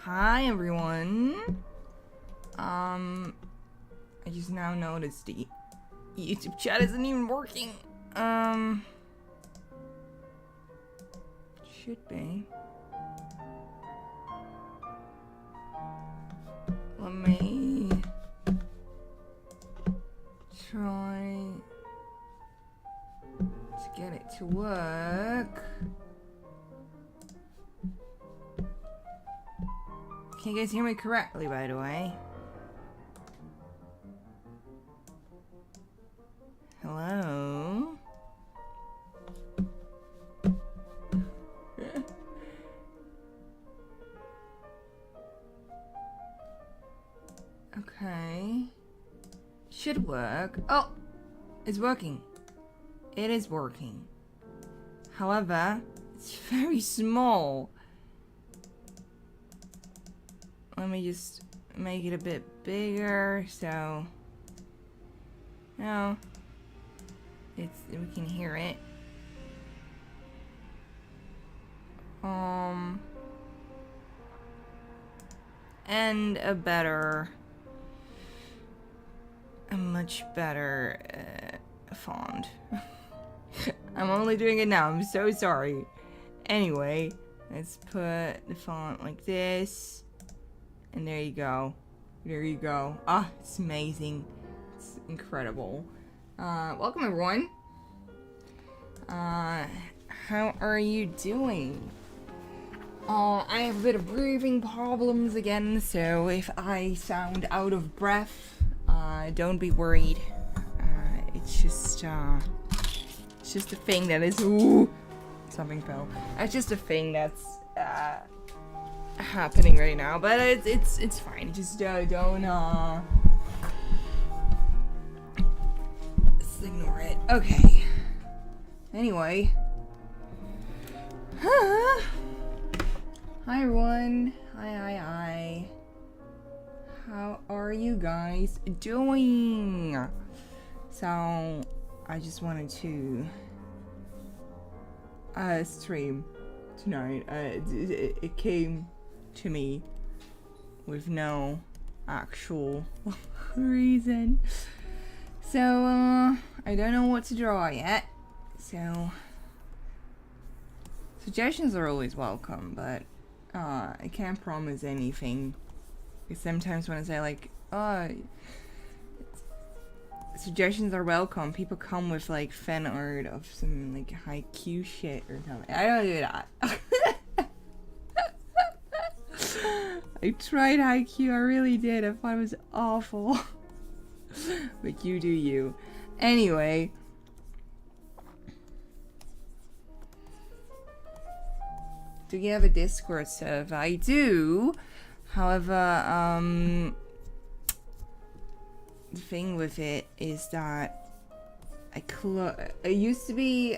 Hi everyone. I just now noticed the YouTube chat isn't even working. Should be. Let me try to get it to work. Can you guys hear me correctly, by the way? Hello? Okay. Should work. Oh! It's working. It is working. However, it's very small. Let me just make it a bit bigger so now we can hear it. And a much better font. I'm only doing it now. I'm so sorry. Anyway, let's put the font like this. And there you go. There you go. Ah, it's amazing. It's incredible. Welcome everyone. How are you doing? I have a bit of breathing problems again, so if I sound out of breath, don't be worried. It's just a thing that is. Ooh, something fell. It's just a thing that's happening right now, but it's fine. Just don't just ignore it. Okay. Anyway. Hi everyone. Hi. How are you guys doing? So I just wanted to stream tonight. It came to me with no actual reason, so I don't know what to draw yet, so suggestions are always welcome, but I can't promise anything, because sometimes when I say like suggestions are welcome, people come with like fan art of some like Haikyuu shit or something. I don't do that. I tried Haikyuu, I really did. I thought it was awful. But you do you. Anyway. Do you have a Discord server? I do. However, the thing with it is that it used to be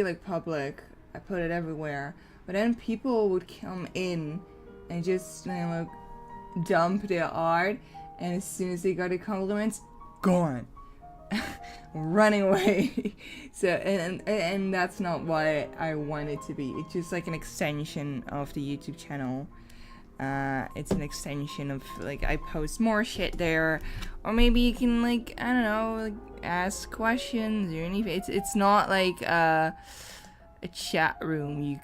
like public. I put it everywhere. But then people would come in and just, you know, dump their art, and as soon as they got the compliments, gone, running away. So and that's not what I want it to be. It's just like an extension of the YouTube channel. It's an extension of like I post more shit there, or maybe you can like I don't know, like ask questions or anything. It's not like a chat room,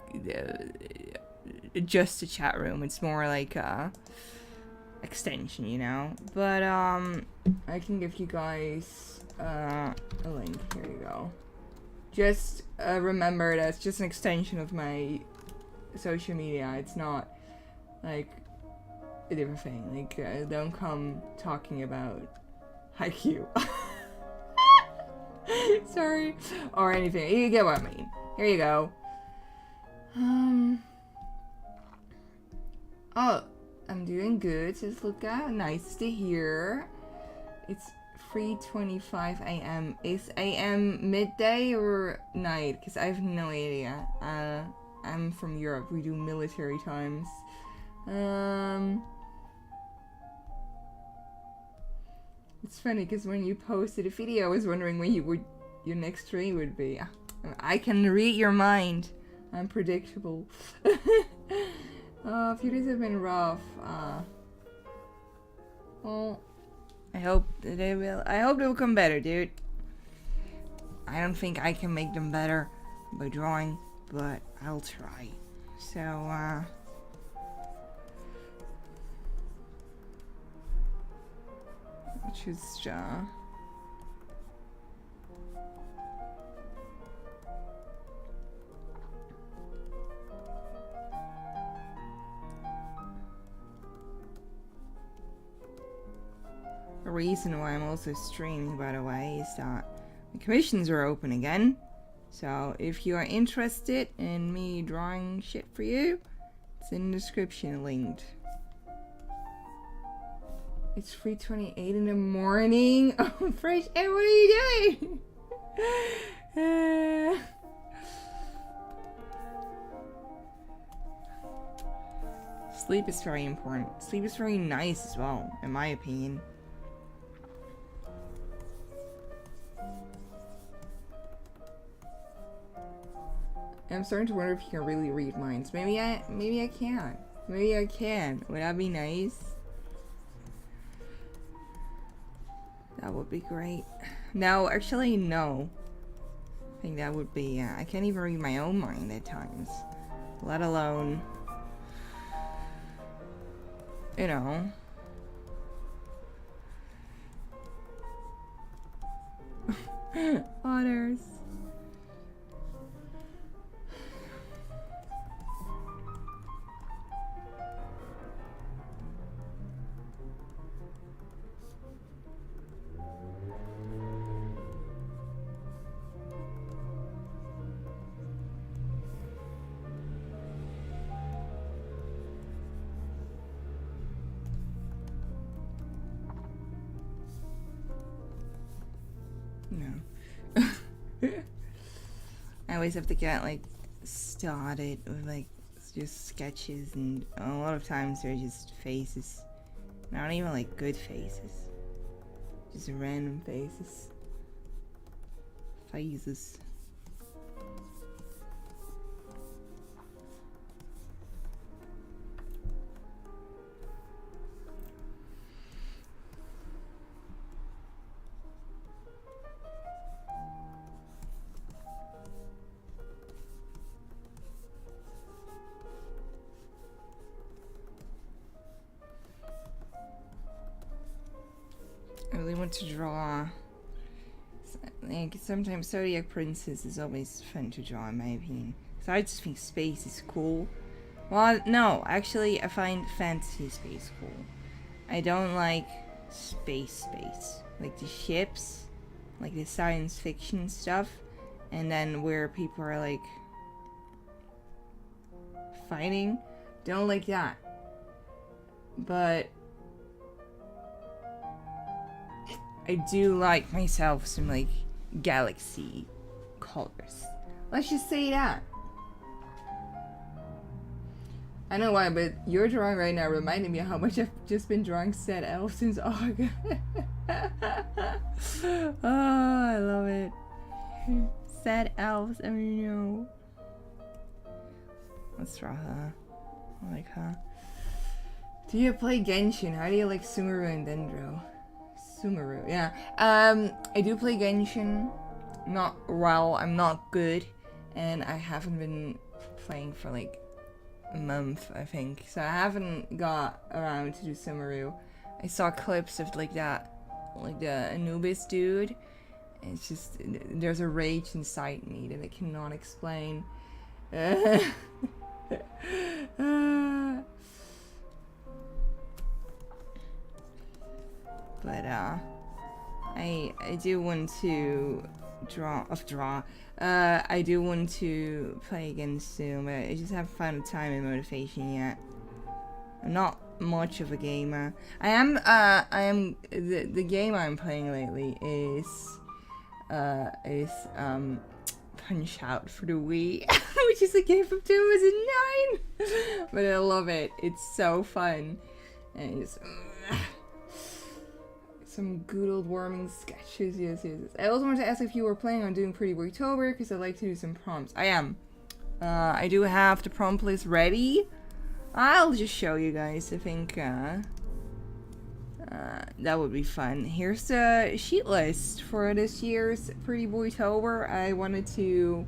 just a chat room. It's more like a extension, you know. But I can give you guys a link. Here you go. Just remember that it's just an extension of my social media. It's not like a different thing. Like don't come talking about Haikyuu. Sorry, or anything. You get what I mean. Here you go. Um. Oh, I'm doing good, says Luca. Nice to hear. It's 3:25 a.m. Is a.m. midday or night? Because I have no idea. I'm from Europe. We do military times. It's funny because when you posted a video, I was wondering when your next stream would be. I can read your mind. I'm predictable. A few days have been rough. Well, I hope they will come better, dude. I don't think I can make them better by drawing, but I'll try. So, just, the reason why I'm also streaming, by the way, is that the commissions are open again. So if you are interested in me drawing shit for you, it's in the description linked. It's 3:28 in the morning. Oh, fresh air, what are you doing? Sleep is very important. Sleep is very nice as well, in my opinion. I'm starting to wonder if you can really read minds. Maybe I can. Maybe I can. Would that be nice? That would be great. No, actually, no. I think that would be, I can't even read my own mind at times. Let alone, you know. Otters. No. I always have to get like started with like just sketches, and a lot of times they're just faces. Not even like good faces. Just random faces. Faces. I really want to draw. Like, sometimes Zodiac Princess is always fun to draw, in my opinion. So I just think space is cool. Well, no, actually, I find fantasy space cool. I don't like space. Like the ships, like the science fiction stuff, and then where people are like fighting. Don't like that. But I do like myself some like galaxy colors. Let's just say that. I know why, but your drawing right now reminded me of how much I've just been drawing Sad Elf since August. Oh, I love it. Sad Elves, I mean, you know. Let's draw her. I like her. Do you play Genshin? How do you like Sumeru and Dendro? Sumeru, yeah. I do play Genshin. Not well, I'm not good. And I haven't been playing for like a month, I think. So I haven't got around to do Sumeru. I saw clips of like that, like the Anubis dude. And it's just, there's a rage inside me that I cannot explain. But I do want to I do want to play again soon, but I just haven't found the time and motivation yet. I'm not much of a gamer. I am the game I'm playing lately is Punch Out for the Wii, which is a game from 2009. But I love it. It's so fun. And it's some good old warming sketches. Yes. I also wanted to ask if you were planning on doing Pretty Booktober, because I'd like to do some prompts. I am. I do have the prompt list ready. I'll just show you guys. I think that would be fun. Here's the sheet list for this year's Pretty Booktober. I wanted to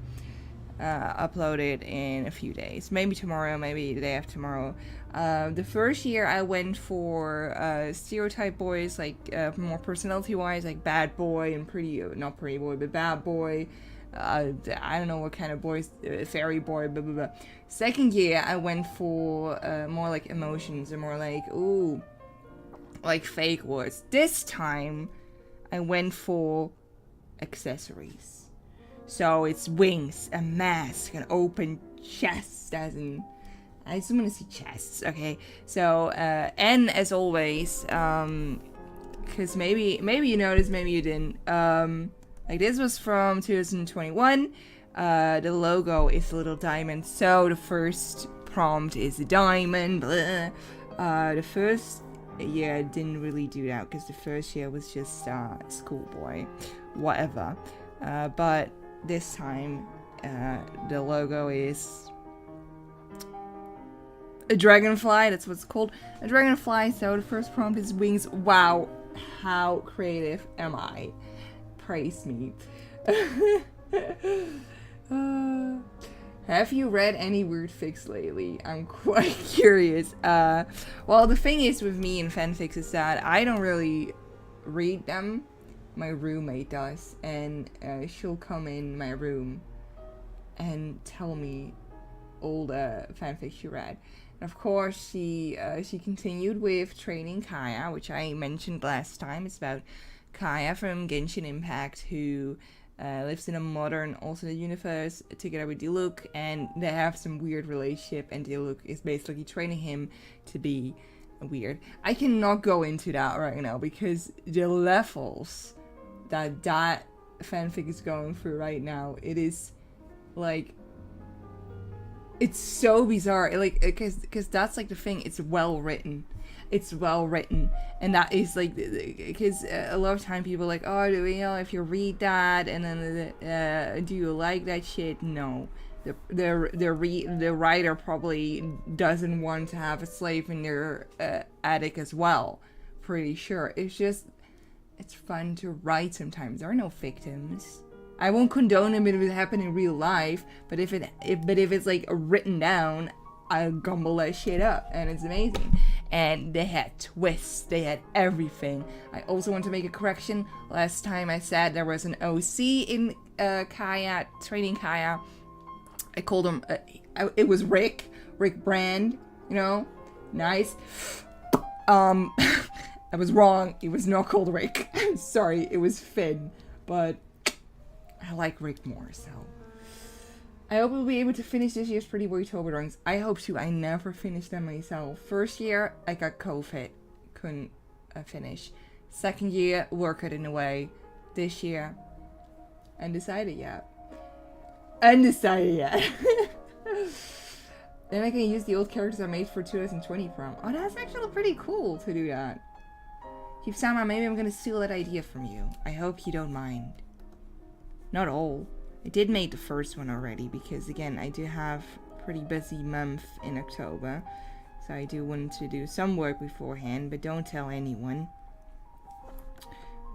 upload it in a few days. Maybe tomorrow, maybe the day after tomorrow. The first year I went for stereotype boys, like more personality-wise, like bad boy and not pretty boy, but bad boy. I don't know what kind of boys, fairy boy, blah, blah, blah. Second year, I went for more like emotions and more like, ooh, like fake words. This time, I went for accessories. So it's wings, a mask, an open chest, as in, I just want to see chests, okay? So, and as always, because maybe you noticed, maybe you didn't, like this was from 2021. The logo is a little diamond, so the first prompt is a diamond. Blah. The first year I didn't really do that because the first year was just schoolboy, whatever. But this time, the logo is a dragonfly. That's what it's called, a dragonfly. So the first prompt is wings. Wow, how creative am I? Praise me. Have you read any weird fics lately? I'm quite curious. Well, the thing is with me and fanfics is that I don't really read them. My roommate does, and she'll come in my room and tell me all the fanfics she read. And of course, she continued with Training Kaya, which I mentioned last time. It's about Kaya from Genshin Impact, who lives in a modern alternate universe together with Diluc, and they have some weird relationship, and Diluc is basically training him to be weird. I cannot go into that right now because the levels that fanfic is going through right now, it is like, it's so bizarre, like, because that's like the thing, it's well written, and that is like, because a lot of time people are like, oh, do you know if you read that and then do you like that shit? No, the writer probably doesn't want to have a slave in their attic as well, pretty sure. It's fun to write sometimes. There are no victims. I won't condone it if it happened in real life, but if it's like written down, I'll gumble that shit up, and it's amazing. And they had twists, they had everything. I also want to make a correction. Last time I said there was an OC in Kaya, Training Kaya. I called him, it was Rick Brand, you know, nice. I was wrong, it was not called Rick. Sorry, it was Finn, but I like Rick more, so. I hope we'll be able to finish this year's Pretty Booktober drawings. I hope to. I never finished them myself. First year, I got COVID. Couldn't finish. Second year, work it in a way. This year, undecided yet. Then I can use the old characters I made for 2020 prom. Oh, that's actually pretty cool to do that. Keep-sama, maybe I'm gonna steal that idea from you. I hope you don't mind. Not all. I did make the first one already because, again, I do have a pretty busy month in October. So I do want to do some work beforehand, but don't tell anyone.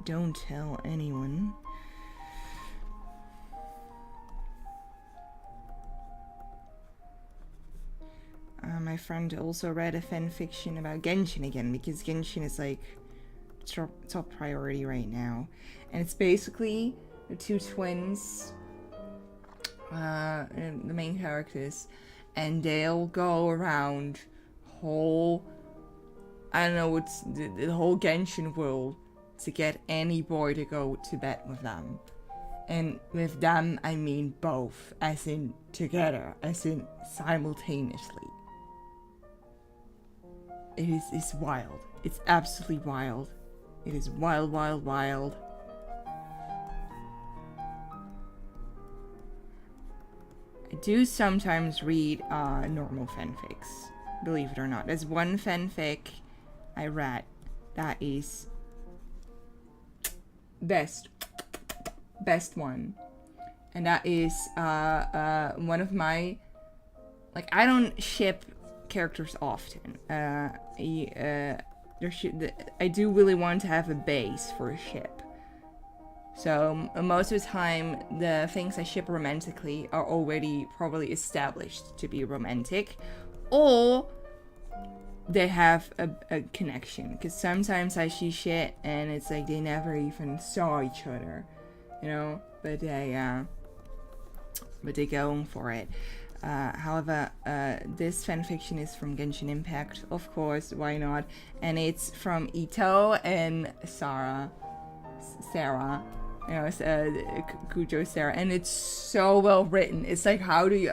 Don't tell anyone. My friend also read a fanfiction about Genshin again, because Genshin is like top priority right now. And it's basically the two twins, the main characters, and they'll go around whole, I don't know, what's the whole Genshin world to get any boy to go to bed with them. And with them, I mean both, as in together, as in simultaneously. It's wild. It's absolutely wild. It is wild, wild, wild. I do sometimes read normal fanfics, believe it or not. There's one fanfic I read that is best one, and that is one of my, like, I don't ship characters often. I do really want to have a base for a ship. So most of the time, the things I ship romantically are already probably established to be romantic, or they have a connection. Because sometimes I see shit and it's like they never even saw each other, you know. But they go for it. However, this fanfiction is from Genshin Impact, of course. Why not? And it's from Ito and Sarah. You know, it's Kujo Sarah, and it's so well written. It's like, how you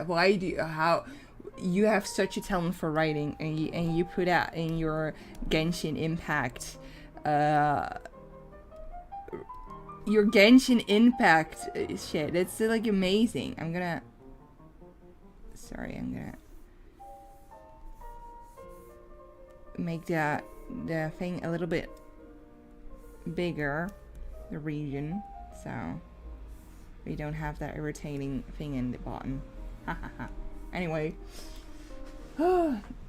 have such a talent for writing, and you put out in your Genshin Impact, shit. It's like amazing. I'm gonna make the thing a little bit bigger, the region, so we don't have that irritating thing in the bottom. Anyway.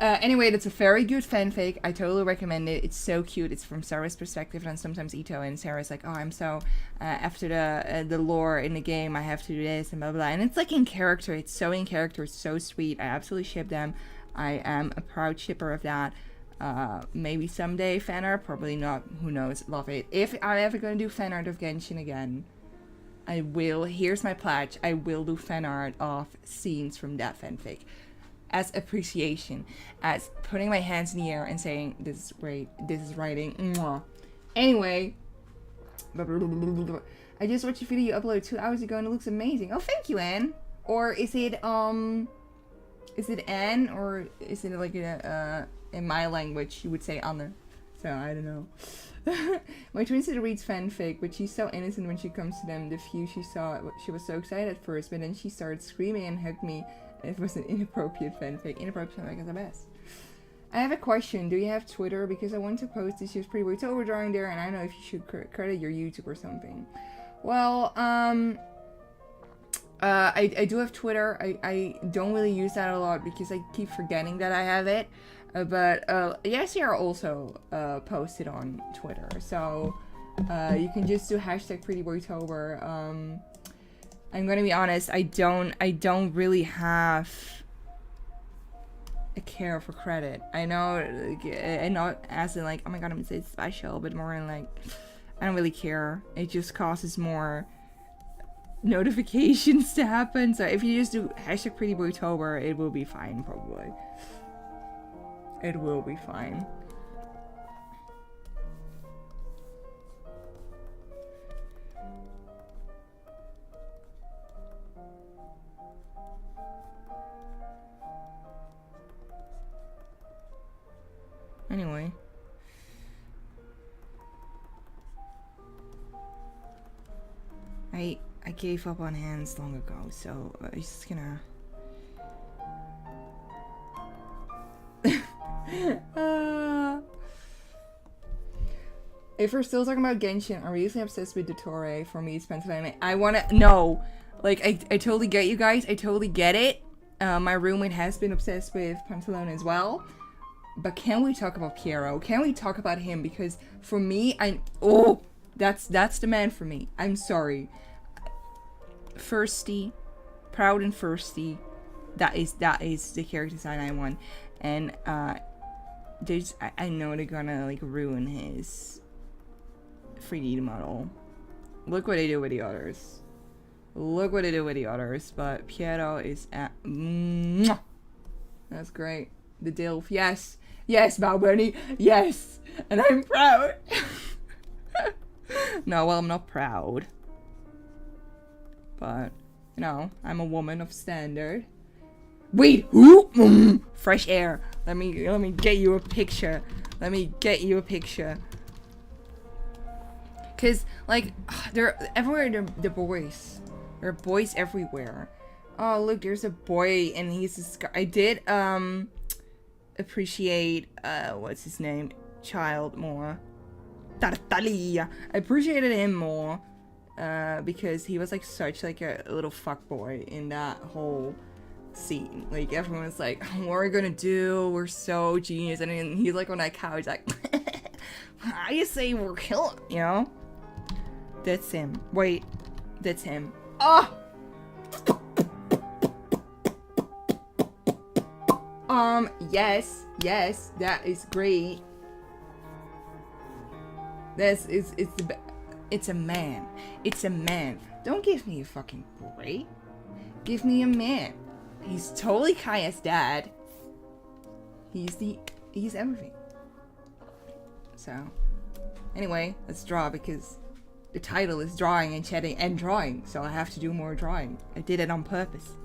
Anyway, that's a very good fanfic. I totally recommend it. It's so cute. It's from Sarah's perspective, and sometimes Ito and Sarah's like, oh, I'm so after the lore in the game, I have to do this and blah blah. And it's like in character. It's so in character. It's so sweet. I absolutely ship them. I am a proud shipper of that. Maybe someday fan art, probably not. Who knows? Love it. If I'm ever gonna do fan art of Genshin again, I will. Here's my pledge. I will do fan art of scenes from that fanfic, as appreciation, as putting my hands in the air and saying, this is great, this is writing. Mwah. Anyway, I just watched a video you uploaded 2 hours ago and it looks amazing. Oh, thank you, Anne. Or is it Anne, or is it like in my language you would say Anne? So I don't know. My twin sister reads fanfic, but she's so innocent when she comes to them. The few she saw, she was so excited at first, but then she started screaming and hugged me. It was an inappropriate fanfic. Inappropriate fanfic is the best. I have a question. Do you have Twitter? Because I want to post this year's Pretty Boy Tober drawing there, and I don't know if you should credit your YouTube or something. Well, I do have Twitter. I don't really use that a lot because I keep forgetting that I have it. But Yassier also posted on Twitter, so you can just do hashtag PrettyBoyTober. I'm gonna be honest, I don't really have a care for credit. I know, and not as in like, oh my god, I'm gonna say it's special, but more in like, I don't really care. It just causes more notifications to happen. So if you just do hashtag PrettyBoyTober, it will be fine, probably. It will be fine. Anyway. I gave up on hands long ago, so I'm just gonna... If we're still talking about Genshin, I'm really obsessed with Dottore. For me, it's Pennsylvania. I wanna... No! Like, I totally get you guys. I totally get it. My roommate has been obsessed with Pantalone as well. But can we talk about Piero? Can we talk about him? Because for me, that's the man for me. I'm sorry. Thirsty. Proud and thirsty. That is the character design I want. And I know they're gonna like ruin his 3D model. Look what they do with the others. Look what they do with the others. But Piero is at... That's great. The Dilf. Yes. Yes, Balboni. Yes. And I'm proud. No, well, I'm not proud. but you know, I'm a woman of standard. Wait, who? Fresh air. Let me get you a picture. Let me get you a picture. Cause like they're everywhere. They're boys. There are boys everywhere. Oh look, there's a boy and he's a I did appreciate what's his name, child more. Tartaglia. I appreciated him more because he was like such like a little fuckboy in that whole scene. Like everyone's like, what are we gonna do? We're so genius, and then he's like on that couch like, how you say we're killing? You know? That's him. Wait, that's him. Oh. Yes, that is great. It's a man. It's a man. Don't give me a fucking boy. Give me a man. He's totally Kaya's dad. He's everything. So, anyway, let's draw because the title is drawing and chatting and drawing, so I have to do more drawing. I did it on purpose.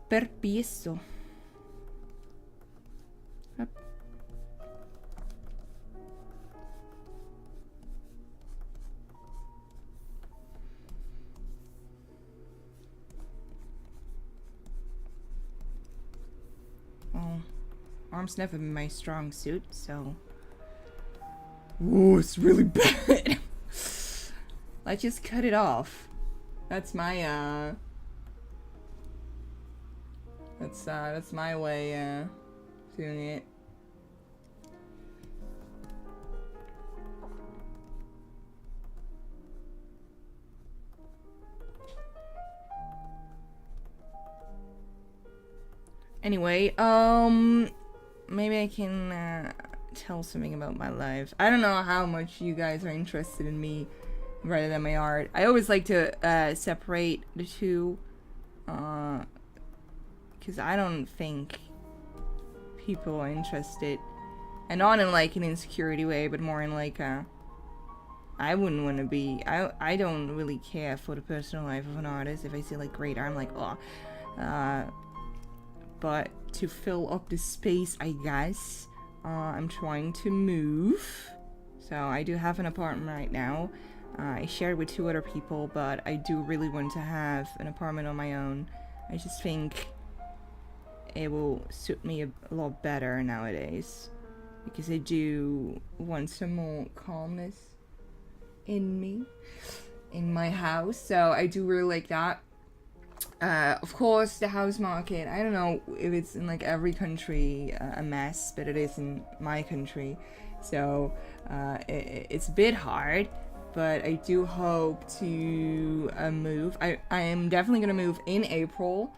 Perpiso. Up. Well, arm's never been my strong suit, so. Ooh, it's really bad. Let's just cut it off. That's my that's my way doing it. Anyway, maybe I can tell something about my life. I don't know how much you guys are interested in me rather than my art. I always like to separate the two, because I don't think people are interested, and not in like an insecurity way, but more in like I wouldn't want to be. I don't really care for the personal life of an artist. If I see like great art, I'm like, oh. But to fill up the space, I guess, I'm trying to move. So I do have an apartment right now. I share it with 2 other people, but I do really want to have an apartment on my own. I just think it will suit me a lot better nowadays, because I do want some more calmness in me, in my house. So I do really like that. Of course, the house market, I don't know if it's in like every country a mess, but it is in my country. So it's a bit hard, but I do hope to move. I am definitely going to move in April,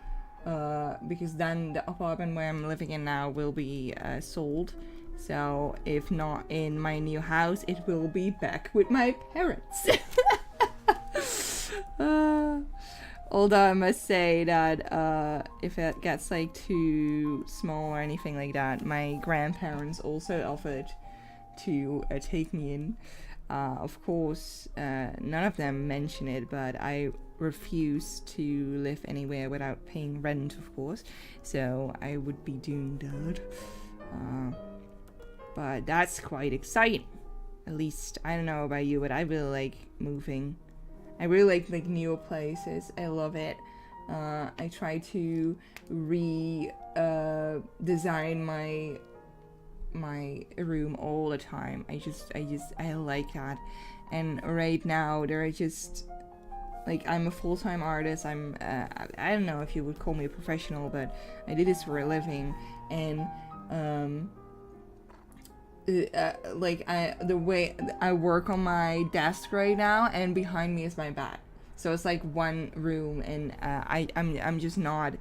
because then the apartment where I'm living in now will be sold. So if not in my new house, it will be back with my parents. Although I must say that if it gets like too small or anything like that, my grandparents also offered to take me in. Of course, none of them mention it, but I refuse to live anywhere without paying rent, of course. So I would be doing that. But that's quite exciting. At least, I don't know about you, but I really like moving. I really like newer places. I love it. I try to design my room all the time. I like that. And right now there are just like, I'm a full-time artist. I don't know if you would call me a professional, but I do this for a living. And the way I work on my desk right now, and behind me is my bed, so it's like one room, and I'm just not,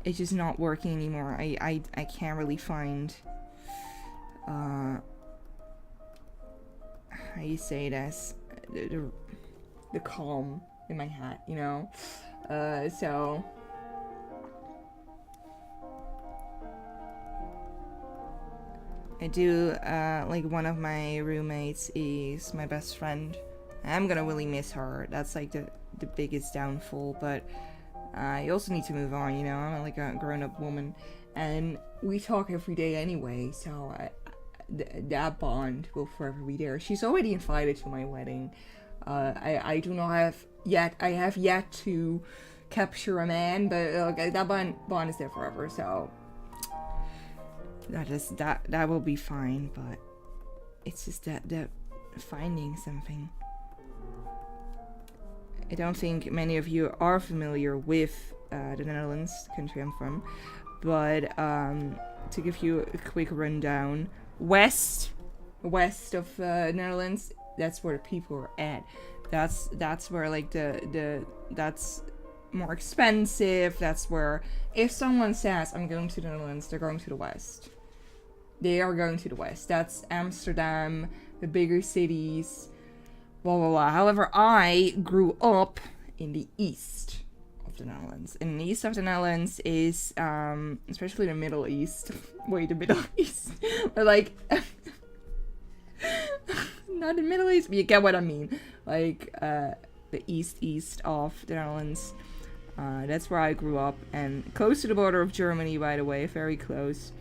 it's just not working anymore. I can't really find how you say this, the calm in my head, you know. So I do, like, one of my roommates is my best friend, I'm gonna really miss her. That's like the biggest downfall, but you also need to move on, you know? I'm like a grown-up woman, and we talk every day anyway, so that bond will forever be there. She's already invited to my wedding. I do not have yet. I have yet to capture a man, but that bond is there forever. So that will be fine. But it's just that finding something. I don't think many of you are familiar with the Netherlands, the country I'm from, but to give you a quick rundown, west of Netherlands, that's where the people are at. That's where like that's more expensive. That's where if someone says I'm going to the Netherlands, they're going to the west. They are going to the west. That's Amsterdam, the bigger cities, blah blah blah. However, I grew up in the east of the Netherlands. In the east of the Netherlands is especially the Middle East. Wait, the Middle East. But like not the Middle East, but you get what I mean. Like the east of the Netherlands. That's where I grew up, and close to the border of Germany, by the way, very close.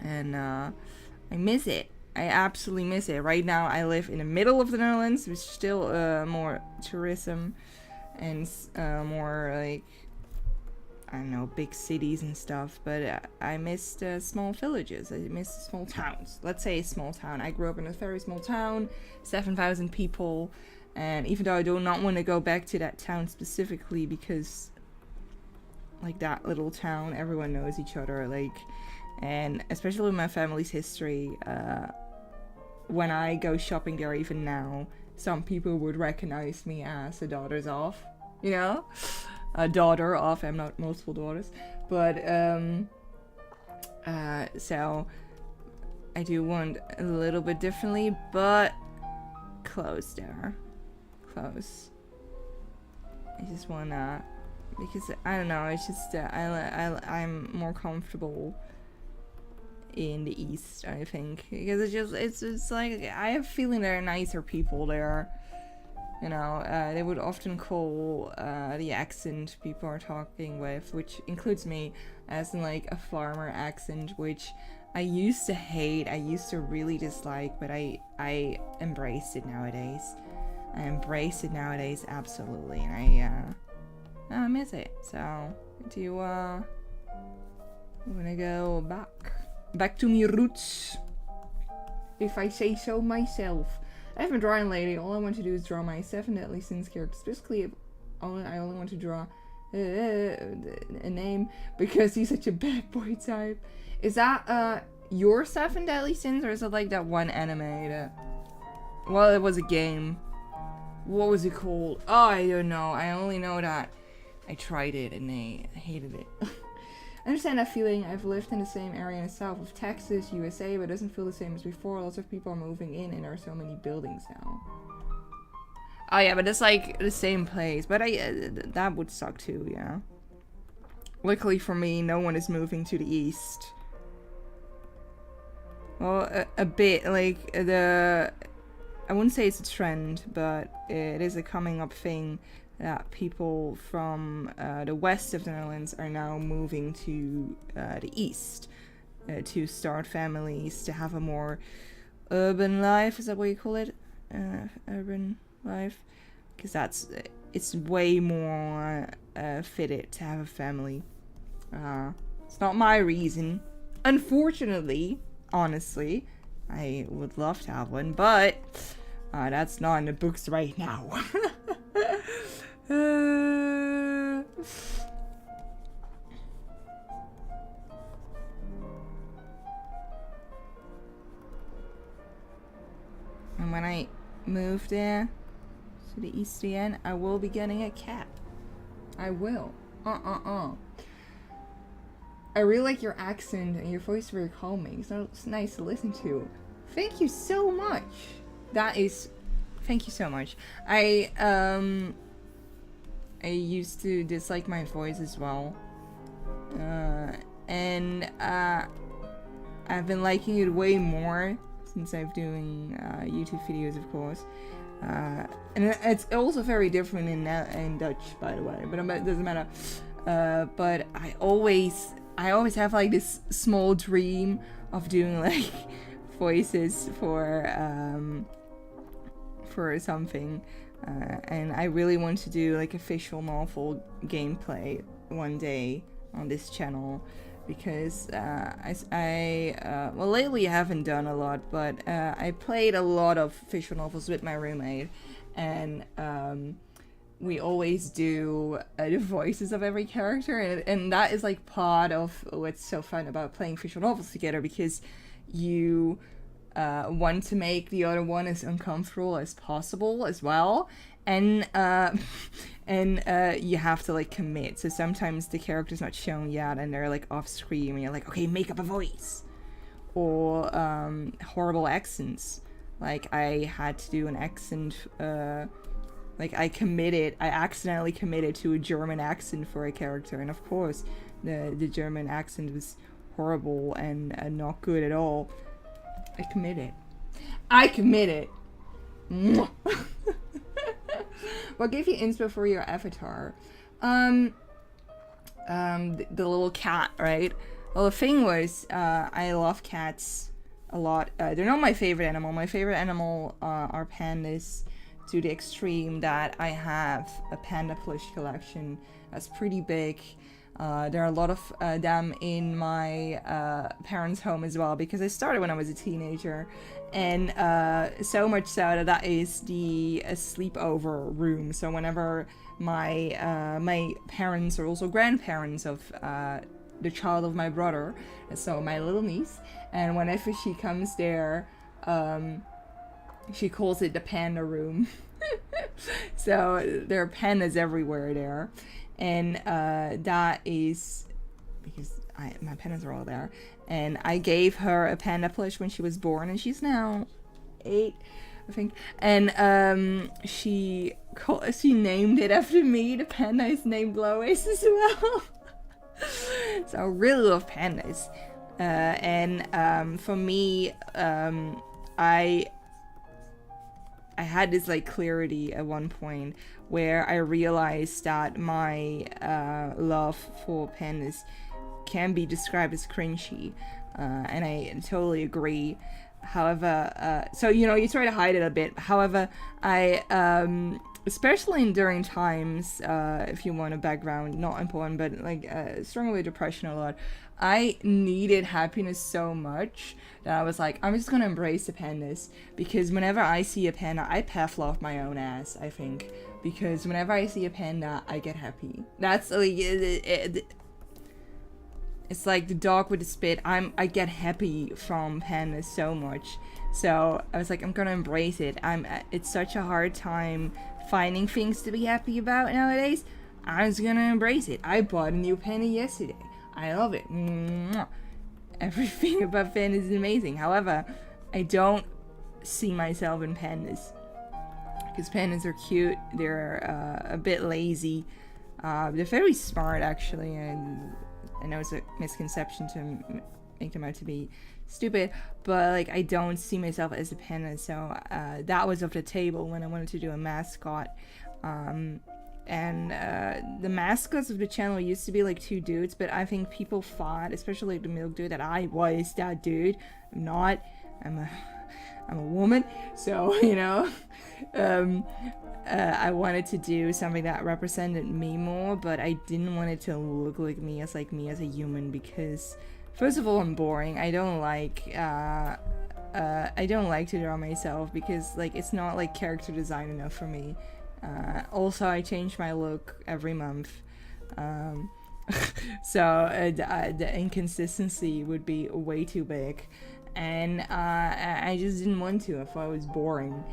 And I miss it. I absolutely miss it. Right now, I live in the middle of the Netherlands, which is still more tourism and more like, I don't know, big cities and stuff. But I miss the small villages. I miss the small towns. Let's say a small town. I grew up in a very small town, 7,000 people. And even though I do not want to go back to that town specifically, because like that little town, everyone knows each other. Like, and especially with my family's history, when I go shopping there even now, some people would recognize me as a daughter's of, you know? A daughter of, I'm not multiple daughters. But, so I do want a little bit differently, but close there. Close. I just wanna, because I don't know, it's just, I'm more comfortable in the east, I think, because it's like I have a feeling there are nicer people there, you know. They would often call the accent people are talking with, which includes me, as in like a farmer accent, which I used to hate, I used to really dislike, but I embrace it nowadays. I embrace it nowadays, absolutely, and I miss it. So do I'm gonna go back to my roots, if I say so myself. I haven't drawn lately. All I want to do is draw my 7 Deadly Sins characters. Basically, I only want to draw a name because he's such a bad boy type. Is that your 7 Deadly Sins, or is it like that one anime that, well, it was a game. What was it called? Oh, I don't know. I only know that I tried it and I hated it. I understand that feeling. I've lived in the same area in the south of Texas, USA, but it doesn't feel the same as before. Lots of people are moving in and there are so many buildings now. Oh yeah, but it's like the same place. But that would suck too, yeah. Luckily for me, no one is moving to the east. Well, a bit, like, I wouldn't say it's a trend, but it is a coming up thing that people from the west of the Netherlands are now moving to the east to start families, to have a more urban life. Is that what you call it? Urban life? Because it's way more fitted to have a family. It's not my reason, unfortunately, honestly. I would love to have one, but that's not in the books right now. And when I move there to the east again, I will be getting a cat. I will. I really like your accent and your voice is very calming. It's nice to listen to. Thank you so much. Thank you so much. I used to dislike my voice as well. And I've been liking it way more since I've doing YouTube videos, of course. And it's also very different in Dutch, by the way, but it doesn't matter. But I always have like this small dream of doing like voices for something, and I really want to do like a visual novel gameplay one day on this channel, because well, lately I haven't done a lot, but I played a lot of visual novels with my roommate, and we always do the voices of every character, and that is like part of what's so fun about playing visual novels together, because you want to make the other one as uncomfortable as possible as well, and you have to like commit. So sometimes the character's not shown yet and they're like off screen and you're like, okay, make up a voice. Or horrible accents. Like I had to do an accent, like I accidentally committed to a German accent for a character, and of course the German accent was horrible and not good at all. I committed. What gave you inspo for your avatar? The little cat, right? Well, the thing was, I love cats a lot. They're not my favorite animal. My favorite animal are pandas, to the extreme that I have a panda plush collection that's pretty big. There are a lot of them in my parents' home as well, because I started when I was a teenager, and so much so that is the sleepover room. So whenever my parents are also grandparents of the child of my brother, so my little niece, and whenever she comes there, she calls it the panda room. So there are pandas everywhere there. And that is because my pandas are all there, and I gave her a panda plush when she was born, and she's now 8, I think. And she named it after me. The panda is named Lois as well. So I really love pandas. And for me, I had this like clarity at one point where I realized that my love for pandas can be described as cringy, and I totally agree. However, so you try to hide it a bit. However, I especially during times, if you want a background, not important, but like struggling with depression a lot, I needed happiness so much that I was like, I'm just gonna embrace the pandas, because whenever I see a panda, I Pavlov my own ass, I think, because whenever I see a panda, I get happy. That's like it's like the dog with the spit. I get happy from pandas so much. So I was like, I'm gonna embrace it. It's such a hard time finding things to be happy about nowadays. I'm just gonna embrace it. I bought a new panda yesterday. I love it. Mwah. Everything about pandas is amazing. However, I don't see myself in pandas, because pandas are cute. They're a bit lazy. They're very smart, actually, and I know it's a misconception to make them out to be stupid, but like I don't see myself as a panda. So that was off the table when I wanted to do a mascot. And the mascots of the channel used to be like 2 dudes, but I think people thought, especially like the milk dude, that I was that dude. I'm not. I'm a woman. So I wanted to do something that represented me more, but I didn't want it to look like me as a human, because first of all, I'm boring. I don't like to draw myself, because like it's not like character design enough for me. Also, I change my look every month, so the inconsistency would be way too big, and I just didn't want to. I thought it was boring.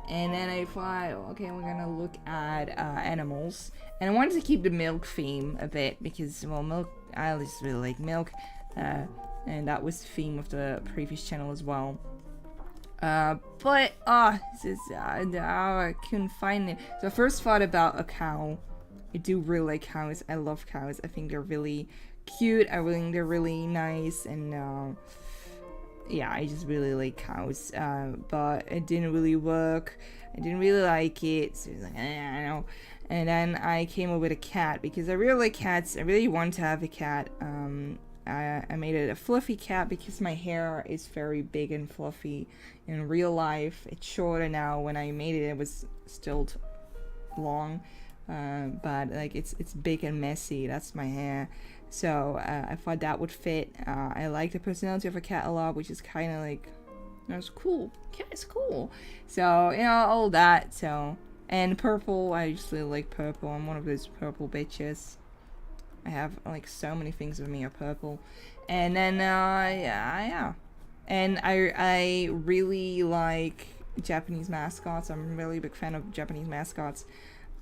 And then I thought, okay, we're gonna look at animals, and I wanted to keep the milk theme a bit, because, well, milk, I just really like milk, and that was the theme of the previous channel as well. But I couldn't find it. So I first thought about a cow. I do really like cows. I love cows. I think they're really cute. I think they're really nice, and yeah, I just really like cows, but it didn't really work. I didn't really like it, so it was like, I don't know. And then I came up with a cat because I really like cats. I really want to have a cat. I made it a fluffy cat because my hair is very big and fluffy in real life. It's shorter now. When I made it, it was still long, but like it's big and messy. That's my hair. So I thought that would fit. I like the personality of a cat a lot, which is kind of like, that's cool. Cat is cool. So you know, all that. So, and purple. I just really like purple. I'm one of those purple bitches. I have like so many things with me are purple. And then yeah. And I really like Japanese mascots. I'm a really big fan of Japanese mascots.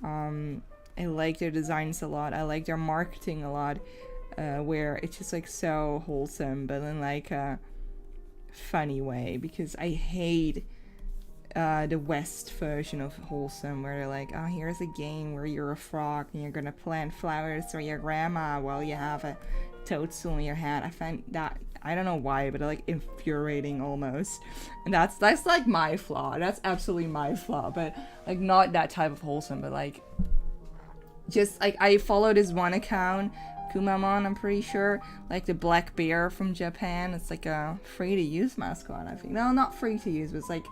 I like their designs a lot. I like their marketing a lot, where it's just like so wholesome, but in like a funny way. Because I hate the West version of wholesome, where they're like, oh, here's a game where you're a frog and you're gonna plant flowers for your grandma while you have a toadstool in your hand. I find that, I don't know why, but like infuriating almost. And that's like my flaw. That's absolutely my flaw. But like not that type of wholesome, but like just like I follow this one account, Kumamon, I'm pretty sure, like the black bear from Japan. It's like a free to use mascot, I think. No, not free to use, but it's like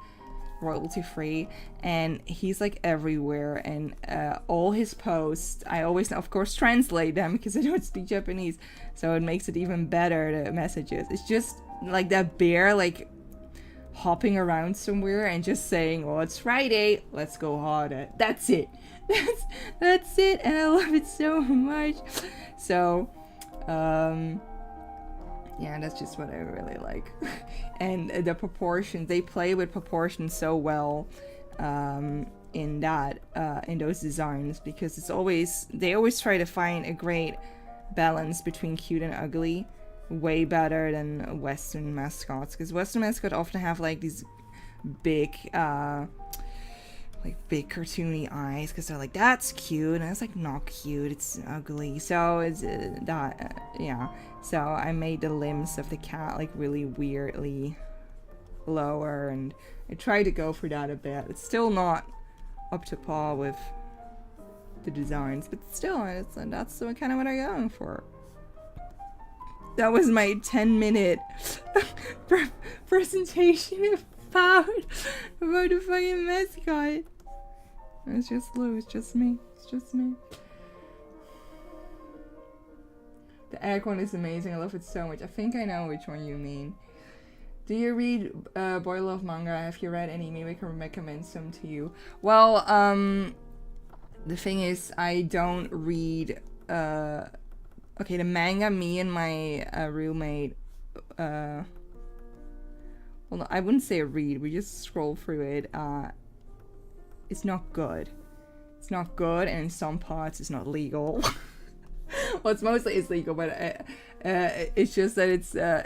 royalty free, and he's like everywhere, and all his posts I always of course translate them because I don't speak Japanese, so it makes it even better, the messages. It's just like that bear like hopping around somewhere and just saying, oh, it's Friday, let's go harder. That's it. That's it, and I love it so much. So yeah, that's just what I really like. And the proportions, they play with proportions so well in that in those designs, because they always try to find a great balance between cute and ugly, way better than Western mascots, because Western mascots often have like these big big cartoony eyes, because they're like, that's cute, and it's like not cute, it's ugly. So it's yeah. So I made the limbs of the cat like really weirdly lower, and I tried to go for that a bit. It's still not up to par with the designs, but still, that's kind of what I'm going for. That was my 10-minute presentation about the fucking mascot. It's just Lou, it's just me. The egg one is amazing. I love it so much. I think I know which one you mean. Do you read Boy Love manga? Have you read any? Maybe I can recommend some to you. Well, the thing is, I don't read. Okay, the manga. Me and my roommate. Well, no, I wouldn't say read. We just scroll through it. It's not good. It's not good, and in some parts, it's not legal. Well, it's mostly legal, but it's just that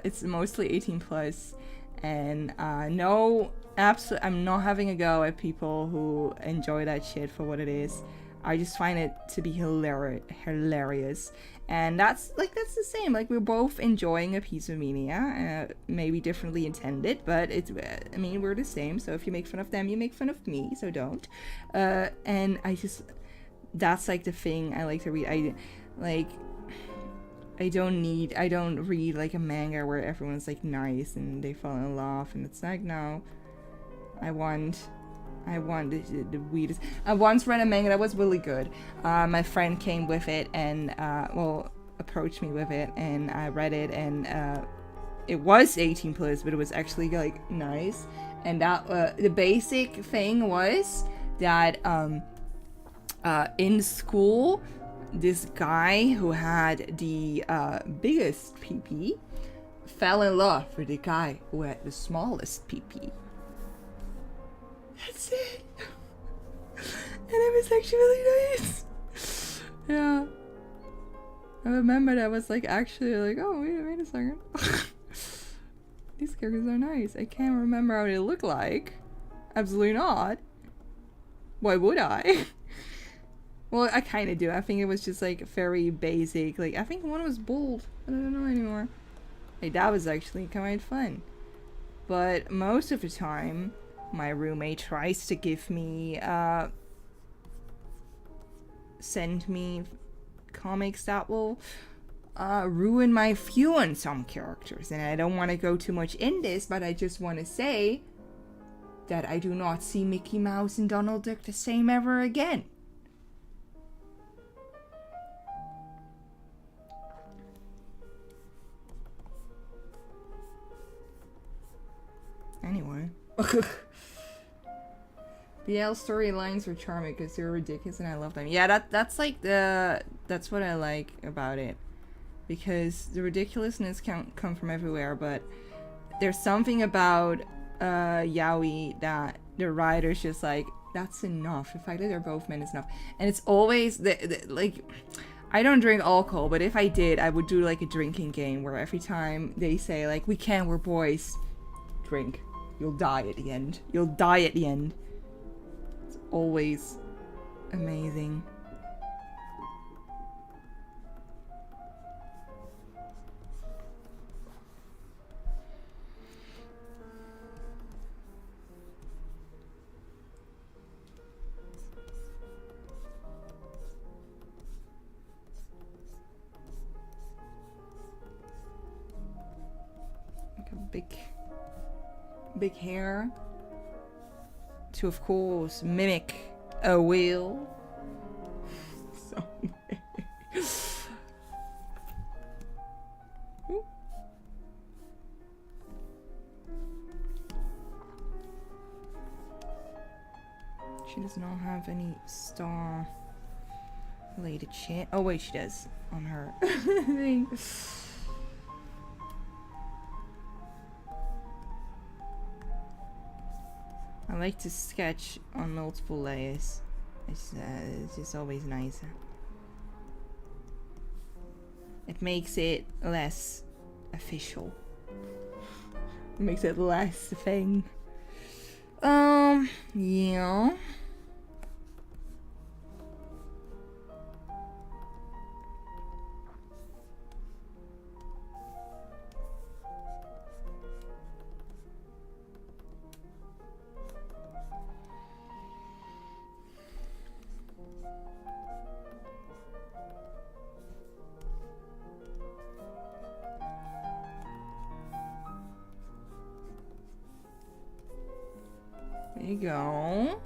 it's mostly 18 plus, and no, absolutely, I'm not having a go at people who enjoy that shit for what it is. I just find it to be hilarious, and that's the same. Like, we're both enjoying a piece of media, maybe differently intended, but it's. I mean, we're the same. So if you make fun of them, you make fun of me. So don't. And that's like the thing I like to read. I don't read like a manga where everyone's like nice and they fall in love, and it's like, no, I want the weirdest. I once read a manga that was really good. My friend came with it and approached me with it, and I read it, and it was 18 plus, but it was actually like nice. And that the basic thing was that in school, this guy who had the biggest pee-pee fell in love with the guy who had the smallest pee-pee. That's it. And it was actually really nice. Yeah. I remember that was like actually like, oh, wait a second. These characters are nice. I can't remember how they look like. Absolutely not. Why would I? Well, I kind of do. I think it was just like very basic. Like, I think one was bold. I don't know anymore. Hey, that was actually quite fun. But most of the time, my roommate tries to give me, send me comics that will ruin my view on some characters. And I don't want to go too much in this, but I just want to say that I do not see Mickey Mouse and Donald Duck the same ever again. Anyway. BL storylines were charming because they're ridiculous and I love them. Yeah, that's what I like about it. Because the ridiculousness can come from everywhere, but there's something about yaoi that the writer's just like, that's enough. The fact that they're both men is enough. And it's always like, I don't drink alcohol, but if I did, I would do like a drinking game where every time they say like, we can't, we're boys, drink. You'll die at the end. You'll die at the end. It's always amazing. Like a big hair to, of course, mimic a whale. So she does not have any star related shit. Oh wait, she does on her thing. I like to sketch on multiple layers. It's just always nicer. It makes it less official. It makes it less a thing. Yeah. There you go.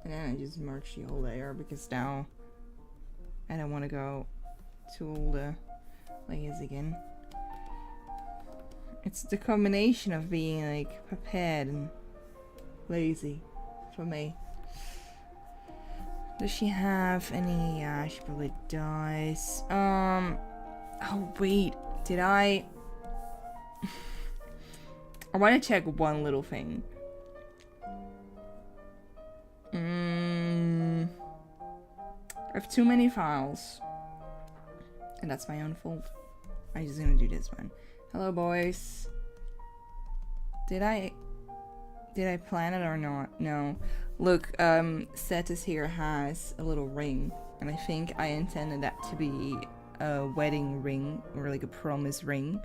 And then I just merged the whole layer because now I don't want to go to all the layers again. It's the combination of being like prepared and lazy for me. Does she have any? Yeah, she probably does. Oh wait, did I? I want to check one little thing. I have too many files. And that's my own fault. I'm just gonna do this one. Hello, boys. Did I plan it or not? No. Look, Cetus here has a little ring. And I think I intended that to be a wedding ring. Or like a promise ring.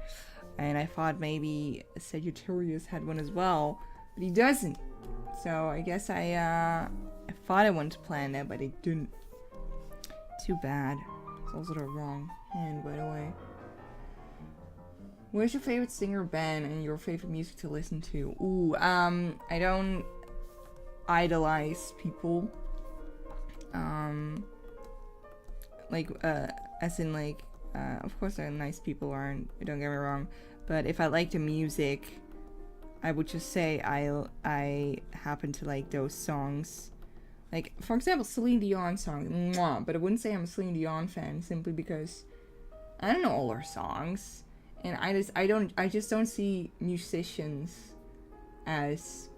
And I thought maybe Sagittarius had one as well, but he doesn't. So I guess I thought I wanted to plan that, but I didn't. Too bad. It's also the wrong hand, by the way. Where's your favorite singer band and your favorite music to listen to? Ooh, I don't idolize people. As in like, of course there are nice people, aren't, don't get me wrong, but if I like the music, I would just say I happen to like those songs. Like, for example, Celine Dion song, mwah, but I wouldn't say I'm a Celine Dion fan simply because I don't know all her songs, and I just don't see musicians as,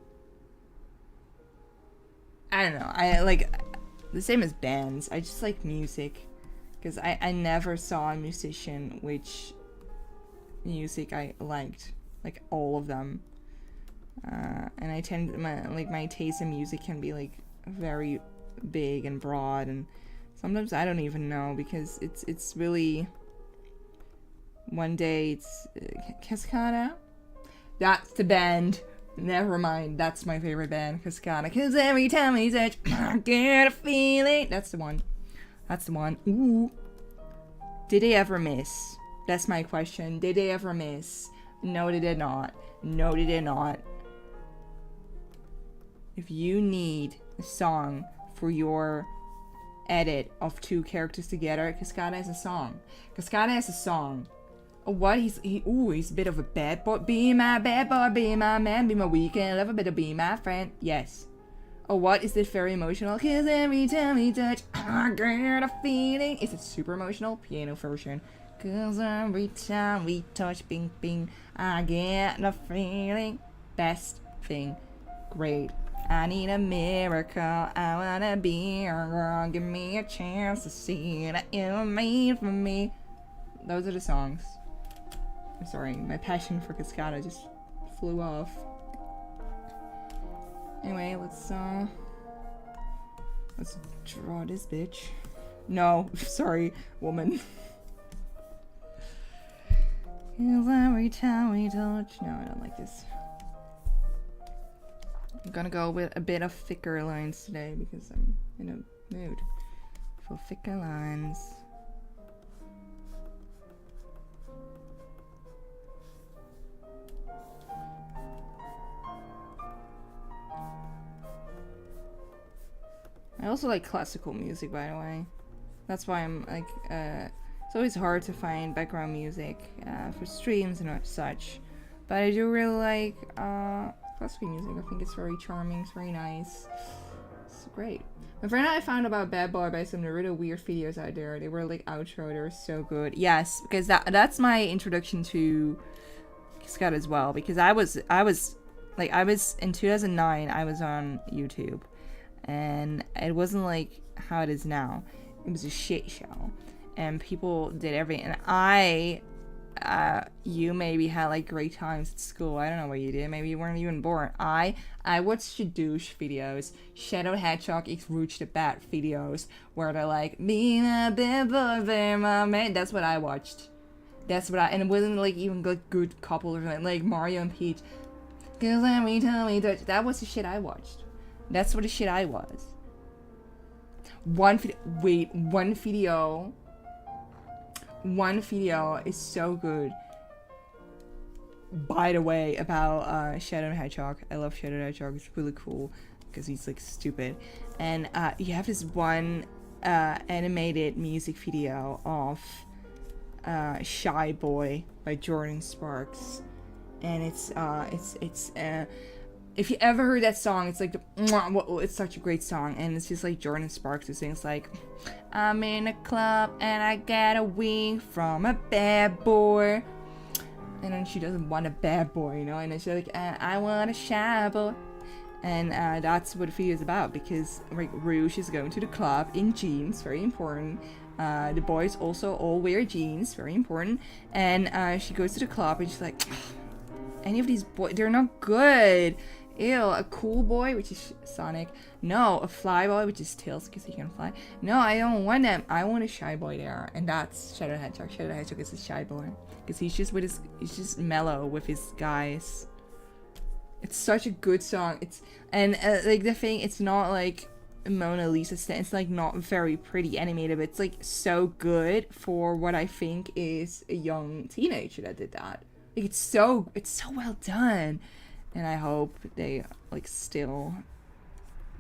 I don't know, I like the same as bands. I just like music. Because I never saw a musician which music I liked. Like, all of them. And I tend, my taste in music can be, like, very big and broad. And sometimes I don't even know because it's really One day it's Cascada. That's the band. Never mind. That's my favorite band, Cascada. Cause every time we touch, I get a feeling. That's the one. That's the one. Ooh. Did they ever miss? That's my question. Did they ever miss? No, they did not. No, they did not. If you need a song for your edit of two characters together, Cascada has a song. Cascada has a song. Oh, what? He's a bit of a bad boy. Be my bad boy, be my man, be my weekend lover, better be my friend. Yes. Oh, what? Is this very emotional? Cause every time we touch, I get a feeling. Is it super emotional? Piano version. Cause every time we touch, bing bing, I get a feeling. Best thing. Great. I need a miracle. I wanna be a girl. Give me a chance to see that you were made for me. Those are the songs. I'm sorry, my passion for Cascada just flew off. Anyway, let's draw this bitch. No, sorry, woman. Every time we touch. No, I don't like this. I'm gonna go with a bit of thicker lines today because I'm in a mood for thicker lines. I also like classical music, by the way. That's why I'm like, it's always hard to find background music for streams and such. But I do really like classical music. I think it's very charming, it's very nice. It's great. The friend I found about Bad Boy by some really weird videos out there. They were like outro, they were so good. Yes, because that's my introduction to Scott as well. Because I was in 2009, I was on YouTube. And it wasn't like how it is now. It was a shit show. And people did everything. And you maybe had like great times at school. I don't know what you did. Maybe you weren't even born. I watched Shadoosh videos, Shadow Hedgehog x Rouge the Bat videos, where they're like, being a bad boy, my man. That's what I watched. And it wasn't like even like good couple or something, like Mario and Peach. Cause every time we touch, that was the shit I watched. That's what the shit I was. One video is so good. By the way, about Shadow Hedgehog. I love Shadow Hedgehog. It's really cool because he's like stupid. And you have this one animated music video of Shy Boy by Jordan Sparks, and it's if you ever heard that song, it's like it's such a great song, and it's just like Jordan Sparks who sings like, I'm in a club and I get a wink from a bad boy, and then she doesn't want a bad boy, you know, and then she's like, I want a shy boy, and that's what the video is about, because like Rouge is going to the club in jeans, very important. The boys also all wear jeans, very important, and she goes to the club and she's like, any of these boys, they're not good. Ew, a cool boy, which is Sonic. No, a fly boy, which is Tails, because he can fly. No, I don't want them. I want a shy boy there, and that's Shadow Hedgehog. Shadow Hedgehog is a shy boy, because he's just mellow with his guys. It's such a good song. Like the thing, it's not like Mona Lisa. It's like not very pretty animated, but it's like so good for what I think is a young teenager that did that. Like it's so well done. And I hope they like still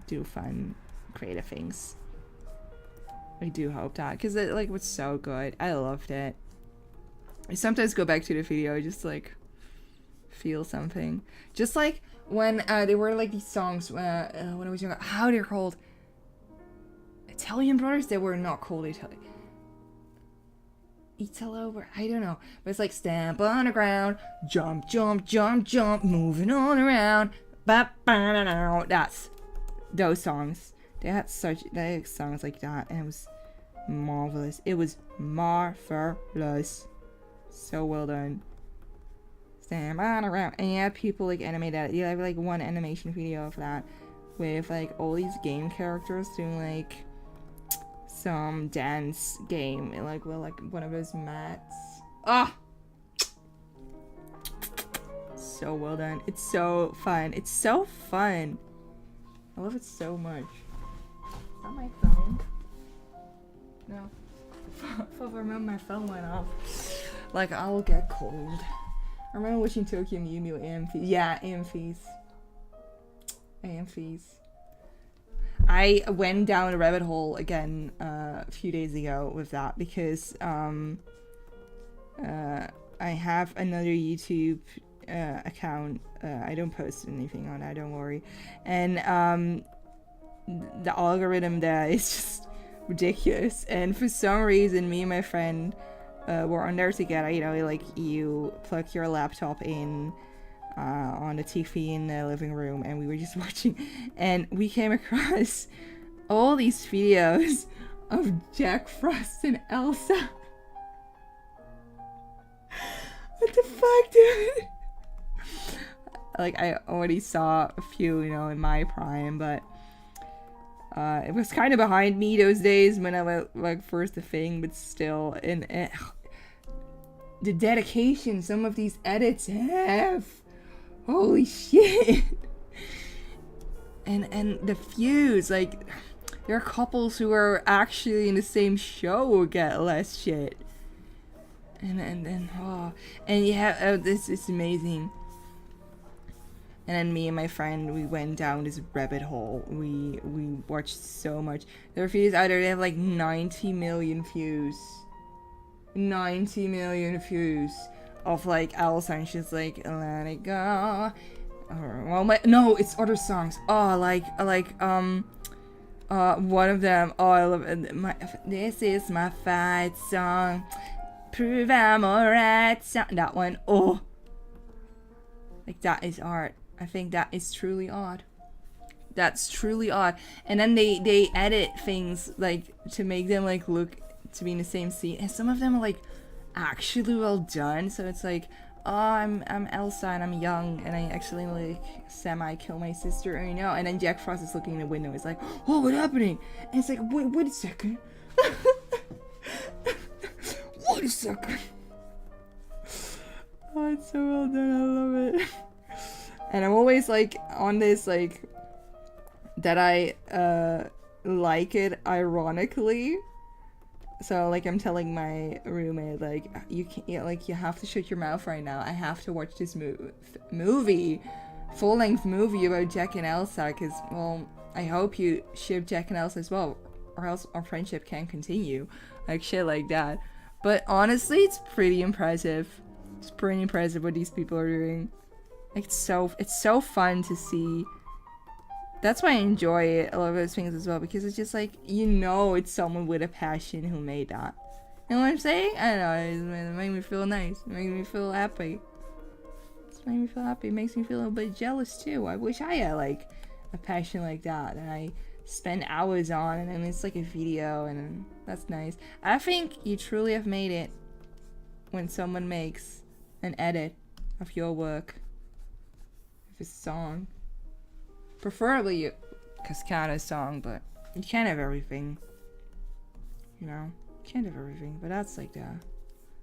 do fun, creative things. I do hope that, because it like was so good. I loved it. I sometimes go back to the video just like feel something. Just like when they were like these songs when I was younger. How they're called? Italian Brothers. They were not called Italian. Italo, I don't know, but it's like stamp on the ground, jump, jump, jump, jump, moving on around. That's those songs. They had songs like that, and it was marvelous. It was marvelous. So well done. Stamp on around, and yeah, people like animate that. You have like one animation video of that with like all these game characters doing like some dance game, like well, like one of those mats. so well done. It's so fun. It's so fun. I love it so much. Is that my phone? No. For a moment my phone went off. Like, I'll get cold. I remember watching Tokyo Mew Mew Amphis. Yeah, Amphis. Amphis. I went down a rabbit hole again a few days ago with that because I have another YouTube account. I don't post anything on that, don't worry. And the algorithm there is just ridiculous. And for some reason, me and my friend were on there together. You know, like you plug your laptop in on the TV in the living room, and we were just watching, and we came across all these videos of Jack Frost and Elsa. What the fuck, dude? Like, I already saw a few, you know, in my prime, but it was kind of behind me those days when I was like first a thing, but still, and the dedication some of these edits have. Holy shit. And the views, like, there are couples who are actually in the same show who get less shit. And yeah, this is amazing. And then me and my friend, we went down this rabbit hole. We watched so much. There are videos out there that have like 90 million views. 90 million views of like Elsa, and she's like, let it go. Or, well, no, it's other songs. Oh, like one of them. Oh, I love it. This is my fight song. Prove I'm alright. That one. Oh, like that is art. I think that is truly odd. That's truly odd. And then they edit things like to make them like look to be in the same scene, and some of them are like actually well done. So it's like, oh, I'm Elsa and I'm young and I actually like semi kill my sister, you know. And then Jack Frost is looking in the window. It's like, oh, what's happening? And it's like, wait a second. Wait a second. Oh, it's so well done. I love it. And I'm always like on this like that I like it ironically. So like I'm telling my roommate like you can't, like you have to shut your mouth right now. I have to watch this movie, full-length movie about Jack and Elsa, because well I hope you ship Jack and Elsa as well, or else our friendship can't continue. Like shit like that. But honestly, it's pretty impressive. It's pretty impressive what these people are doing. Like, it's so fun to see. That's why I enjoy it, a lot of those things as well, because it's just like, you know, it's someone with a passion who made that. You know what I'm saying? I don't know, it makes me feel nice. It makes me feel happy. It makes me feel happy. It makes me feel a little bit jealous too. I wish I had like a passion like that and I spend hours on, and then it's like a video, and that's nice. I think you truly have made it when someone makes an edit of your work. A song, preferably a Cascada song, but you can't have everything, you know. You can't have everything, but that's like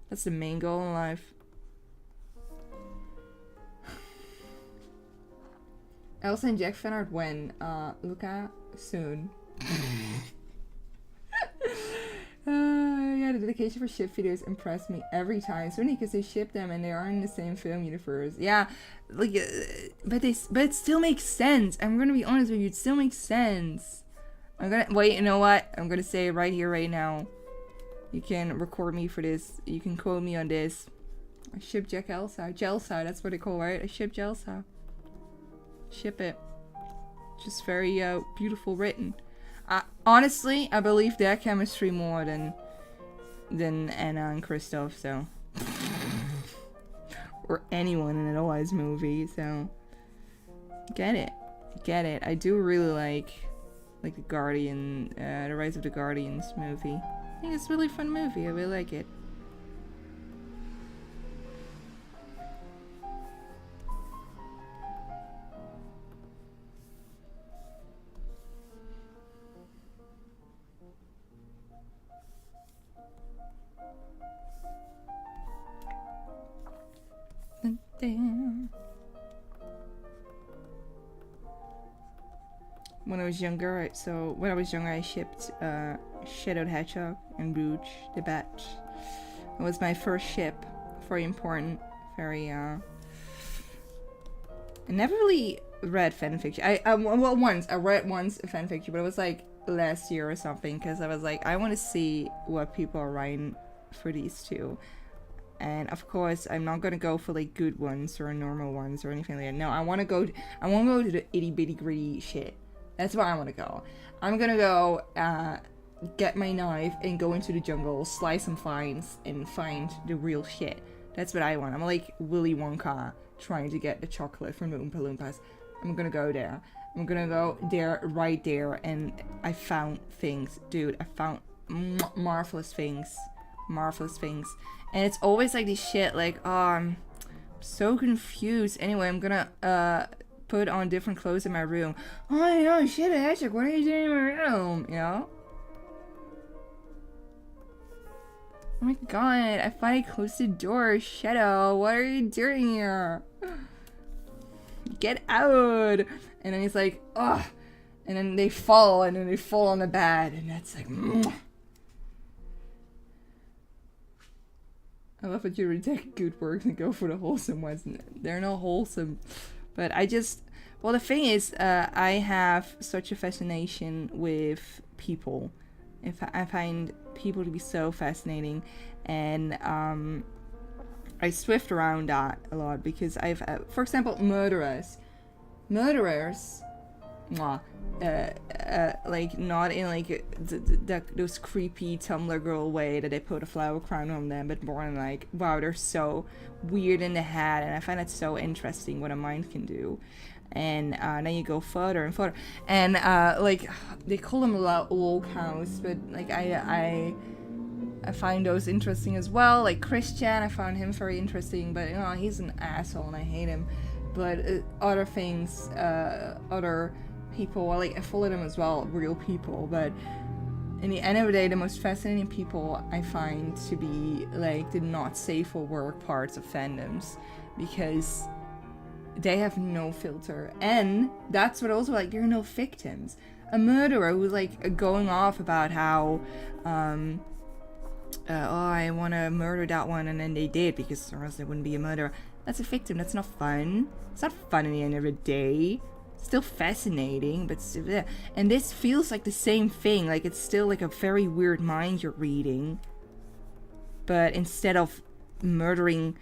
that's the main goal in life. Elsa and Jack fanart when Luca soon. Yeah, the dedication for ship videos impressed me every time. So many because they ship them and they are in the same film universe. Yeah, like, but it still makes sense. I'm gonna be honest with you, it still makes sense. I'm gonna wait. You know what? I'm gonna say it right here, right now. You can record me for this. You can quote me on this. I ship Jack Elsa, Jelsa. That's what they call, right? I ship Jelsa. Ship it. Just very beautiful written. Honestly, I believe their chemistry more than Anna and Kristoff, so or anyone in an Allies movie, so get it. I do really like the Guardian, the Rise of the Guardians movie. I think it's a really fun movie. I really like it. when I was younger. So when I was younger, I shipped Shadow the Hedgehog and Rouge the Bat. It was my first ship. Very important. Very I never really read fanfiction. I read once a fanfiction, but it was like last year or something, because I was like, I want to see what people are writing for these two. And of course, I'm not gonna go for like good ones or normal ones or anything like that. No, I want to go to the itty bitty gritty shit. That's where I want to go. I'm gonna go get my knife and go into the jungle, slice some vines, and find the real shit. That's what I want. I'm like Willy Wonka trying to get the chocolate from the Oompa Loompas. I'm gonna go there. I'm gonna go there, right there, and I found things. Dude, I found marvelous things. Marvelous things. And it's always like this shit, like, oh, I'm so confused. Anyway, I'm gonna put on different clothes in my room. Oh, no, shit, Hedgehog, what are you doing in my room? You know? Oh my god, I finally closed the door. Shadow, what are you doing here? Get out! And then he's like, ugh. And then they fall, and then they fall on the bed, and that's like, I love that you reject good works and go for the wholesome ones. They're not wholesome. But I just, well, the thing is, I have such a fascination with people. I find people to be so fascinating, and I swift around that a lot because I've, for example, murderers, like not in like those creepy Tumblr girl way that they put a flower crown on them, but more in like, wow, they're so weird in the head, and I find it so interesting what a mind can do. And then you go further and further, and like they call them lol cows, but like I find those interesting as well. Like Christian, I found him very interesting, but you know, he's an asshole and I hate him. But other things, other people, well, like I follow them as well, real people. But in the end of the day, the most fascinating people I find to be like the not safe for work parts of fandoms, because they have no filter. And that's what also, like, there are no victims. A murderer who's like going off about how oh, I want to murder that one, and then they did, because or else they wouldn't be a murderer. That's a victim. That's not fun. It's not fun at the end of the day. It's still fascinating, but still, yeah. And this feels like the same thing. Like, it's still like a very weird mind you're reading, but instead of murdering,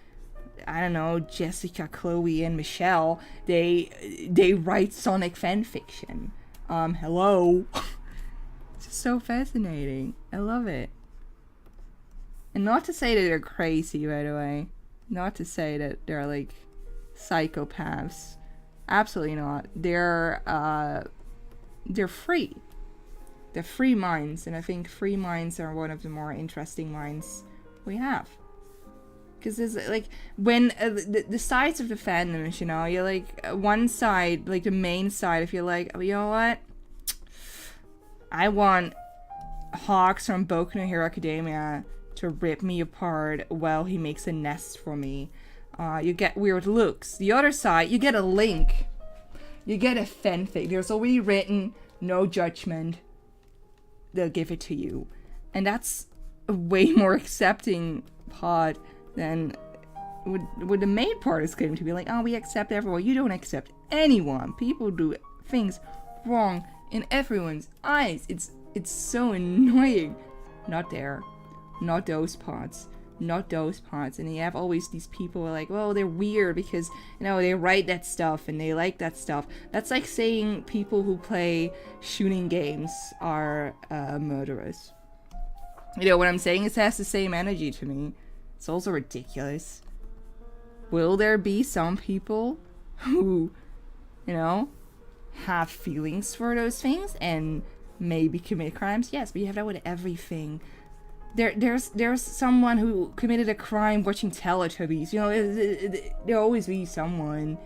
I don't know, Jessica, Chloe, and Michelle, they write Sonic fanfiction. Hello. It's just so fascinating. I love it. And not to say that they're crazy, by the way. Not to say that they're like psychopaths. Absolutely not. They're free. They're free minds, and I think free minds are one of the more interesting minds we have. Because there's like, when the sides of the fandoms, you know, you're like, one side, like the main side, if you're like, oh, you know what, I want Hawks from Boku no Hero Academia to rip me apart while he makes a nest for me. You get weird looks. The other side, you get a link. You get a fanfic. There's already written, no judgment. They'll give it to you. And that's a way more accepting part than what the main part is claiming to be. Like, oh, we accept everyone. You don't accept anyone. People do things wrong in everyone's eyes. It's so annoying. Not there. Not those parts. Not those parts. And you have always these people who are like, well, they're weird because, you know, they write that stuff and they like that stuff. That's like saying people who play shooting games are murderers. You know what I'm saying? It has the same energy to me. It's also ridiculous. Will there be some people who, you know, have feelings for those things and maybe commit crimes? Yes, but you have that with everything. There's someone who committed a crime watching Teletubbies. You know, there'll always be someone.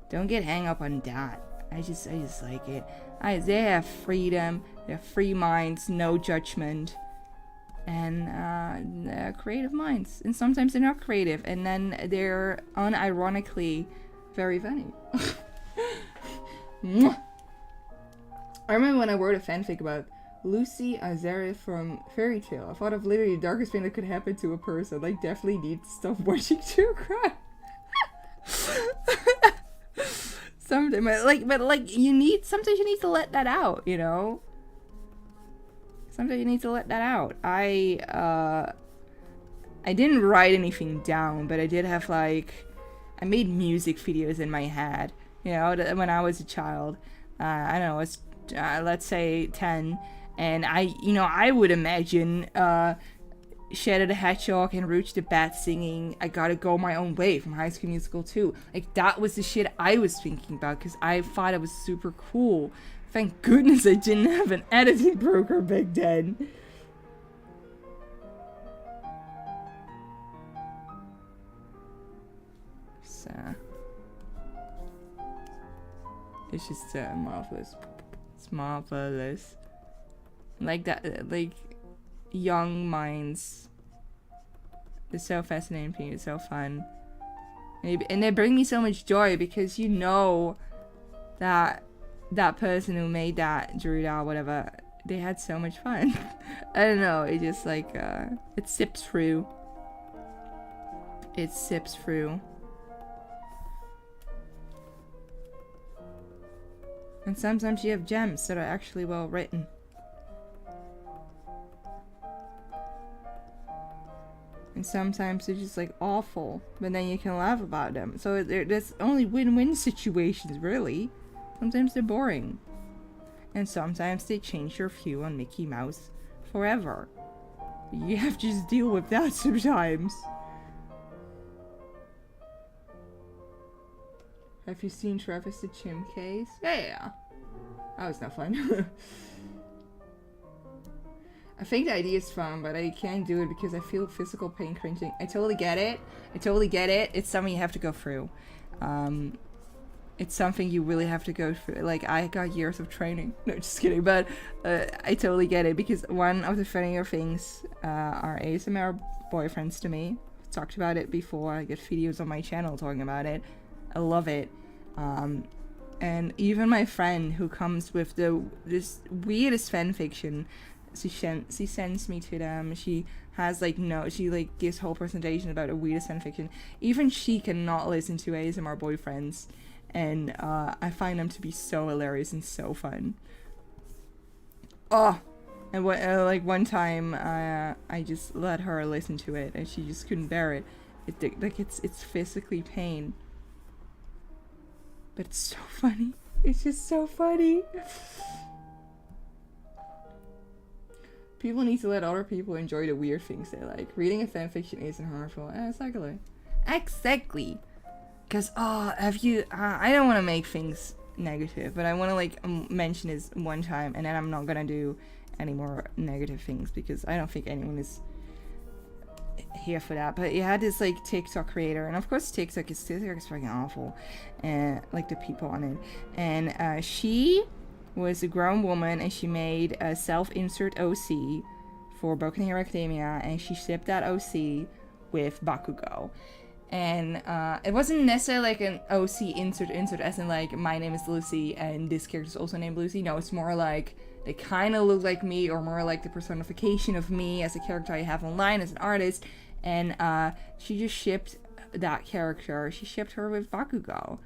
Don't get hung up on that. I just like it. They have freedom. They're free minds, no judgment, and they're creative minds. And sometimes they're not creative, and then they're unironically very funny. I remember when I wrote a fanfic about Lucy Azareth from Fairy Tale. I thought of literally the darkest thing that could happen to a person. Like, definitely need to stop watching true crime. Sometimes, sometimes you need to let that out, you know? Sometimes you need to let that out. I didn't write anything down, but I did have, like, I made music videos in my head, you know, when I was a child. I don't know, I was, let's say 10, and I would imagine, Shadow the Hedgehog and Rouge the Bat singing I Gotta Go My Own Way from High School Musical 2. Like, that was the shit I was thinking about, because I thought it was super cool. Thank goodness I didn't have an editing program back then. So, it's just marvelous. It's marvelous. Like that, like, young minds. It's so fascinating to me. It's so fun. And they bring me so much joy because you know that that person who made that, drew that, whatever, they had so much fun. I don't know. It just like, it sips through. It sips through. And sometimes you have gems that are actually well written. And sometimes they're just like awful, but then you can laugh about them. So there's only win-win situations, really. Sometimes they're boring. And sometimes they change your view on Mickey Mouse forever. You have to just deal with that sometimes. Have you seen Travis the Chimp case? Yeah. That was not fun. I think the idea is fun, but I can't do it because I feel physical pain cringing. I totally get it. I totally get it. It's something you have to go through. It's something you really have to go through. Like, I got years of training. No, just kidding. But I totally get it because one of the funnier things are ASMR boyfriends to me. I've talked about it before. I get videos on my channel talking about it. I love it. And even my friend who comes with this weirdest fanfiction, she sends me to them. She has she gives whole presentation about a weirdest fanfiction. Even she cannot listen to ASMR boyfriends, and I find them to be so hilarious and so fun. Oh, and one time I just let her listen to it, and she just couldn't bear it. It's physically pain. But it's so funny. It's just so funny. People need to let other people enjoy the weird things they like. Reading a fanfiction isn't harmful. Exactly. Exactly. Because, I don't want to make things negative, but I want to, mention this one time, and then I'm not going to do any more negative things, because I don't think anyone is here for that. But you had this TikTok creator, and of course TikTok is fucking awful, and the people on it, and she was a grown woman, and she made a self-insert OC for Broken Hero Academia, and she shipped that OC with Bakugo. And it wasn't necessarily an OC insert as in my name is Lucy and this character is also named Lucy. No, it's more like they kind of look like me, or more like the personification of me as a character I have online as an artist. And she just shipped that character. She shipped her with Bakugo.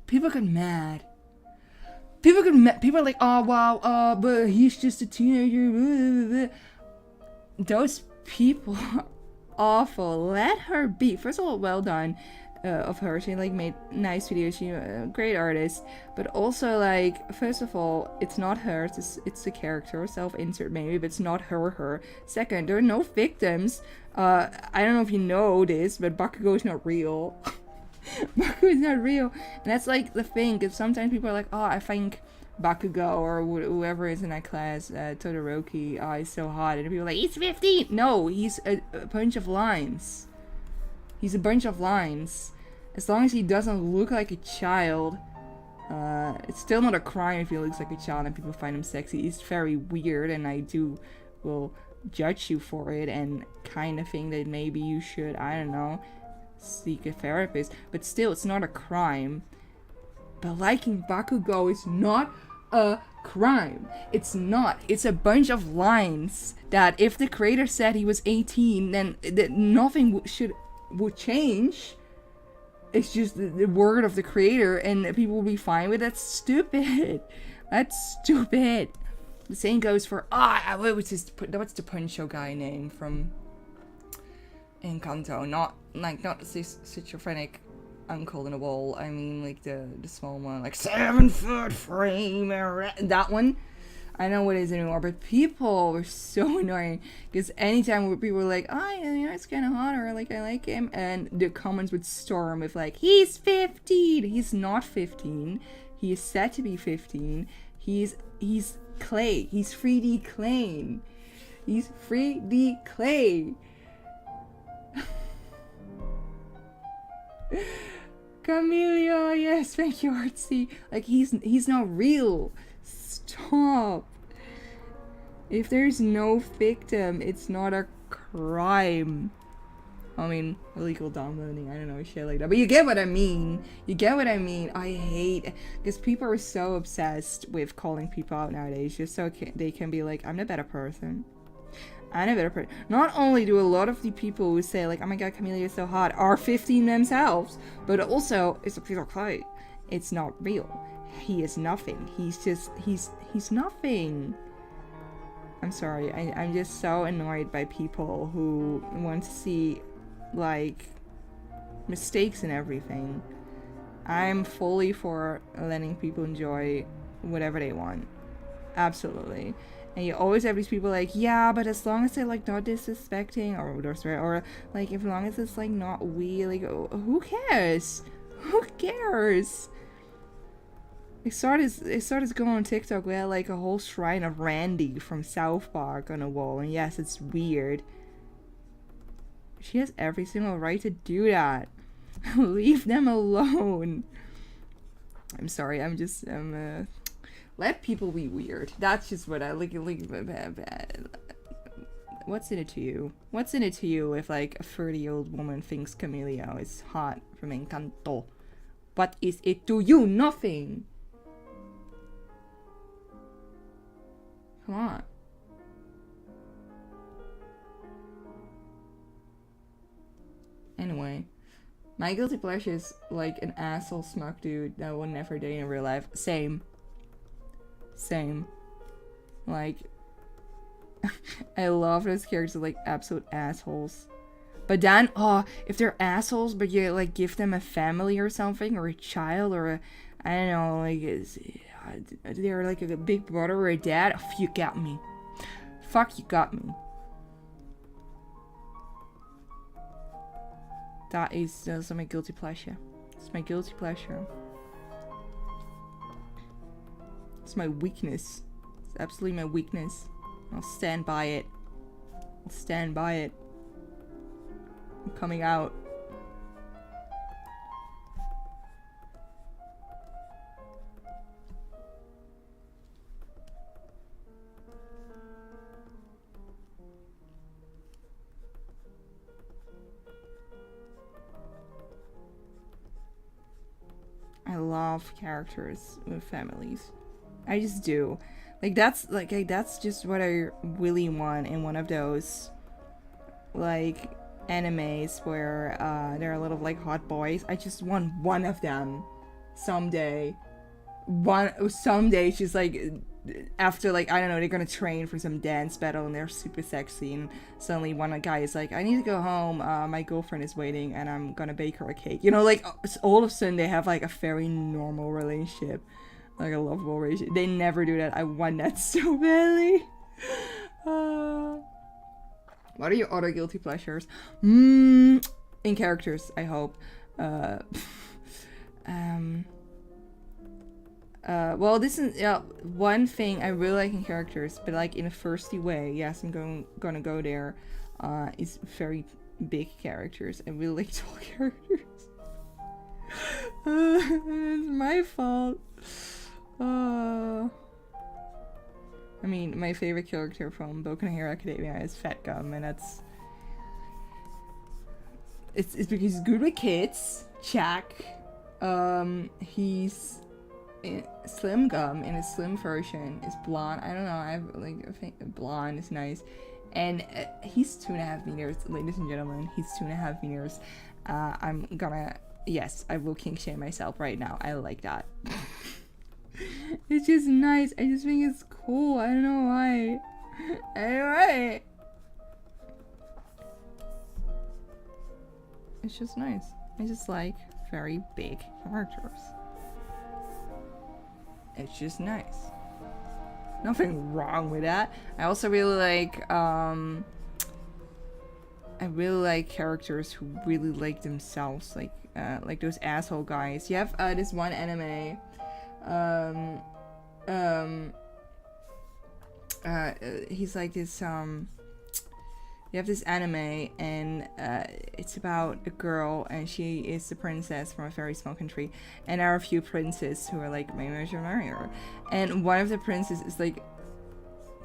People got mad. People are like, oh wow, but he's just a teenager. Those people are awful. Let her be. First of all, well done of her. She made nice videos. She's a great artist. But also first of all, it's not her. It's the character. Self-insert maybe, but it's not her. Second, there are no victims. I don't know if you know this, but Bakugo is not real. Bakugo is not real. And that's the thing, because sometimes people are like, oh, I think Bakugo or whoever is in that class, Todoroki, is so hot. And people are like, he's 15! No, he's a bunch of lines. He's a bunch of lines. As long as he doesn't look like a child, it's still not a crime if he looks like a child and people find him sexy. It's very weird, and I will judge you for it and kind of think that maybe you should, I don't know, seek a therapist. But still, it's not a crime. But liking Bakugo is not a crime. It's not. It's a bunch of lines that if the creator said he was 18, then nothing would change. It's just the word of the creator, and people will be fine with it. That's stupid. That's stupid. The same goes for what's the Puncho guy name from Encanto? Not the schizophrenic uncle in a wall. I mean, like the small one, like 7-foot frame. That one. I know what it is anymore, but people were so annoying because anytime people were like, "Oh, you know, it's kind of hot," or like, "I like him," and the comments would storm with like, "He's 15." He's not 15. He is said to be 15. He's clay. He's 3D clay. He's 3D clay. Camilio, yes, thank you, Artsy. Like, he's not real. Stop. If there's no victim, it's not a crime. I mean, illegal downloading, I don't know, shit like that. But you get what I mean. You get what I mean. I hate, because people are so obsessed with calling people out nowadays, just so they can be like, I'm a better person. I'm a better person. Not only do a lot of the people who say like, oh my god, Camilla is so hot, are 15 themselves, but also, it's a piece of clay. It's not real. He is nothing. He's nothing. I'm sorry. I'm just so annoyed by people who want to see, like, mistakes in everything. I'm fully for letting people enjoy whatever they want. Absolutely. And you always have these people like, yeah, but as long as they're, like, not disrespecting, or like, as long as it's, like, not weird, like, who cares? Who cares? I saw this girl on TikTok where like a whole shrine of Randy from South Park on a wall, and yes, it's weird. She has every single right to do that. Leave them alone. I'm sorry, let people be weird. That's just what I like. What's in it to you? What's in it to you if like a 30-year-old woman thinks Camilio is hot from Encanto? What is it to you? Nothing. Come on. Anyway, my guilty pleasure is like an asshole smug dude that will never date in real life. Same. Like, I love those characters like absolute assholes. But then, if they're assholes, but you like give them a family or something, or a child, or a, I don't know, like they're like a big brother or a dad. You got me. Fuck, you got me. That's my guilty pleasure. It's my guilty pleasure. It's my weakness. It's absolutely my weakness. I'll stand by it. I'll stand by it. I'm coming out. I love characters with families. I just do. That's just what I really want in one of those like animes where there are a lot of like hot boys. I just want one of them someday. Someday she's like, after like, I don't know, they're gonna train for some dance battle and they're super sexy, and suddenly one guy is like, I need to go home, my girlfriend is waiting and I'm gonna bake her a cake, you know, like all of a sudden they have like a very normal relationship, like a lovable relationship. They never do that. I want that so badly. What are your other guilty pleasures? In characters, I hope. Well, this is one thing I really like in characters, but like in a thirsty way. Yes, I'm gonna go there. Is very big characters. I really like tall characters. It's my fault. I mean, my favorite character from Boku no Hero Academia is Fat Gum, and that's it's because he's good with kids. Jack. He's Slim Gum in a slim version is blonde. I don't know. I think blonde is nice, and he's 2.5 meters, ladies and gentlemen. He's 2.5 meters. I'm gonna, yes, I will kink shame myself right now. I like that. It's just nice. I just think it's cool. I don't know why. Anyway, it's just nice. I just like very big characters. It's just nice. Nothing wrong with that. I also really like characters who really like themselves, like those asshole guys. You have this one anime, he's like this you have this anime, and it's about a girl, and she is the princess from a very small country, and there are a few princes who are like, maybe I should marry her. And one of the princes is like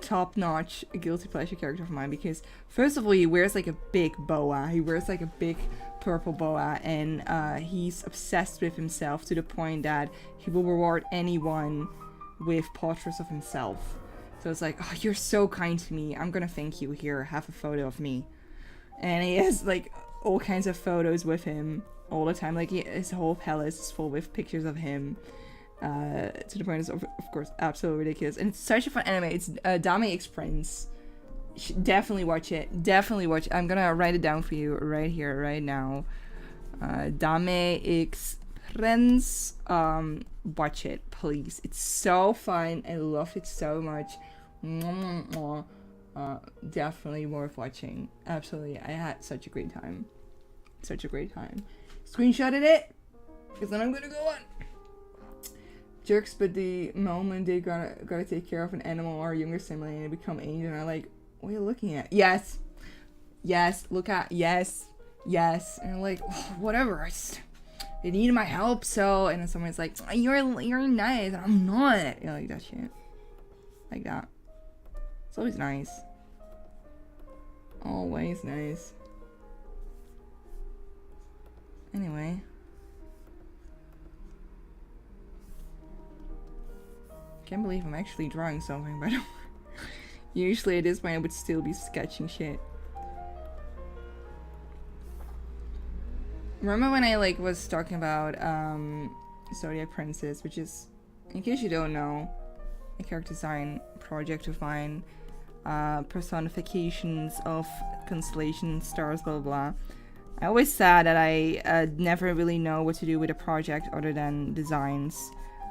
top-notch guilty pleasure character of mine, because first of all, he wears like a big boa. He wears like a big purple boa, and he's obsessed with himself to the point that he will reward anyone with portraits of himself. So it's like, oh, you're so kind to me. I'm gonna thank you. Here, have a photo of me. And he has like all kinds of photos with him all the time. Like his whole palace is full with pictures of him. To the point it's of course absolutely ridiculous. And it's such a fun anime. It's Dame X Prince. Definitely watch it. Definitely watch it. I'm gonna write it down for you right here, right now. Dame X Prince. Watch it, please. It's so fun. I loved it so much. Definitely worth watching. Absolutely. I had such a great time. Such a great time. Screenshotted it, because then I'm gonna go on. Jerks, but the moment they gotta take care of an animal or a younger sibling and they become aged and are like, what are you looking at? Yes. Yes. Look at. Yes. Yes. And I'm like, oh, whatever. They need my help, so, and then someone's like, you're nice, and I'm not. Yeah, like that shit. Like that. It's always nice. Always nice. Anyway. Can't believe I'm actually drawing something, by the way. Usually at this point I would still be sketching shit. Remember when I was talking about Zodiac Princess, which is, in case you don't know, a character design project of mine, personifications of constellation stars, blah blah blah. I always said that I never really know what to do with a project other than designs,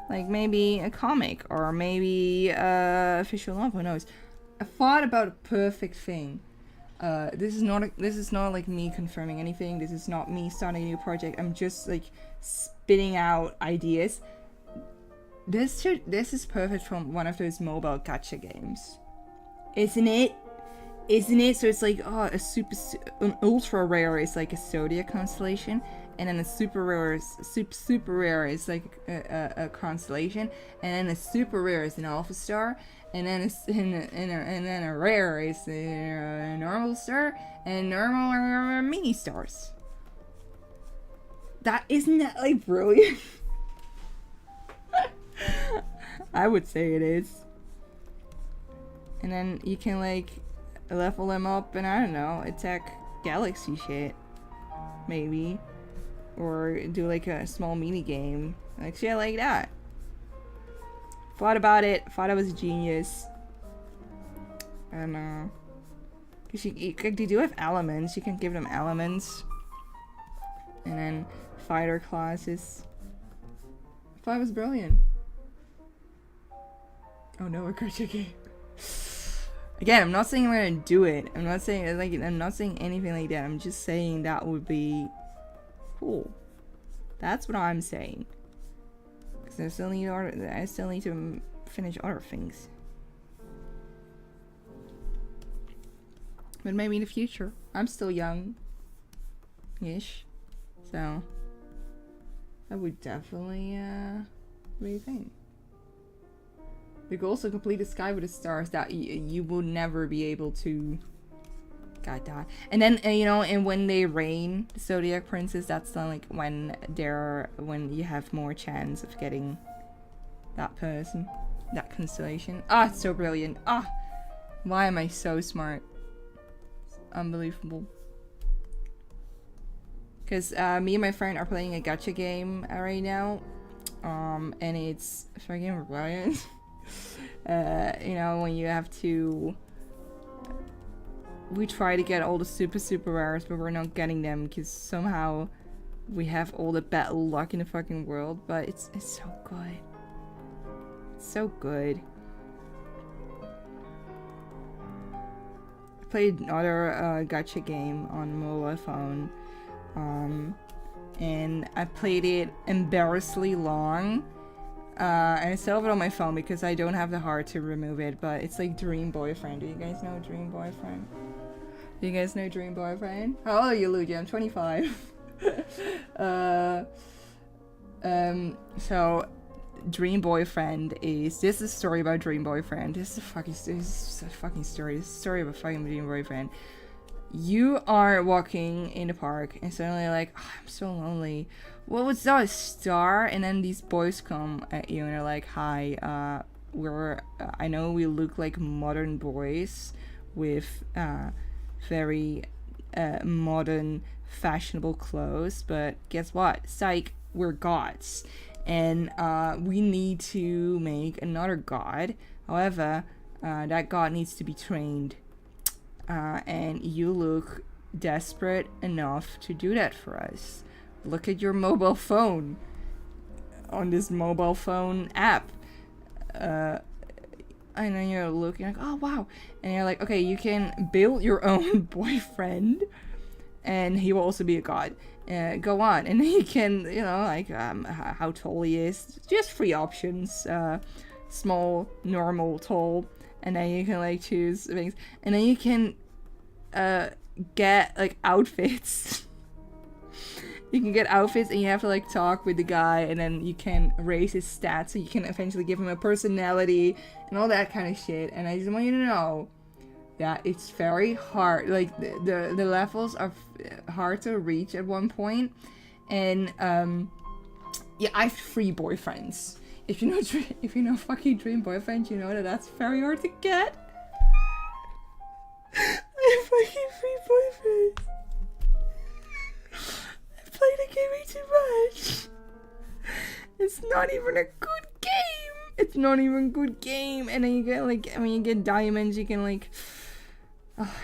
like maybe a comic or maybe a visual novel. Who knows? I thought about a perfect thing. This is not like me confirming anything. This is not me starting a new project. I'm just like spitting out ideas. This is perfect from one of those mobile gacha games, isn't it? Isn't it? So it's like, oh, an ultra rare is like a zodiac constellation, and then a super rare is like a constellation, and then a super rare is an alpha star. And then a rare is a normal star, and normal are mini stars. Isn't that like brilliant? I would say it is. And then you can like level them up and I don't know, attack galaxy shit, maybe, or do like a small mini game, like shit like that. Thought about it, thought I was a genius. And cause they do have elements, you can give them elements. And then fighter classes. I thought it was brilliant. Oh no, we're critiquing. Again, I'm not saying I'm gonna do it. I'm not saying anything like that. I'm just saying that would be cool. That's what I'm saying. I still need to finish other things. But maybe in the future. I'm still young-ish. So I would definitely be a thing. The goal is to complete the sky with the stars that you will never be able to. God damn. And then and when they reign, the Zodiac Princess, that's like when you have more chance of getting that person, that constellation. Ah, it's so brilliant. Ah, why am I so smart? It's unbelievable. Because me and my friend are playing a gacha game right now. And it's fucking brilliant. You know, when you have to... We try to get all the super rares, but we're not getting them because somehow we have all the bad luck in the fucking world. But it's so good. It's so good. I played another gacha game on mobile phone. And I played it embarrassingly long. And I still have it on my phone because I don't have the heart to remove it. But it's like Dream Boyfriend. Do you guys know Dream Boyfriend? Do you guys know Dream Boyfriend? How old are you, Luigi? I'm 25. So Dream Boyfriend is... This is a story about Dream Boyfriend. This is a fucking story. This is a fucking story. This is a story about fucking Dream Boyfriend. You are walking in the park and suddenly like, oh, I'm so lonely. Well, what's that, a star? And then these boys come at you and they're like, hi, I know we look like modern boys with very modern fashionable clothes, but guess what? Psych, we're gods. And we need to make another god. However, that god needs to be trained. And you look desperate enough to do that for us. Look at your mobile phone. On this mobile phone app. And then you're looking like, oh wow. And you're like, okay, you can build your own boyfriend. And he will also be a god. Go on. And then you can, you know, like how tall he is. Just 3 options. Small, normal, tall. And then you can like choose things. And then you can get like outfits. You can get outfits and you have to like talk with the guy, and then you can raise his stats so you can eventually give him a personality and all that kind of shit. And I just want you to know that it's very hard. Like the levels are hard to reach at one point. And yeah, I have 3 boyfriends. If you know fucking Dream Boyfriend, you know that that's very hard to get. I have fucking 3 boyfriends. I played the game way too much. It's not even a good game. It's not even a good game. And then you get like, when you get diamonds, you can like,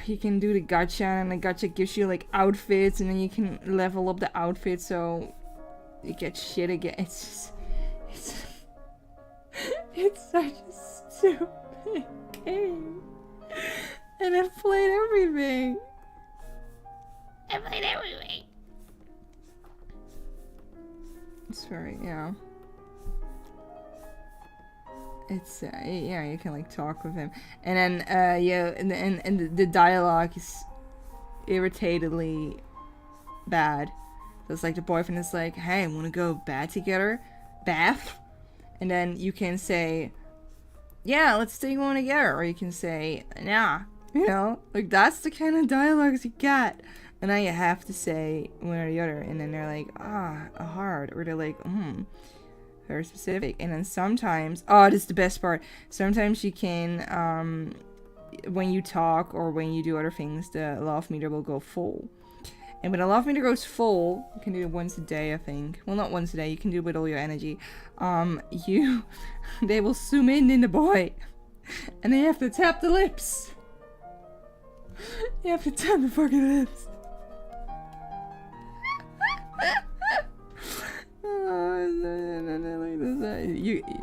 you can do the gacha, and the gacha gives you like outfits, and then you can level up the outfits so you get shit again. It's such a stupid game. And I've played everything. It's very, yeah. It's, yeah, you can like talk with him. And then, yeah, and the dialogue is irritatingly bad. So it's like the boyfriend is like, hey, wanna go bath? And then you can say, yeah, let's take one together. Or you can say, nah. You know? Like, that's the kind of dialogues you get. And then you have to say one or the other. And then they're like, hard. Or they're like, very specific. And then sometimes, this is the best part. Sometimes you can, when you talk or when you do other things, the love meter will go full. And when the love meter goes full, you can do it once a day, I think. Well, not once a day. You can do it with all your energy. They will zoom in the boy. And then you have to tap the lips. You have to tap the fucking lips.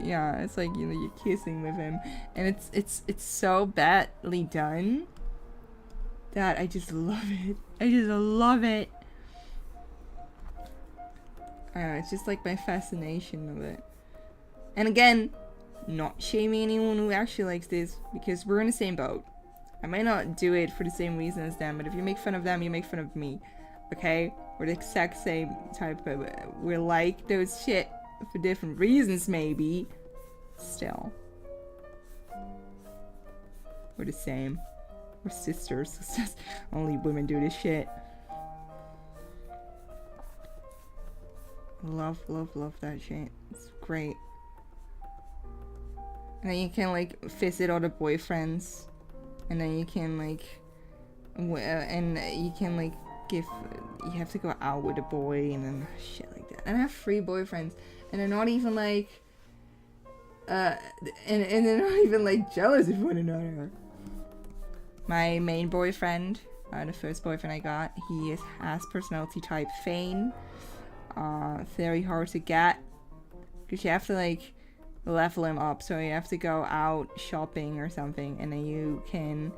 Yeah, it's like, you know, you're kissing with him. And it's so badly done that I just love it. I just love it. I don't know, it's just like my fascination of it. And again, not shaming anyone who actually likes this, because we're in the same boat. I might not do it for the same reason as them, but if you make fun of them, you make fun of me. Okay? We're the exact same type of... We're like those shit for different reasons, maybe. Still. We're the same. We're sisters. It's just only women do this shit. Love that shit. It's great. And then you can like visit other boyfriends, and then you can like, and you can like you have to go out with a boy and then shit like that. And I have 3 boyfriends, and they're not even like, and they're not even like jealous of one another. My main boyfriend, the first boyfriend I got, he has personality type Fane. Very hard to get, because you have to like level him up, so you have to go out shopping or something, and then you can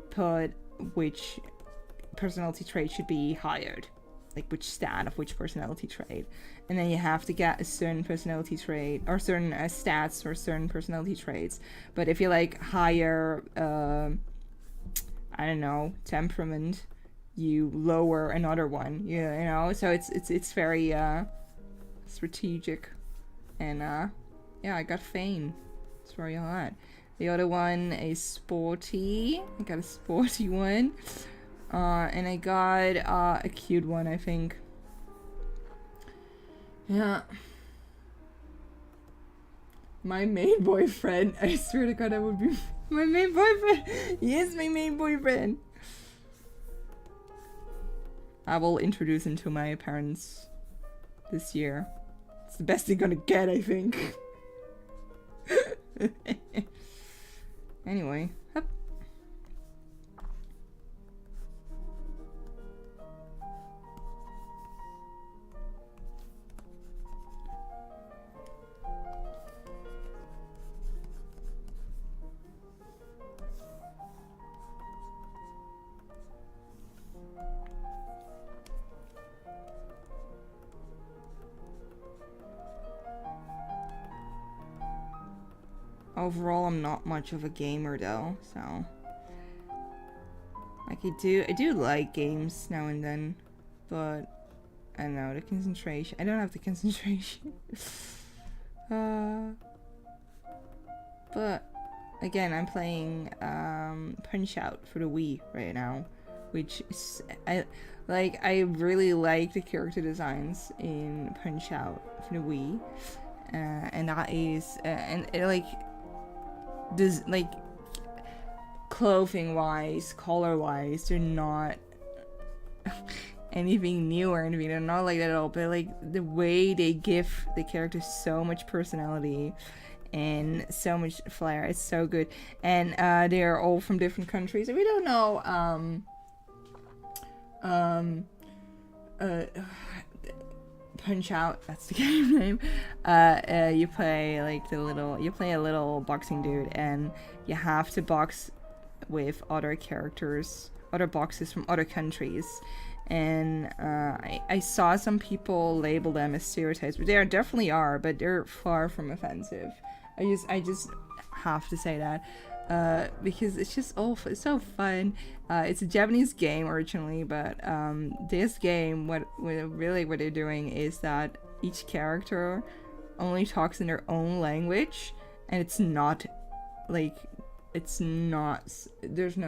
put which personality trait should be hired, like which stat of which personality trait, and then you have to get a certain personality trait or certain stats for certain personality traits. But if you like higher I don't know, temperament, you lower another one, you know, so it's very strategic. And yeah, I got Fane. It's very hot. The other one is sporty. I got a sporty one. And I got a cute one, I think. Yeah. My main boyfriend. I swear to God, that would be my main boyfriend. He is my main boyfriend. I will introduce him to my parents this year. It's the best they're gonna get, I think. Anyway. Hup. Overall, I'm not much of a gamer though, so like I do like games now and then, but I don't know, the concentration. I don't have the concentration. But again, I'm playing Punch Out for the Wii right now, which is, I really like the character designs in Punch Out for the Wii, and that is and it, like. Does like clothing wise, color wise, they're not anything new or anything. They're not like that at all. But like the way they give the characters so much personality and so much flair, it's so good. And they're all from different countries. We don't know. Punch Out, that's the game name. You play like you play a little boxing dude, and you have to box with other characters, other boxers from other countries. And I saw some people label them as stereotypes, but they definitely are, but they're far from offensive. I just have to say that. Because it's just it's so fun. It's a Japanese game originally, but this game, what they're doing is that each character only talks in their own language, and there's no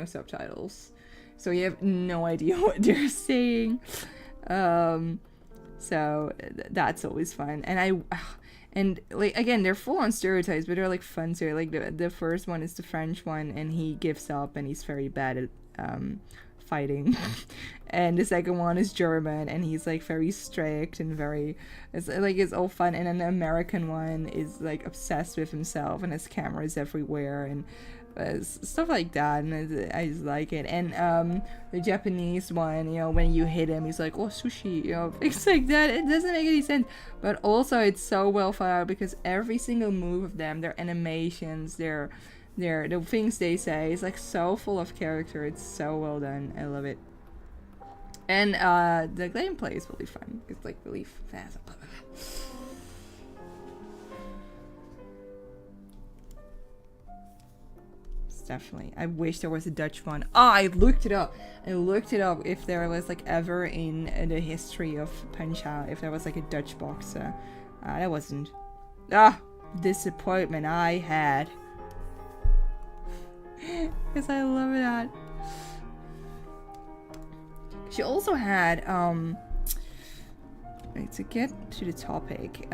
subtitles, so you have no idea what they're saying. So that's always fun, and like again, they're full on stereotypes, but they're like fun too. Like the first one is the French one, and he gives up, and he's very bad at fighting. And the second one is German, and he's like very strict and it's all fun. And then the American one is like obsessed with himself and has cameras everywhere and stuff like that, and I just like it. And the Japanese one, you know, when you hit him, he's like, oh, sushi, you know, things like that. It doesn't make any sense, but also it's so well thought out, because every single move of them, their animations, the things they say is like so full of character. It's so well done. I love it. And the gameplay is really fun. It's like really fast. Definitely. I wish there was a Dutch one. I looked it up. If there was like ever in the history of Punch Out, if there was like a Dutch boxer. There wasn't. Disappointment I had. Because I love that. She also had, to get to the topic,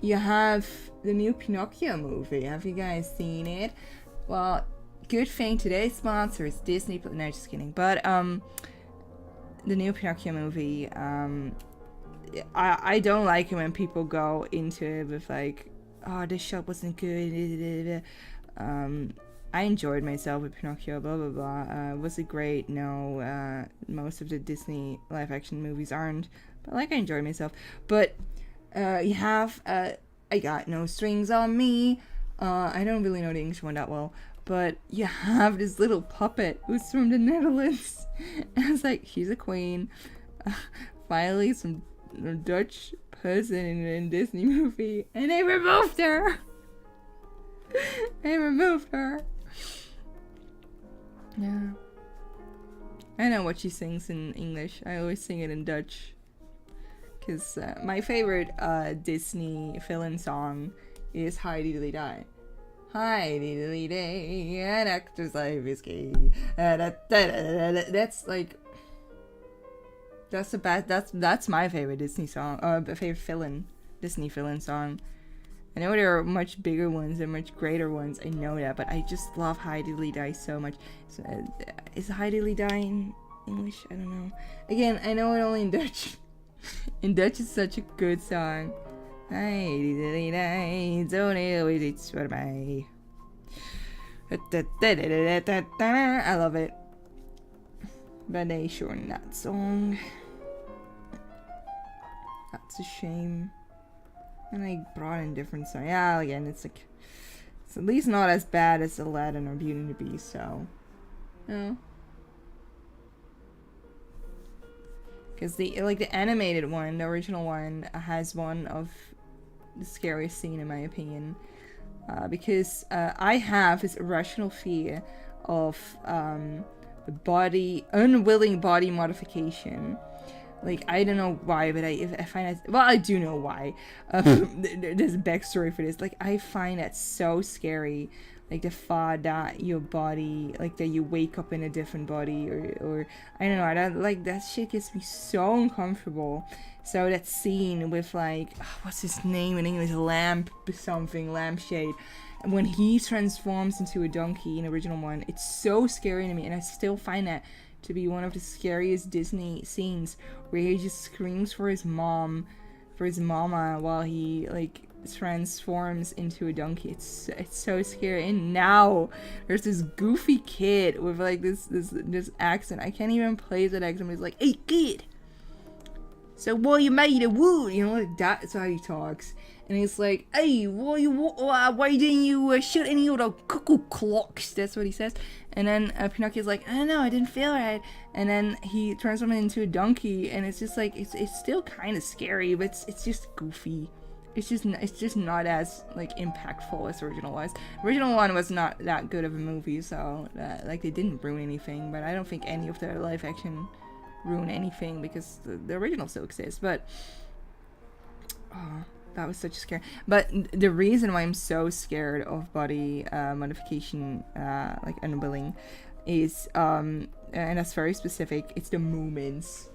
you have the new Pinocchio movie. Have you guys seen it? Well, good thing today's sponsor is Disney. No, just kidding. But the new Pinocchio movie. I don't like it when people go into it with like, oh, this shot wasn't good. I enjoyed myself with Pinocchio, blah blah blah. Was it great? No. Most of the Disney live action movies aren't, but like I enjoyed myself. But you have I Got No Strings on Me. I don't really know the English one that well, but you have this little puppet who's from the Netherlands. And it's like, she's a queen. Finally, some Dutch person in a Disney movie, and they removed her. They removed her. Yeah. I know what she sings in English. I always sing it in Dutch. Because my favorite Disney villain song is Heidi Dilly Die. Heidi Dilly Day, an actor's life is gay. That's like... That's my favorite Disney song. Favorite villain. Disney villain song. I know there are much bigger ones and much greater ones. I know that, but I just love Heidi Dilly Die so much. So, is Heidi Dilly Die in English? I don't know. Again, I know it only in Dutch. In Dutch, it's such a good song. Heidi Dilly Die, don't always it's for mij. I love it. But they shortened that song. That's a shame. And I brought in different songs. Yeah, again, it's like, it's at least not as bad as Aladdin or Beauty and the Beast, so, no. Because the animated one, the original one, has one of the scariest scene in my opinion. Because I have this irrational fear of unwilling body modification. Like, I don't know why, but I find that, well, I do know why. There's a backstory for this. Like, I find that so scary. Like, the thought that your body, like, that you wake up in a different body, or I don't know, that shit gets me so uncomfortable. So that scene with, like, what's his name in English? Lampshade. And when he transforms into a donkey in the original one, it's so scary to me, and I still find that to be one of the scariest Disney scenes, where he just screams for his mama, while he, like, transforms into a donkey. It's so scary. And now there's this goofy kid with, like, this accent. I can't even play that accent, but he's like, "Hey kid, so why you made a wood?" You know, like, that's how he talks. And he's like, "Hey, why didn't you shoot any of the cuckoo clocks?" That's what he says. And then Pinocchio's like, "I don't know, I didn't feel right." And then he transforms into a donkey, and it's just like, it's still kind of scary, but it's just goofy. It's just not as, like, impactful as the original was. The original one was not that good of a movie, so like, they didn't ruin anything. But I don't think any of the live action ruin anything, because the original still exists. But that was such a scare. But the reason why I'm so scared of body modification, like unwilling, is and that's very specific. It's the movements.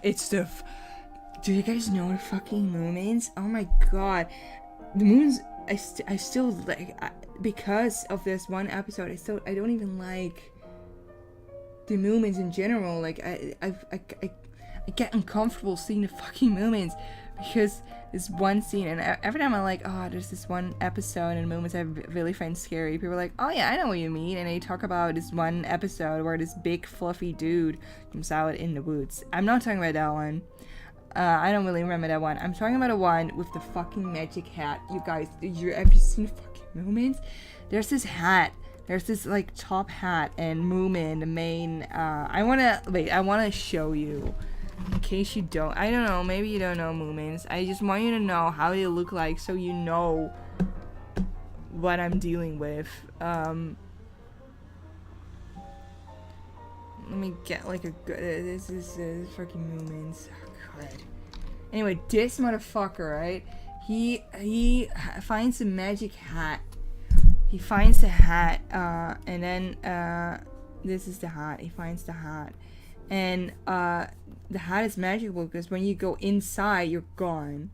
It's the. Do you guys know the fucking movements? Oh my god, the movements. I still like, because of this one episode. I don't even like the movements in general. Like, I get uncomfortable seeing the fucking movements, because this one scene, and every time I'm like, oh, there's this one episode and moments I really find scary. People are like, oh yeah, I know what you mean, and they talk about this one episode where this big fluffy dude comes out in the woods. I'm not talking about that one. I don't really remember that one. I'm talking about the one with the fucking magic hat. You guys, have you seen the fucking movements? There's this hat. There's this, like, top hat and Moomin, the main. I wanna show you. In case you don't, I don't know, maybe you don't know Moomins. I just want you to know how they look like, so you know what I'm dealing with. Let me get, like, a good. This is fucking Moomins. Oh, God. Anyway, this motherfucker, right? He finds a magic hat. He finds the hat, and then this is the hat. He finds the hat. And the hat is magical because when you go inside, you're gone.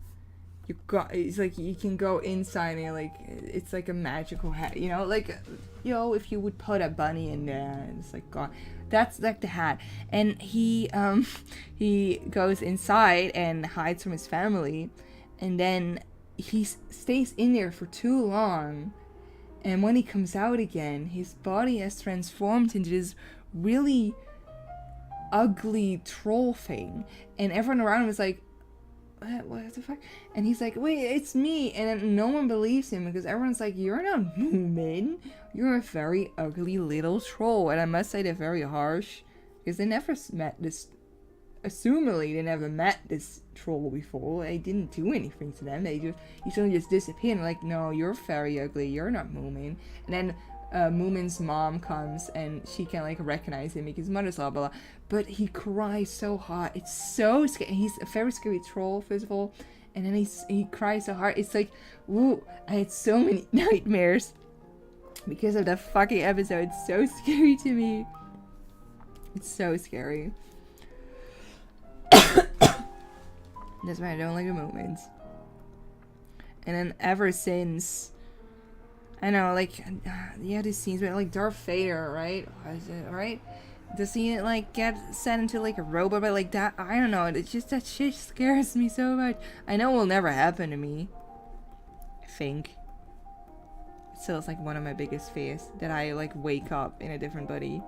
It's like you can go inside and like it's like a magical hat, you know, like if you would put a bunny in there and it's like gone. That's like the hat. And he goes inside and hides from his family, and then he stays in there for too long, and when he comes out again, his body has transformed into this really ugly troll thing, and everyone around him is like, what the fuck? And he's like, wait, it's me. And then no one believes him because everyone's like, you're not Moomin, you're a very ugly little troll. And I must say they're very harsh because they never met this, assumably they never met this troll before. They didn't do anything to them. He suddenly just disappeared and like, no, you're very ugly, you're not Moomin. And then Moomin's mom comes and she can like recognize him because his mother's blah blah blah. But he cries so hard. It's so scary. He's a very scary troll, first of all, and then he cries so hard. It's like, woo! I had so many nightmares because of that fucking episode. It's so scary to me. It's so scary. That's why I don't like the Moomins. And then ever since, I know, like, yeah, these scenes where, like, Darth Vader, right? Was it, right? Does he, like, get sent into, like, a robot, but, like, that, I don't know, it's just, that shit scares me so much. I know it will never happen to me. I think. Still, it's, like, one of my biggest fears, that I, like, wake up in a different body.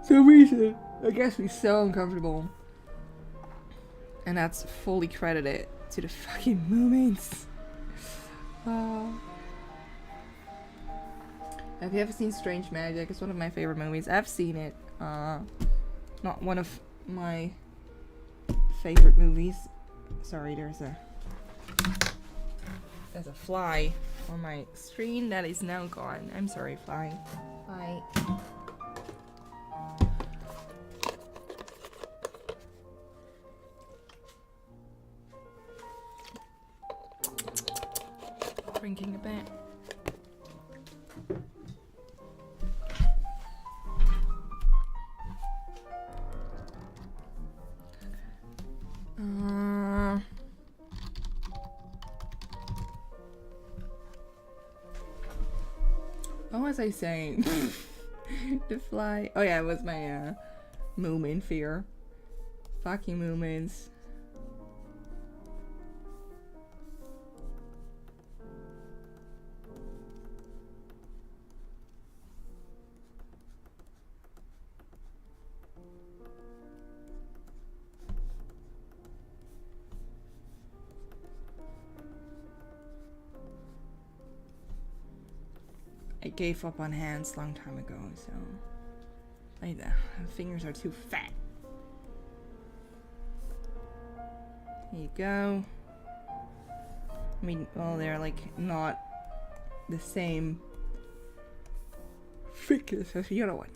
So reason, I guess me so uncomfortable. And that's fully credited to the fucking Moomins. Have you ever seen Strange Magic? It's one of my favorite movies. I've seen it. Not one of my favorite movies. Sorry, there's a fly on my screen that is now gone. I'm sorry, fly. Bye. Drinking a bit. What was I saying? The fly. Oh yeah, it was my Moomin fear. Fucking Moomins. I gave up on hands a long time ago, so like the fingers are too fat. Here you go. I mean, well, they're like not the same thickness as the other one.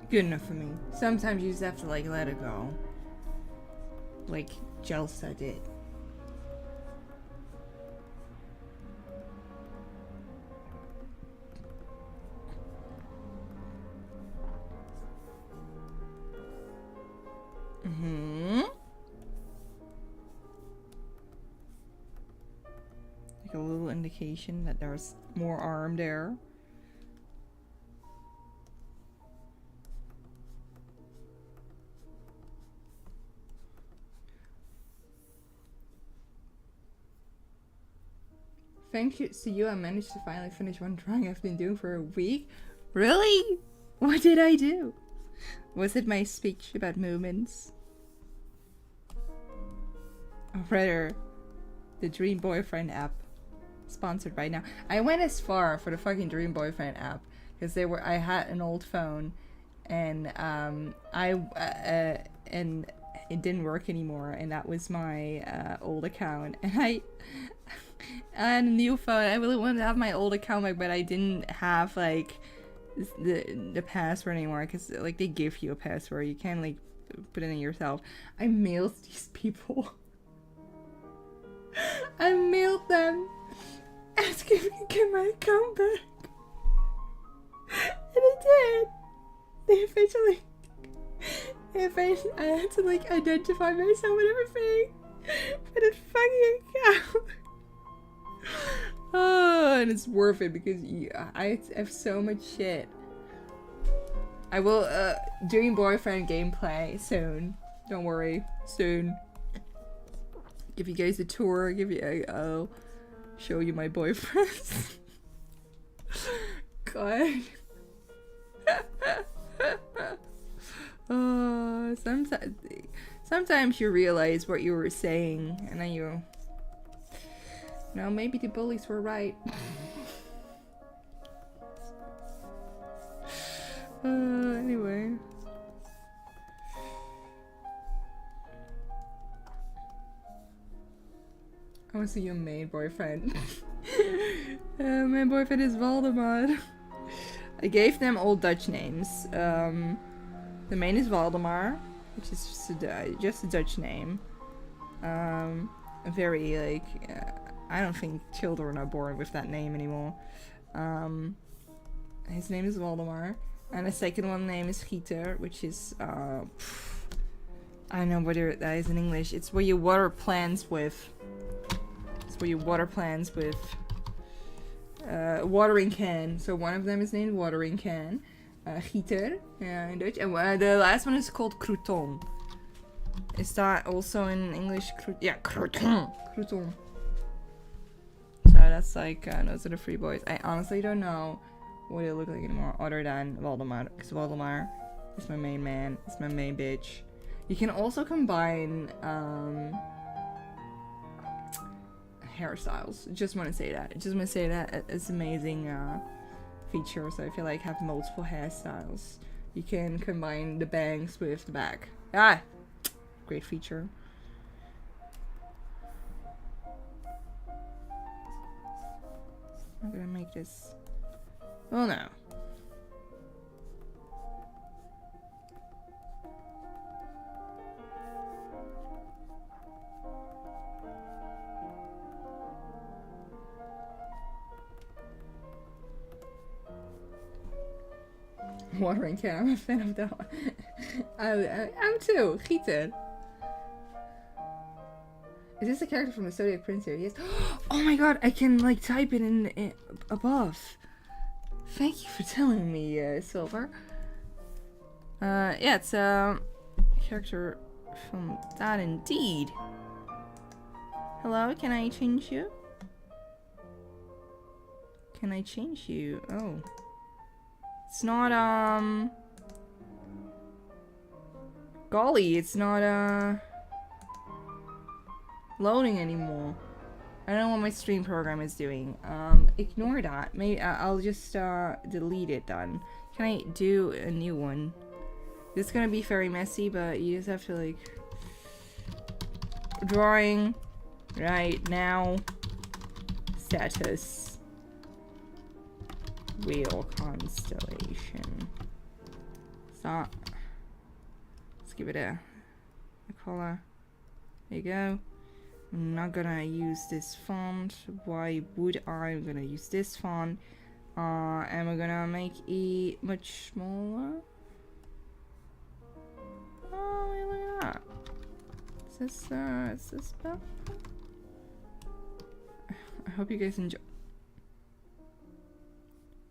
Good enough for me. Sometimes you just have to like let it go. Like Jelsa did. Like a little indication that there's more arm there. Thanks to you, I managed to finally finish one drawing I've been doing for a week. Really? What did I do? Was it my speech about movements? Or rather, The Dream Boyfriend app. Sponsored right now. I went as far for the fucking Dream Boyfriend app because I had an old phone, and and it didn't work anymore, and that was my old account, and I had a new phone. I really wanted to have my old account back, but I didn't have like the password anymore because like they give you a password, you can't like put it in yourself. I mailed these people. I mailed them asking me to get my account back, and I did. They eventually I had to like identify myself and everything for the fucking account. Oh, and it's worth it because I have so much shit. I will Dream Boyfriend gameplay soon. Don't worry, soon. Give you guys a tour. I'll show you my boyfriends. God. Sometimes you realize what you were saying, and then no, maybe the bullies were right. Anyway. I want to see your main boyfriend. My boyfriend is Valdemar. I gave them all Dutch names. The main is Valdemar, which is just a Dutch name. Very like I don't think children are born with that name anymore. His name is Valdemar, and the second one name is Gieter, which is I don't know what that is in English. It's where you water plants with. Watering can. So one of them is named Watering Can. Gieter in Dutch. And the last one is called Crouton. Is that also in English? Yeah, Crouton. Crouton. So that's like, those are the three boys. I honestly don't know what they look like anymore other than Valdemar. Because Valdemar is my main man. It's my main bitch. You can also combine hairstyles. Just want to say that. It's amazing feature. So if you like have multiple hairstyles, you can combine the bangs with the back. Great feature. I'm gonna make this. Oh no. Watering Can. I'm a fan of that one. I'm too. Gieter. Is this a character from the Zodiac Prince here? Yes. Oh my god, I can like type it in above. Thank you for telling me, Silver. Yeah, it's a character from that indeed. Hello, can I change you? Can I change you? Oh. It's not, golly, it's not, loading anymore. I don't know what my stream program is doing. Ignore that. Maybe I'll just, delete it then. Can I do a new one? It's gonna be very messy, but you just have to, like... Drawing. Right now. Status. Wheel constellation. Stop. Let's give it a color. There you go. I'm not gonna use this font. Why would I? I'm gonna use this font. And we're gonna make it much smaller. Oh, look at that. Is this better? I hope you guys enjoy.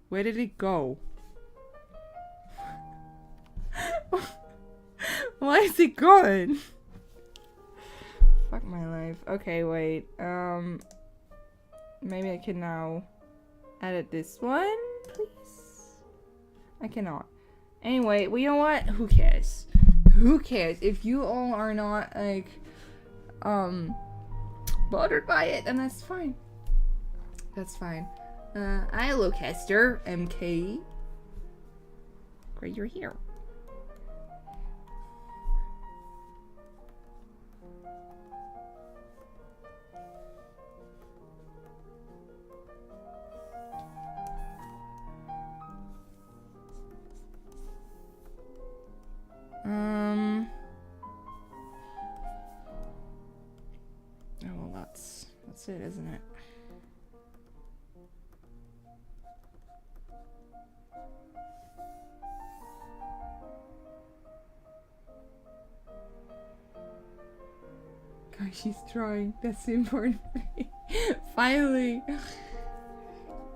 Where did it go? Why is it gone? Fuck my life. Okay, wait. Maybe I can now edit this one, please? I cannot. Anyway, well, you know what? Who cares? Who cares? If you all are not, like, bothered by it, and that's fine. That's fine. Hello, Kester, MK. Great, you're here. Oh, well, that's it, isn't it? Gosh, she's trying. That's the important thing. Finally!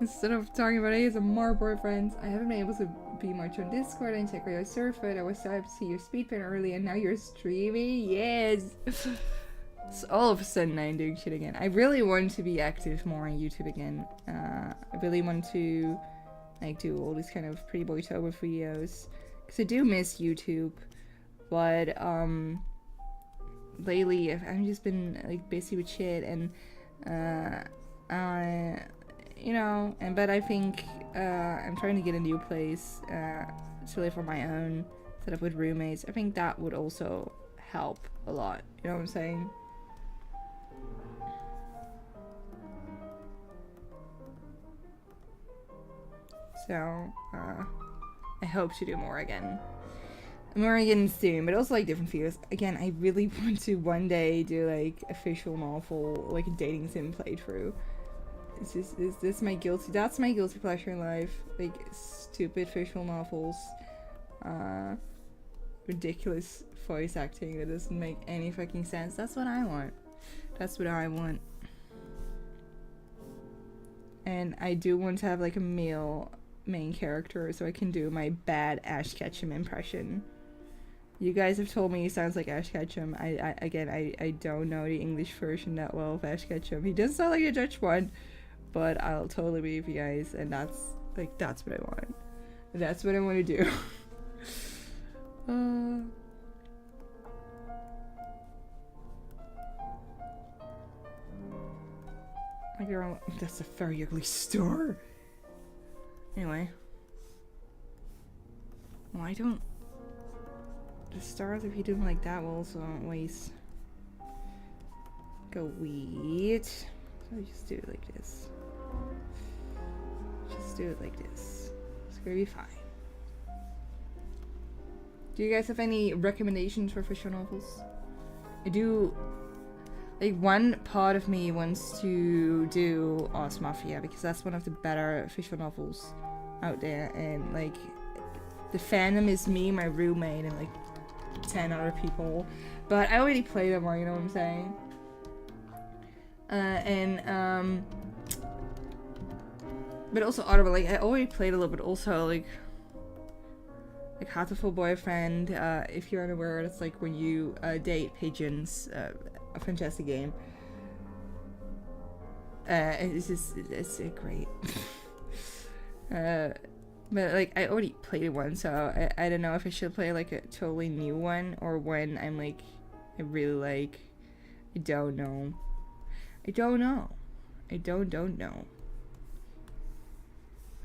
Instead of talking about ASMR boyfriends, I haven't been able to be much on Discord and check out your surfer. I was so happy to see your speed paint early, and now you're streaming. Yes! So all of a sudden I'm doing shit again. I really want to be active more on YouTube again. I really want to like do all these kind of pretty boy-tober videos. Because I do miss YouTube. But lately I've just been like busy with shit, and you know, but I think I'm trying to get a new place to live on my own instead of with roommates. I think that would also help a lot. You know what I'm saying? So I hope to do more again. More again soon, but also like different videos. Again, I really want to one day do like a visual novel, like a dating sim playthrough. Is this my guilty? That's my guilty pleasure in life. Like stupid visual novels, ridiculous voice acting that doesn't make any fucking sense. That's what I want. That's what I want. And I do want to have like a male main character so I can do my bad Ash Ketchum impression. You guys have told me he sounds like Ash Ketchum. I don't know the English version that well of Ash Ketchum. He does sound like a Dutch one, but I'll totally believe you guys, and that's what I want. That's what I want to do. My girl, that's a very ugly star. Anyway. Why don't the stars, if you do them like that, will also always go weird. So I just do it like this. Just do it like this. It's gonna be fine. Do you guys have any recommendations for visual novels? I do. Like, one part of me wants to do Oz Mafia because that's one of the better visual novels out there, and like the fandom is me, my roommate, and like 10 other people, but I already played them all, you know what I'm saying? But also Audible, like I already played a little bit. Also like Hatoful Boyfriend, if you're unaware, it's like when you date pigeons, a fantastic game. It's great. But like I already played it once, so I don't know if I should play like a totally new one or when I'm like I really like. I don't know. Don't know.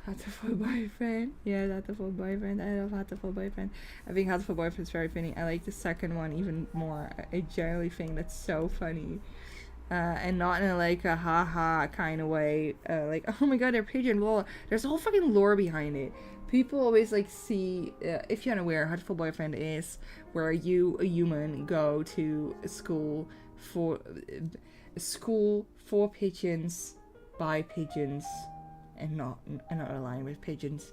Hatoful Boyfriend. Yeah, Hatoful Boyfriend. I love Hatoful Boyfriend. I think Hatoful Boyfriend is very funny. I like the second one even more. I generally think that's so funny. And not in like a haha kind of way. Like, oh my god, they're pigeon. Well, there's a whole fucking lore behind it. People always like see, if you're unaware, Hatoful Boyfriend is where you, a human, go to a school for pigeons, by pigeons, and not aligned with pigeons.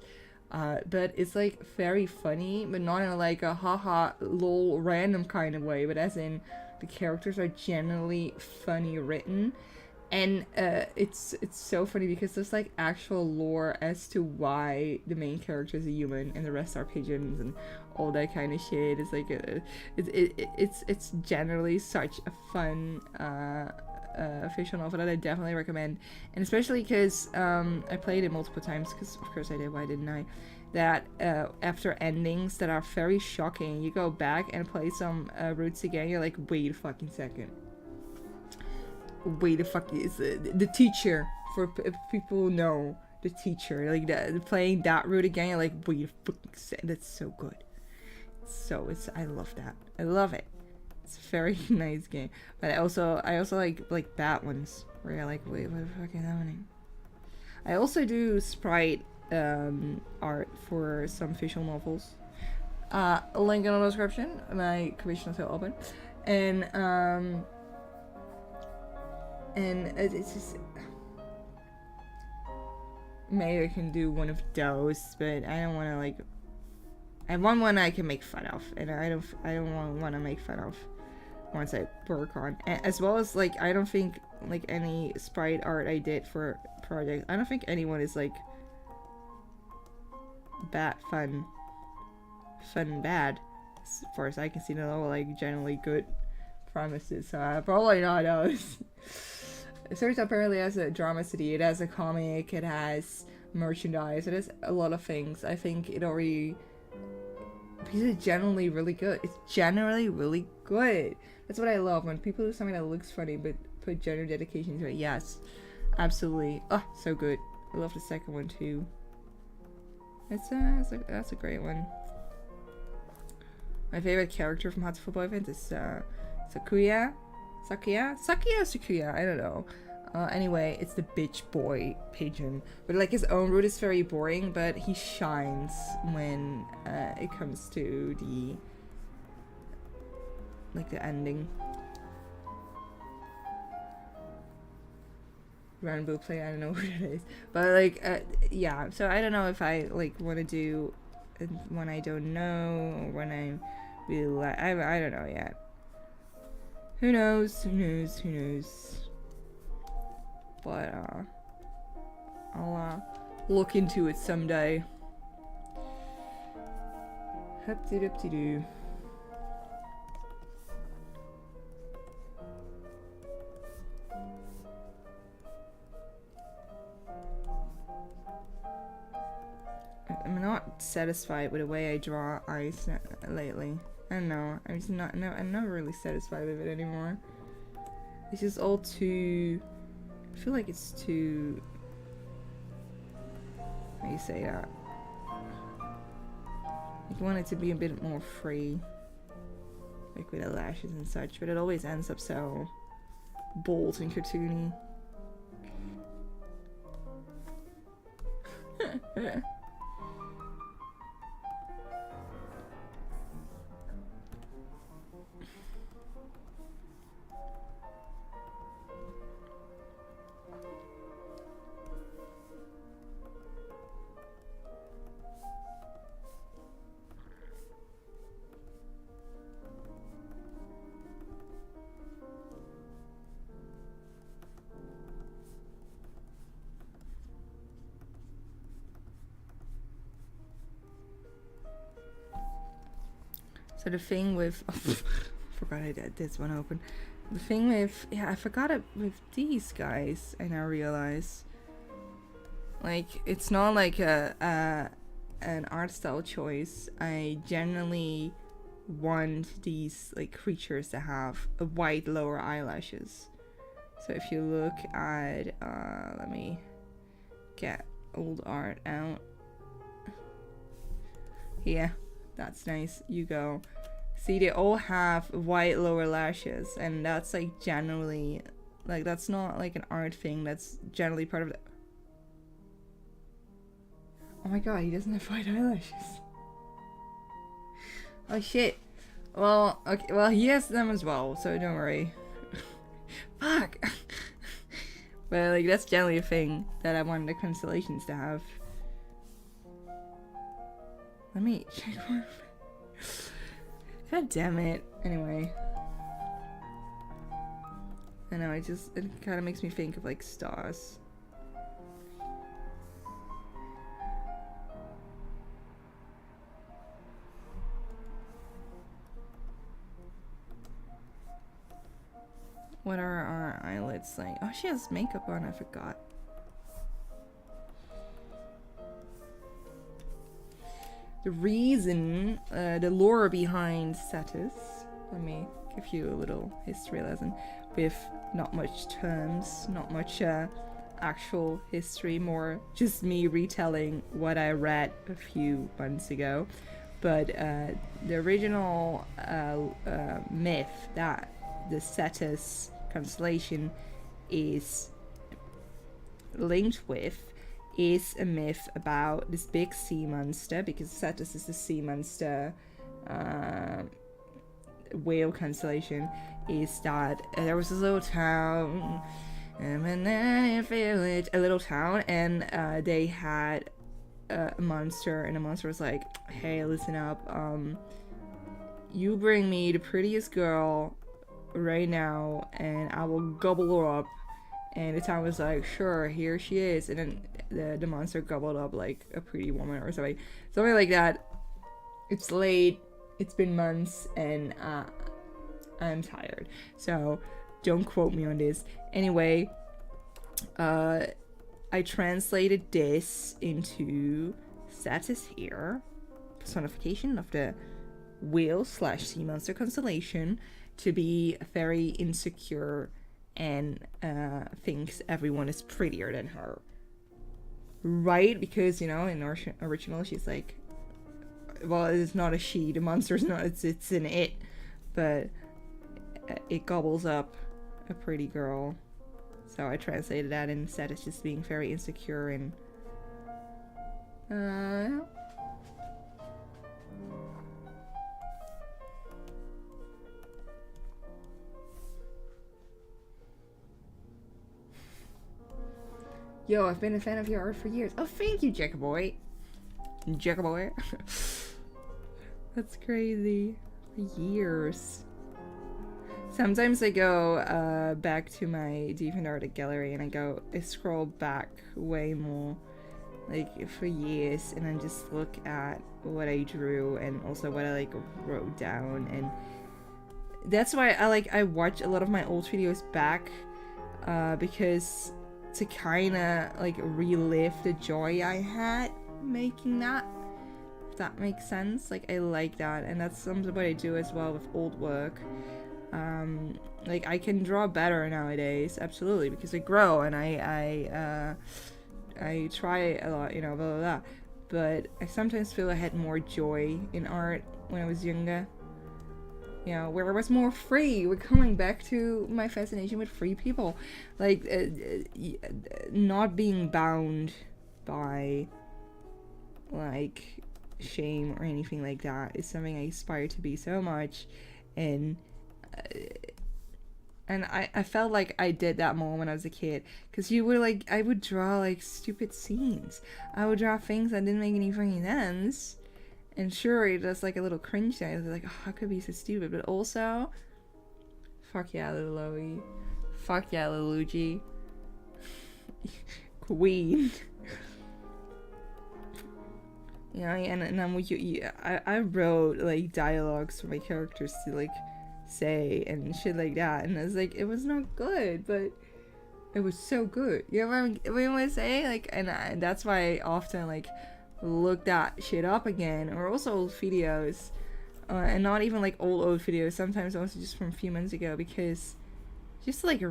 But it's like very funny, but not in like a haha lol random kind of way, but as in the characters are generally funny written, and it's so funny because there's like actual lore as to why the main character is a human and the rest are pigeons and all that kind of shit. It's like it's generally such a fun visual novel that I definitely recommend, and especially because I played it multiple times, because of course I did, why didn't I, that after endings that are very shocking, you go back and play some routes again, you're like, wait a fucking second, wait, the fuck is it? The teacher. For people who know the teacher, like playing that route again. You're like, wait, fucking second, that's so good. I love that. I love it. It's a very nice game. But I also like that ones where you're like, wait, what the fuck is happening? I also do sprite art for some visual novels. Link in the description. My commission is still open, and it's just maybe I can do one of those, but I don't want to like. I want one I can make fun of, and I don't want to make fun of once I work on, as well as like I don't think like any sprite art I did for project. I don't think anyone is like bad fun bad as far as I can see. They're all like generally good premises, so probably not those. Search apparently has a drama city, it has a comic, it has merchandise, it has a lot of things. I think it already, because it's generally really good. It's generally really good. That's what I love, when people do something that looks funny but put genuine dedication to it. Yes, absolutely. Oh, so good. I love the second one too. That's a great one. My favorite character from Hatoful Boyfriend is Sakuya. I don't know. Anyway, it's the bitch boy pigeon, but like his own route is very boring, but he shines when it comes to the ending. Rainbow play, I don't know what it is, but like yeah. So I don't know if I like want to do when I don't know, or when I'm really I don't know yet. Who knows? But I'll look into it someday. Hup-de-dup-de-doo. I'm not satisfied with the way I draw ice lately. I don't know. I'm not really satisfied with it anymore. It's just all too. I feel like it's too. How do you say that? I want it to be a bit more free, like with the lashes and such, but it always ends up so bold and cartoony. So the thing with forgot I did this one open. The thing with I forgot it with these guys. I now realize, like, it's not like an art style choice. I generally want these like creatures to have a white lower eyelashes. So if you look at let me get old art out. Yeah. That's nice. You go. See, they all have white lower lashes, and that's like generally, like, that's not like an art thing. That's generally part of the. Oh my god, he doesn't have white eyelashes. Oh shit. Well, okay. Well, he has them as well, so don't worry. Fuck. But like, that's generally a thing that I wanted the constellations to have. Let me check one. God damn it. Anyway. I know, it kind of makes me think of like stars. What are our eyelids like? Oh, she has makeup on, I forgot. The reason, the lore behind Cetus. Let me give you a little history lesson with not much terms, not much actual history, more just me retelling what I read a few months ago. But the original myth that the Cetus constellation is linked with is a myth about this big sea monster, because Cetus is the sea monster whale constellation. Is that there was this little town, a little town, and they had a monster, and the monster was like, hey, listen up, you bring me the prettiest girl right now and I will gobble her up. And the town was like, sure, here she is. And then the monster gobbled up like a pretty woman or something like that. It's late, it's been months, and I'm tired, so don't quote me on this. Anyway, I translated this into Cetus here, personification of the whale / sea monster constellation, to be very insecure and thinks everyone is prettier than her. Right? Because, you know, in original she's like, well, it's not a she, the monster's not, it's an it, but it gobbles up a pretty girl. So I translated that and said it's just being very insecure and Yo, I've been a fan of your art for years. Oh, thank you, Jackaboy. Jackaboy. That's crazy. For years. Sometimes I go back to my DeviantArt gallery and I scroll back way more, like for years, and then just look at what I drew and also what I like wrote down, and that's why I watch a lot of my old videos back, because to kind of like relive the joy I had making that, if that makes sense. Like I like that, and that's something what I do as well with old work. Like I can draw better nowadays, absolutely, because I grow and I try a lot, you know, blah blah blah. But I sometimes feel I had more joy in art when I was younger, you know, where I was more free. We're coming back to my fascination with free people, like not being bound by like shame or anything like that is something I aspire to be so much. And I felt like I did that more when I was a kid, because you were like, I would draw like stupid scenes, I would draw things that didn't make any fucking sense, and sure, it was like a little cringe thing. I was like, oh, how could be so stupid? But also, fuck yeah, little Loey, fuck yeah, little Luigi, queen. You know, and then I wrote like dialogues for my characters to like say and shit like that, and I was like, it was not good, but it was so good. You know what I say? Like, and that's why I often like look that shit up again, or also old videos, and not even like old videos. Sometimes also just from a few months ago, because just like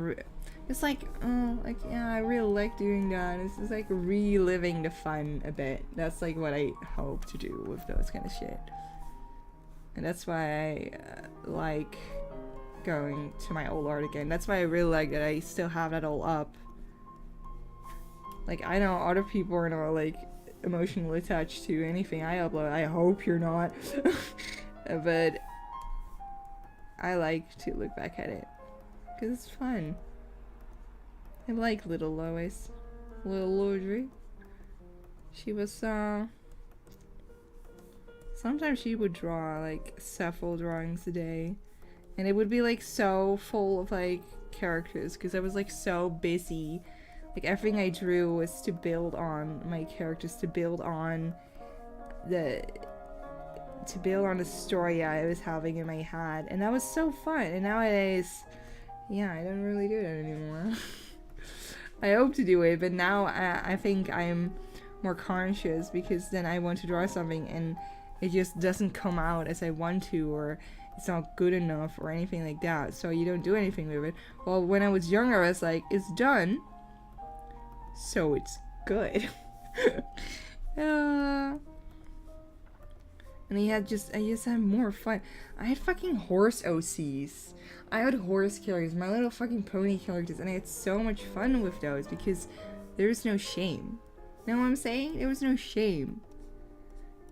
it's like, oh, like, yeah, I really like doing that. It's just like reliving the fun a bit. That's like what I hope to do with those kind of shit. And that's why I like going to my old art again. That's why I really like that I still have that all up. Like, I know other people are not like emotionally attached to anything I upload. I hope you're not. But I like to look back at it, because it's fun. I like little Lois. Little Audrey. She was, sometimes she would draw, like, several drawings a day. And it would be, like, so full of, like, characters, because I was, like, so busy. Like, everything I drew was to build on my characters, to build on the story I was having in my head. And that was so fun. And nowadays, yeah, I don't really do that anymore. I hope to do it, but now I think I'm more conscious, because then I want to draw something and it just doesn't come out as I want to, or it's not good enough or anything like that, so you don't do anything with it. Well, when I was younger, I was like, it's done, so it's good. And I just had more fun. I had fucking horse OCs. I had horse characters, My Little fucking Pony characters, and I had so much fun with those because there's no shame. You know what I'm saying? There was no shame.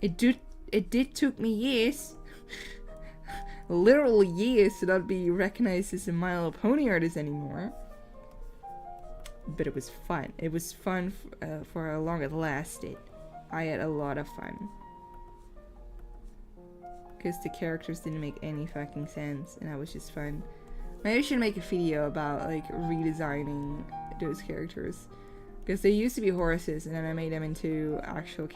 It did took me years, literally years, to not be recognized as a My Little Pony artist anymore. But it was fun. It was fun for how long it lasted. I had a lot of fun. Because the characters didn't make any fucking sense, and that was just fun. Maybe I should make a video about, like, redesigning those characters. Because they used to be horses, and then I made them into actual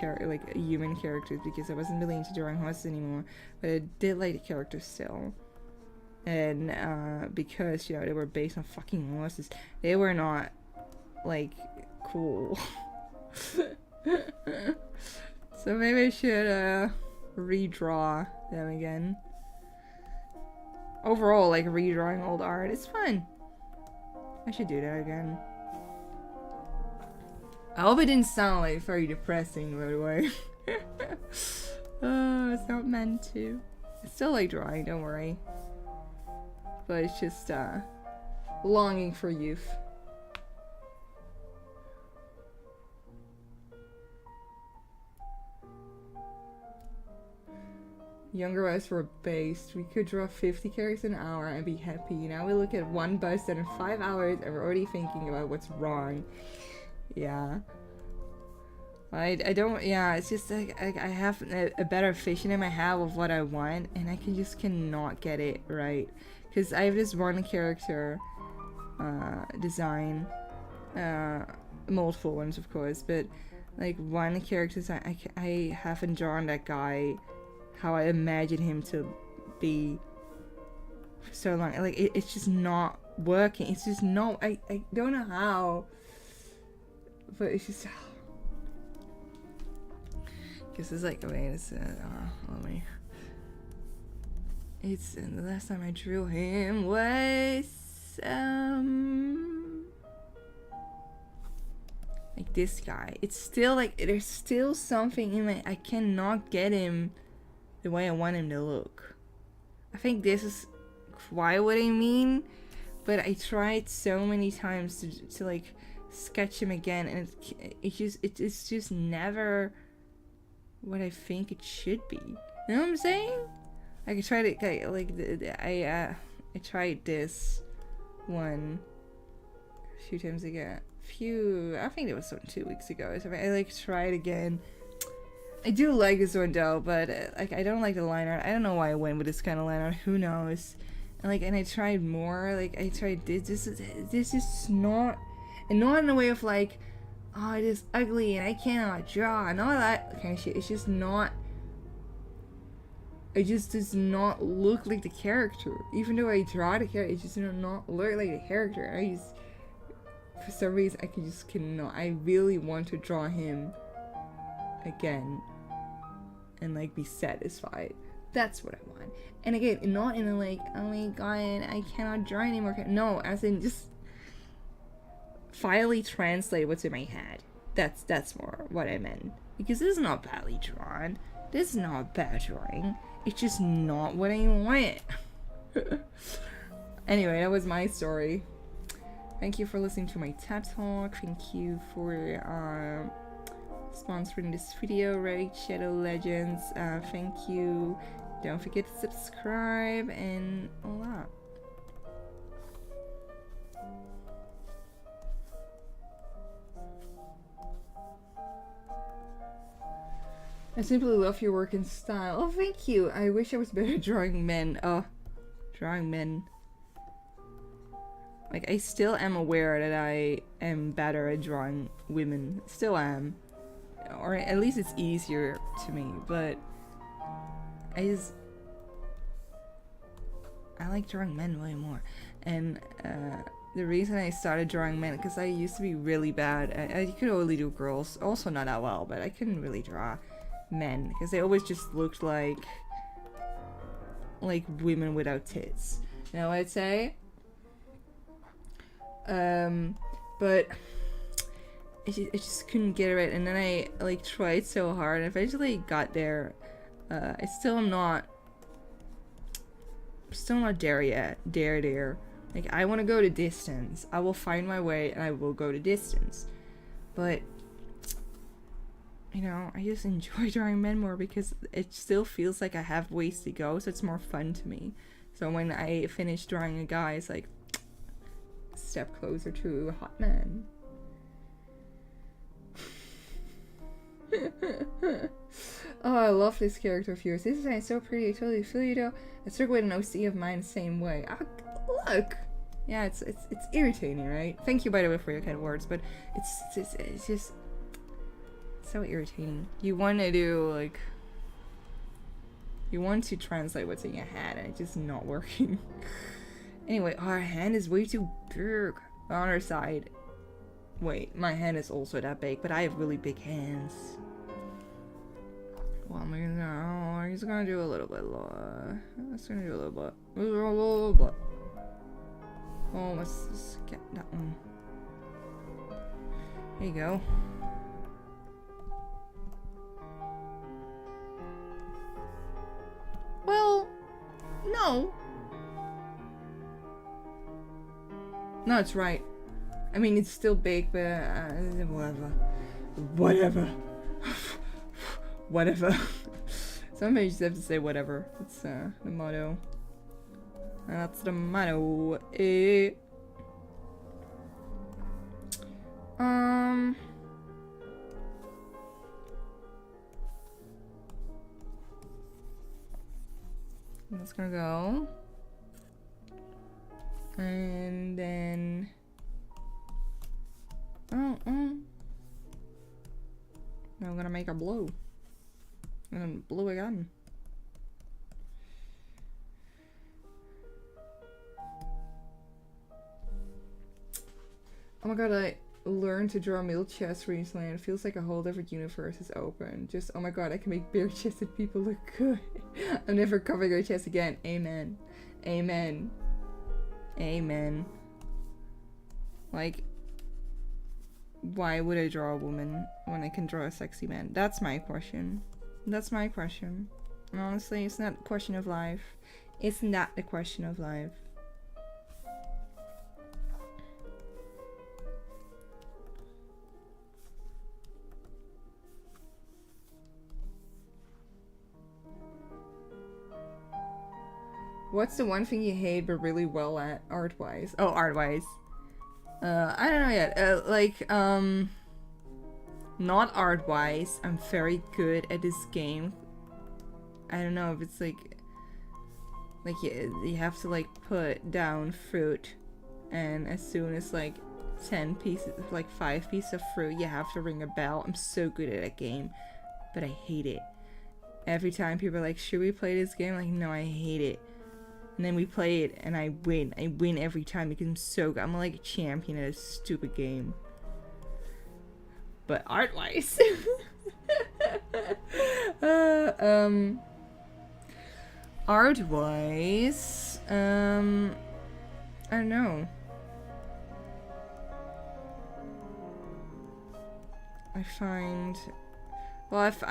human characters, because I wasn't really into drawing horses anymore. But I did like the characters still. And, because, you know, they were based on fucking horses, they were not, like, cool. So maybe I should, redraw them again. Overall, like, redrawing old art is fun. I should do that again. I hope it didn't sound like very depressing, by the way. It's not meant to. I still like drawing, don't worry. But it's just longing for youth. Younger us were based. We could draw 50 characters an hour and be happy. Now we look at one bust and in 5 hours and we're already thinking about what's wrong. Yeah. I don't, yeah, it's just like I have a better vision in my head of what I want, and I cannot get it right. Because I have this one character design, multiple ones of course, but like one character design, I haven't drawn that guy how I imagine him to be for so long. Like it's just not working. It's just not, I don't know how, but it's just, because it's like, wait, it's let me, it's the last time I drew him was like this guy. It's still like, there's still something in my, I cannot get him the way I want him to look. I think this is quite what I mean, but I tried so many times to like sketch him again, and it's just never what I think it should be. You know what I'm saying? Like I tried it, like I tried this one a few times ago. I think it was 2 weeks ago. So I like tried again. I do like this one though, but like I don't like the line art. I don't know why I went with this kind of line art. Who knows? And like, and I tried more. Like I tried this is not, and not in a way of like, oh, it is ugly and I cannot draw and all that kind of shit. It's just not. It just does not look like the character. Even though I draw the character, it just does not look like the character. I just, for some reason, I cannot. I really want to draw him again and like be satisfied. That's what I want. And again, not in a like, oh my god, I cannot draw anymore. No, as in just finally translate what's in my head. That's more what I meant. Because this is not badly drawn. This is not bad drawing. It's just not what I want. Anyway, that was my story. Thank you for listening to my TED Talk. Thank you for sponsoring this video, Raid Shadow Legends. Thank you. Don't forget to subscribe and all that. I simply love your work and style. Oh, thank you. I wish I was better at drawing men. Drawing men. Like, I still am aware that I am better at drawing women. Still am. Or at least it's easier to me, but I like drawing men way more. And the reason I started drawing men, because I used to be really bad. I could only do girls, also not that well, but I couldn't really draw men because they always just looked like like women without tits. You know what I'd say? But I just couldn't get it right, and then I like tried so hard, and eventually got there. I still am not. Still not there yet. There. Like, I want to go to distance. I will find my way, and I will go to distance. But, you know, I just enjoy drawing men more because it still feels like I have ways to go, so it's more fun to me. So when I finish drawing a guy, it's like, step closer to a hot man. Oh, I love this character of yours. This design is so pretty. I totally feel you though. I struck with an OC of mine the same way. Look! Yeah, it's irritating, right? Thank you, by the way, for your kind words, but it's just so irritating. You want to do, like... You want to translate what's in your head, and it's just not working. Anyway, our hand is way too big on our side. Wait, my hand is also that big, but I have really big hands. Well, I'm gonna, oh, he's gonna do a little bit lower. He's gonna do a little bit. Oh, let's just get that one. There you go. Well, no. No, it's right. I mean, it's still big, but whatever. Whatever. Sometimes you just have to say whatever. It's the motto. And that's the motto. That's gonna go. And then now I'm gonna make a blue. And blue again. Oh my god, I learned to draw male chest recently and it feels like a whole different universe is open. Just, oh my god, I can make bare chested people look good. I'm never covering a chest again. Amen. Amen. Amen. Like, why would I draw a woman when I can draw a sexy man? That's my question. That's my question. And honestly, it's not a question of life. It's not the question of life. What's the one thing you hate but really well at art-wise? Oh, art-wise. I don't know yet. Not art-wise. I'm very good at this game. I don't know if it's like you have to like put down fruit, and as soon as like 10 pieces, like 5 pieces of fruit, you have to ring a bell. I'm so good at that game, but I hate it. Every time people are like, should we play this game? I'm like, no, I hate it. And then we play it, and I win. I win every time because I'm so good. I'm like a champion at a stupid game. But art-wise, art-wise, I don't know. I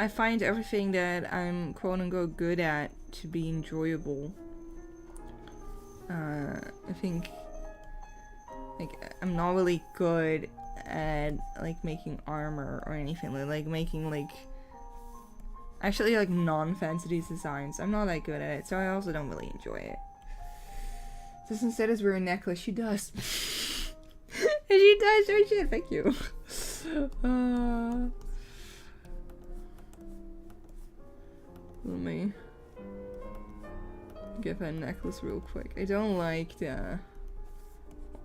find everything that I'm quote-unquote good at to be enjoyable. I think, like, I'm not really good at, like, making armor or anything, like making, like, actually, like, non-fantasy designs. I'm not that good at it, so I also don't really enjoy it. This instead is wear a necklace. She does. She does, oh shit, thank you. Let me get that necklace real quick. I don't like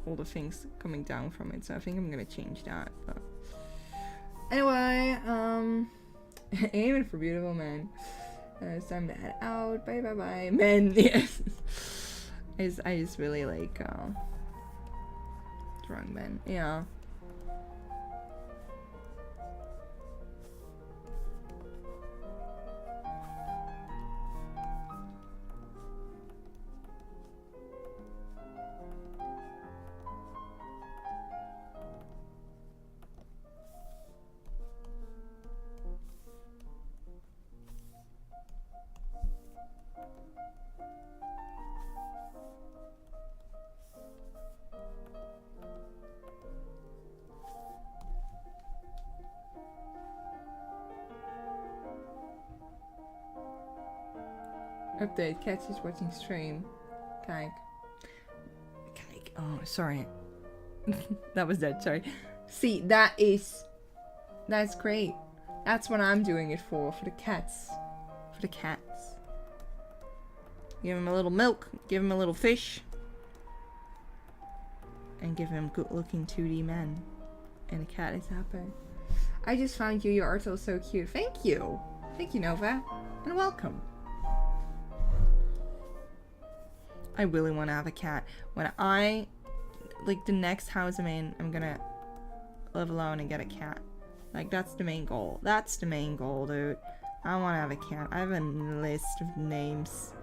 all the things coming down from it, so I think I'm gonna change that. But anyway, aiming for beautiful men. It's time to head out. Bye bye bye, men. Yes. I just really like drawing men. Yeah. Update, Cat is watching stream. Kijk. Kijk. Oh, sorry. That was dead, sorry. See, that's great. That's what I'm doing it for the cats. For the cats. Give him a little milk, give him a little fish. And give him good looking 2D men. And the cat is happy. I just found you, your art is so cute. Thank you. Thank you, Nova. And welcome. I really want to have a cat. When I, like, the next house I'm in, I'm gonna live alone and get a cat. Like, that's the main goal. That's the main goal, dude. I want to have a cat. I have a list of names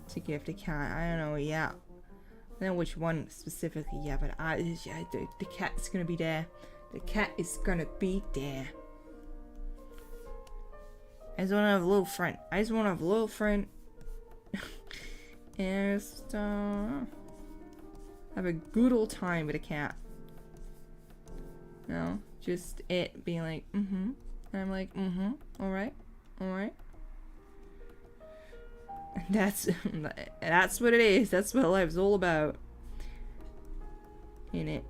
to give the cat. I don't know, yeah. I don't know which one specifically, yeah, but the cat's gonna be there. The cat is gonna be there. I just want to have a little friend. I just want to have a little friend. And just, have a good old time with a cat. You know, just it being like, mm-hmm. And I'm like, mm-hmm, alright, alright. That's what it is. That's what life's all about. In it.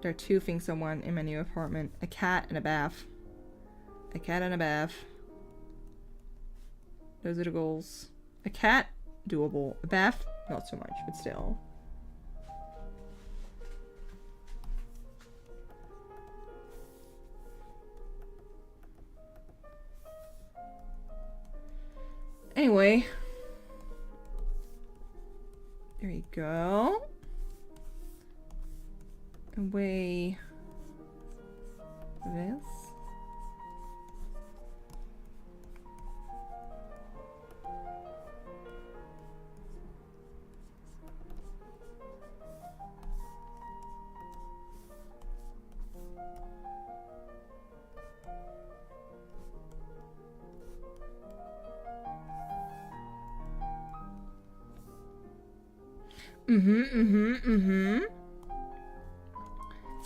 There are two things I want in my new apartment. A cat and a bath. A cat and a bath. Those are the goals. A cat, doable. A bath, not so much, but still. Anyway. There you go. Away. This.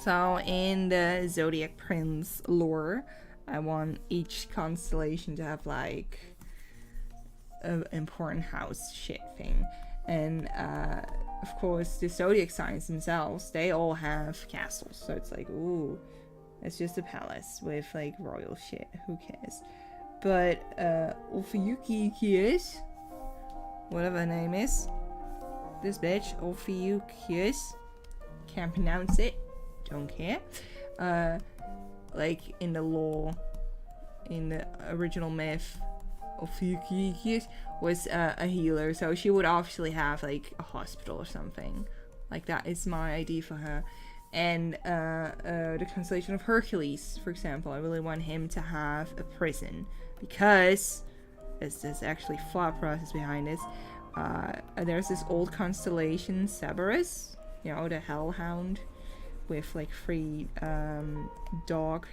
So in the Zodiac Prince lore, I want each constellation to have like an important house shit thing. And of course the Zodiac signs themselves, they all have castles. So it's like, ooh, it's just a palace with like royal shit. Who cares? But Ophiuchus, whatever her name is, this bitch, Ophiuchus, can't pronounce it, don't care. Like in the lore, in the original myth, Ophiuchus was a healer, so she would obviously have like a hospital or something. Like that is my idea for her. And the constellation of Hercules, for example, I really want him to have a prison, because there's actually thought process behind this. There's this old constellation, Cerberus, you know, the hellhound with like 3 dog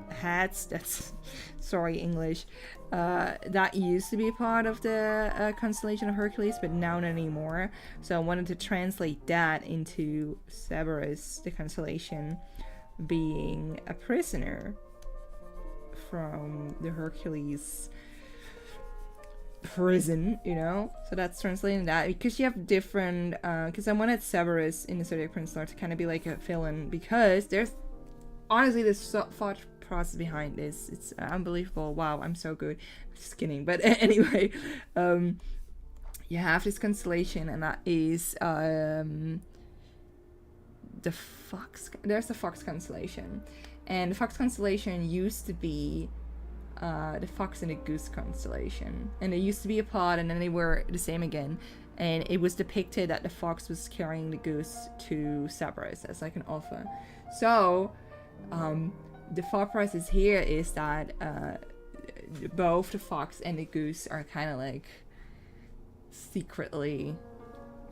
hats. That's sorry, English. That used to be a part of the constellation of Hercules, but now not anymore. So I wanted to translate that into Cerberus, the constellation, being a prisoner from the Hercules prison, you know. So that's translating that, because you have different because I wanted Cerberus in the Zodiac Prince lore to kind of be like a villain, because there's honestly this thought process behind this. It's unbelievable. Wow, I'm so good. Just kidding. But anyway, you have this constellation, and that is the Fox. There's the Fox constellation, and the Fox constellation used to be the Fox and the Goose constellation, and they used to be apart, and then they were the same again. And it was depicted that the fox was carrying the goose to Cerberus as like an offer. So the thought process here is that both the fox and the goose are kind of like secretly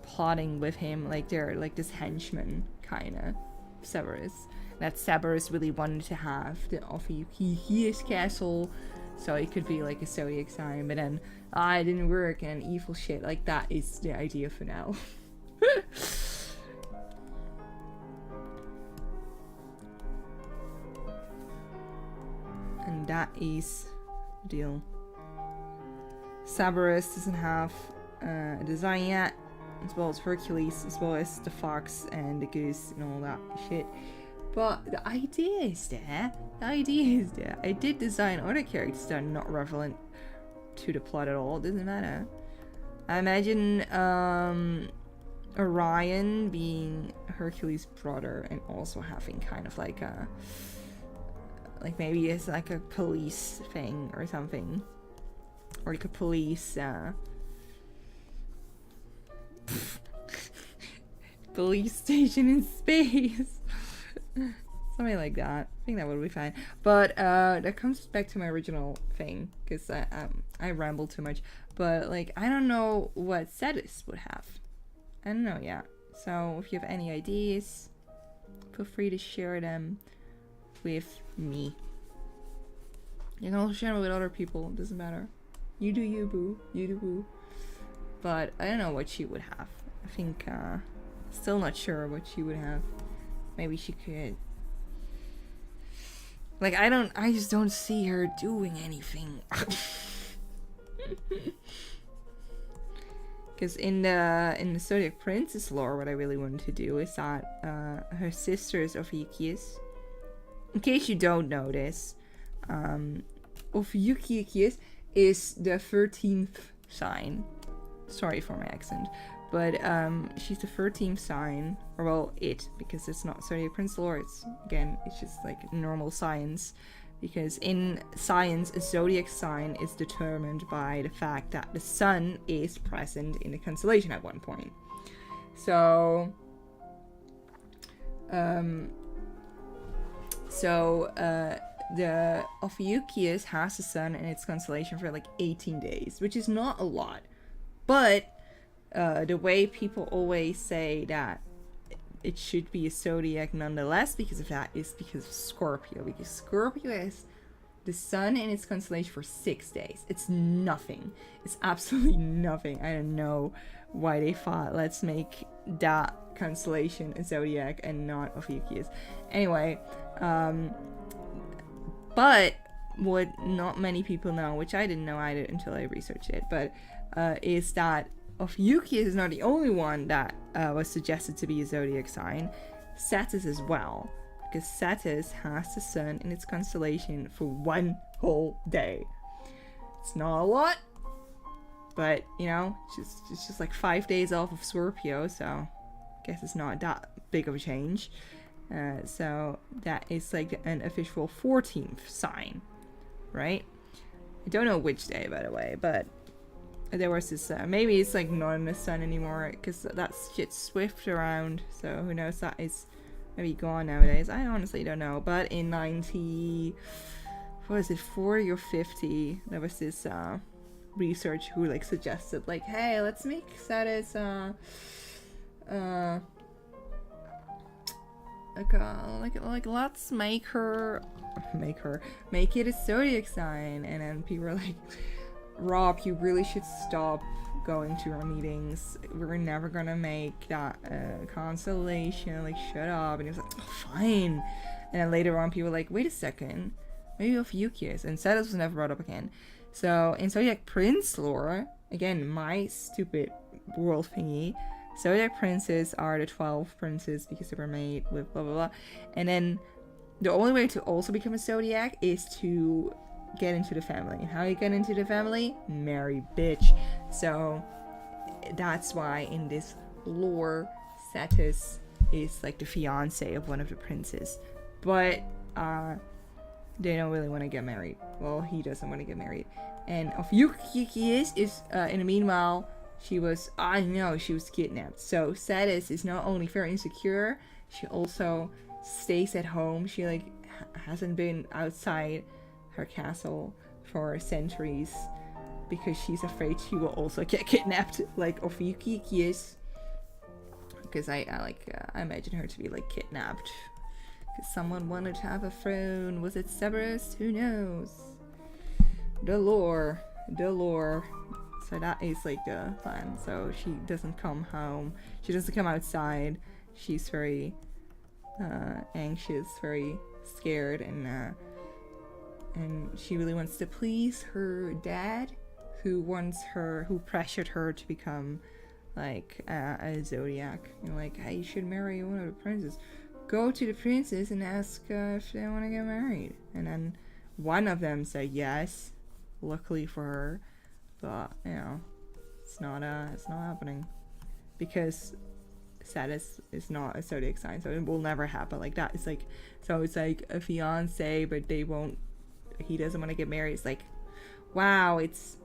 plotting with him, like they're like this henchman kind of Cerberus. That Cerberus really wanted to have the Ophiuchus castle, so it could be like a zodiac sign, but then it didn't work, and evil shit. Like that is the idea for now. that is the deal. Cerberus doesn't have a design yet, as well as Hercules, as well as the fox and the goose and all that shit. But the idea is there. I did design other characters that are not relevant to the plot at all. It doesn't matter. I imagine Orion being Hercules' brother and also having kind of like a, like maybe it's like a police thing or something, or like a police police station in space. Something like that. I think that would be fine. But that comes back to my original thing, because I ramble too much. But like, I don't know what Cetus would have. I don't know yet. So if you have any ideas, feel free to share them with me. You can also share them with other people. It doesn't matter. You do you, boo. You do boo. But I don't know what she would have. I think still not sure what she would have. Maybe she could, like, I just don't see her doing anything. Because in the Zodiac Princess lore, what I really wanted to do is that her sister is Ophiuchius. In case you don't know this, Ophiuchius is the 13th sign. Sorry for my accent. But she's the 13th sign, or well, because it's not Zodiac Prince lore, it's just like normal science. Because in science, a zodiac sign is determined by the fact that the sun is present in the constellation at one point. So, the Ophiuchius has the sun in its constellation for like 18 days, which is not a lot. But the way people always say that it should be a zodiac nonetheless because of that is because of Scorpio. Because Scorpio has the sun in its constellation for 6 days. It's nothing. It's absolutely nothing. I don't know why they thought, let's make that constellation a zodiac and not Ophiuchius. Anyway, but what not many people know, which I didn't know either until I researched it, but is that Ophiuchius is not the only one that was suggested to be a zodiac sign. Cetus as well, because Cetus has the sun in its constellation for 1 whole day. It's not a lot, but you know, it's just like 5 days off of Scorpio, so I guess it's not that big of a change. So that is like an official 14th sign, right? I don't know which day, by the way, but there was this, maybe it's like not in the sun anymore, because that shit swift around, so who knows, that is maybe gone nowadays. I honestly don't know, but in 40 or 50, there was this research who like suggested like, hey, let's make Cetus let's make it a zodiac sign. And then people were like, Rob, you really should stop going to our meetings. We're never gonna make that constellation. Like, shut up. And he was like, oh, fine. And then later on, people were like, wait a second, maybe Ophiuchius. And Cetus was never brought up again. So in Zodiac Prince lore, again, my stupid world thingy, Zodiac princes are the 12 princes because they were made with blah blah blah. And then the only way to also become a zodiac is to get into the family. And how you get into the family? Marry, bitch. So that's why in this lore, Cetus is like the fiance of one of the princes. But they don't really want to get married. Well, he doesn't want to get married. And Ophiuchius is, in the meanwhile, she was kidnapped. So Cetus is not only very insecure, she also stays at home. She like hasn't been outside her castle for centuries because she's afraid she will also get kidnapped like Ophiuchius. Because I imagine her to be like kidnapped because someone wanted to have a throne. Was it Cerberus? Who knows? The lore. So that is like the plan. So she doesn't come home. She doesn't come outside. She's very anxious, very scared, and and she really wants to please her dad, who pressured her to become like a zodiac. You know, like, hey, you should marry one of the princes. Go to the princess and ask if they want to get married. And then one of them said yes, luckily for her, but you know, it's not happening because Satis is not a zodiac sign, so it will never happen like that. It's like, so it's like a fiance, but he doesn't want to get married. It's like, wow, it's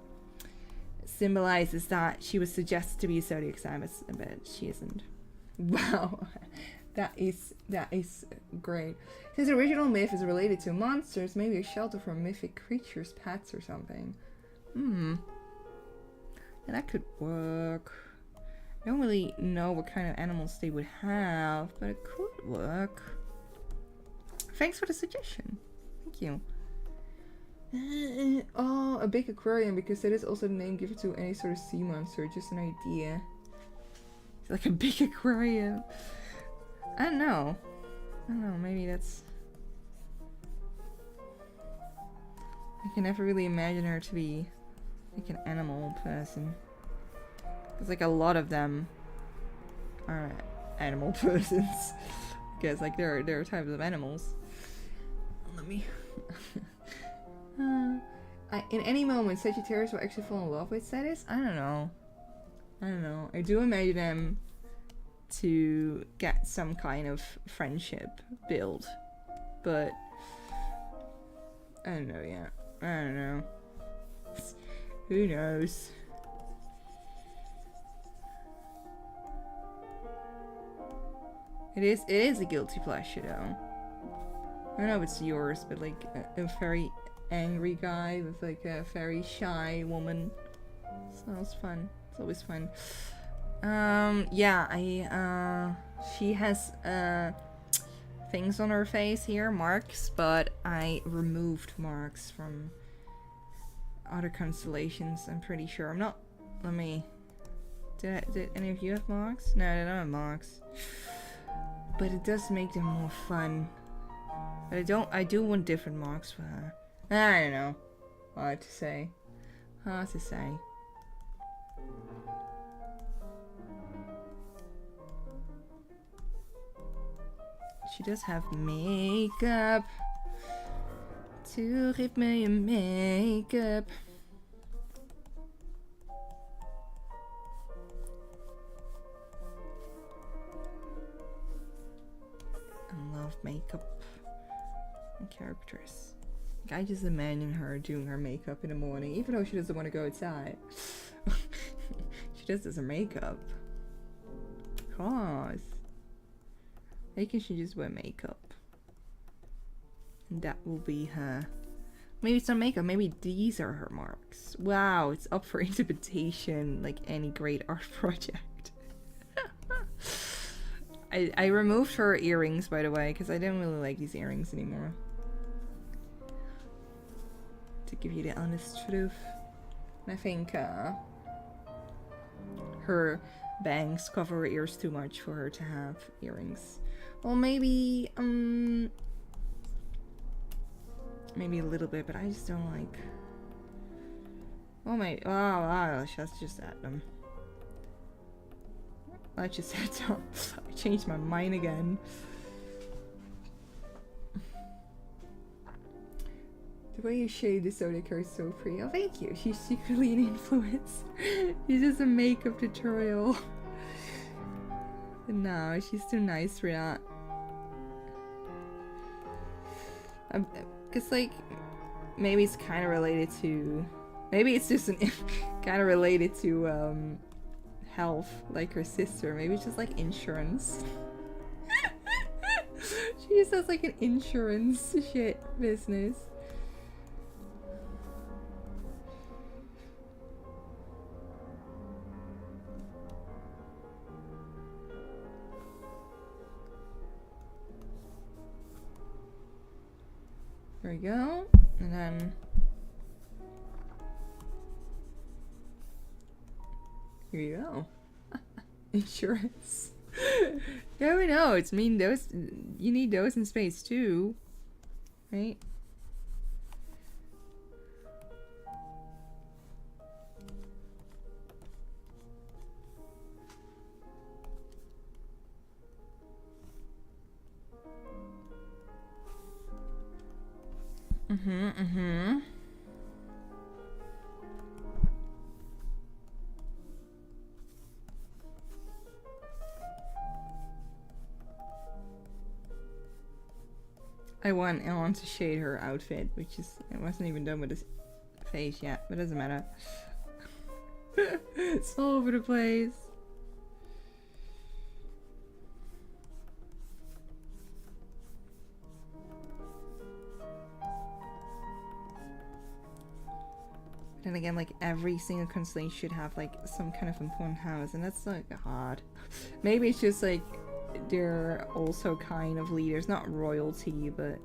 symbolizes that she was suggested to be a zodiac sign, but she isn't. Wow. That is great. His original myth is related to monsters, maybe a shelter for mythic creatures, pets or something. And that could work. I don't really know what kind of animals they would have, but it could work. Thanks for the suggestion. Thank you. Oh, a big aquarium, because that is also the name given to any sort of sea monster. Just an idea. It's like a big aquarium. I don't know. Maybe that's... I can never really imagine her to be like an animal person. There's like a lot of them are animal persons. I guess like there are types of animals. Let me... in any moment, Sagittarius will actually fall in love with Satis? I don't know. I do imagine them to get some kind of friendship build, but I don't know yet. I don't know. Who knows? It is a guilty pleasure though. I don't know if it's yours, but like a very angry guy with like a very shy woman. Sounds fun. It's always fun. Yeah, she has things on her face here, marks, but I removed marks from other constellations, I'm pretty sure. I'm not, did any of you have marks? No, I don't have marks. But it does make them more fun. But I do want different marks for her. I don't know. Hard to say. She does have makeup. To give me your makeup. I love makeup and characters. Like, I just imagine her doing her makeup in the morning, even though she doesn't want to go outside. She just does her makeup. Of course. Maybe she just wear makeup. And that will be her. Maybe it's not makeup, maybe these are her marks. Wow, it's up for interpretation like any great art project. I removed her earrings, by the way, because I didn't really like these earrings anymore. To give you the honest truth. And I think her bangs cover her ears too much for her to have earrings. Well, maybe maybe a little bit, but I just don't like... Oh my... Oh, let's just add them. Let's just add them. I changed my mind again. The way you shade the Zodiac is so pretty. Oh, thank you. She's secretly an influencer. She's just a makeup tutorial. No, she's too nice for that. Cause like, maybe it's kind of related to, maybe it's just kind of related to health, like her sister. Maybe it's just like insurance. She just has like an insurance shit business. There we go, and then here you go. Insurance. Yeah, we know. It's mean those. You need those in space too, right? I want Ellen to shade her outfit, which is, I wasn't even done with this face yet, but it doesn't matter. It's all over the place. Then again, like every single constellation should have like some kind of important house, and that's like hard. Maybe it's just like they're also kind of leaders, not royalty, but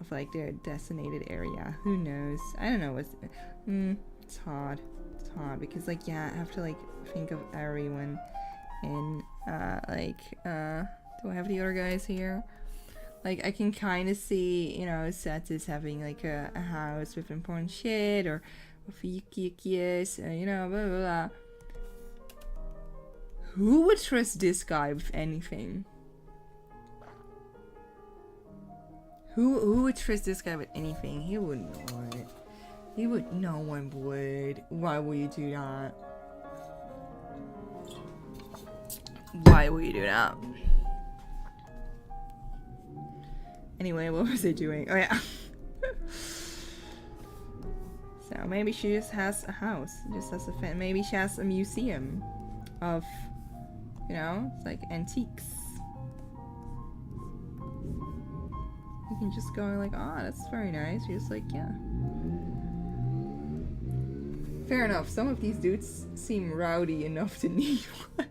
of like their designated area. Who knows? I don't know what's. It's hard. It's hard because like yeah, I have to like think of everyone in do I have the other guys here? Like I can kind of see, you know, Satis having like a house with important shit, or Yuki's, you know, blah blah blah. Who would trust this guy with anything? Who would trust this guy with anything? He wouldn't want it. He would. No one would. Why would you do that? Why would you do that? Anyway, what was I doing? Oh yeah. So maybe she just has a house, just has a fan. Maybe she has a museum of, you know, it's like antiques. You can just go like, oh, that's very nice. You're just like, yeah. Fair enough. Some of these dudes seem rowdy enough to need one.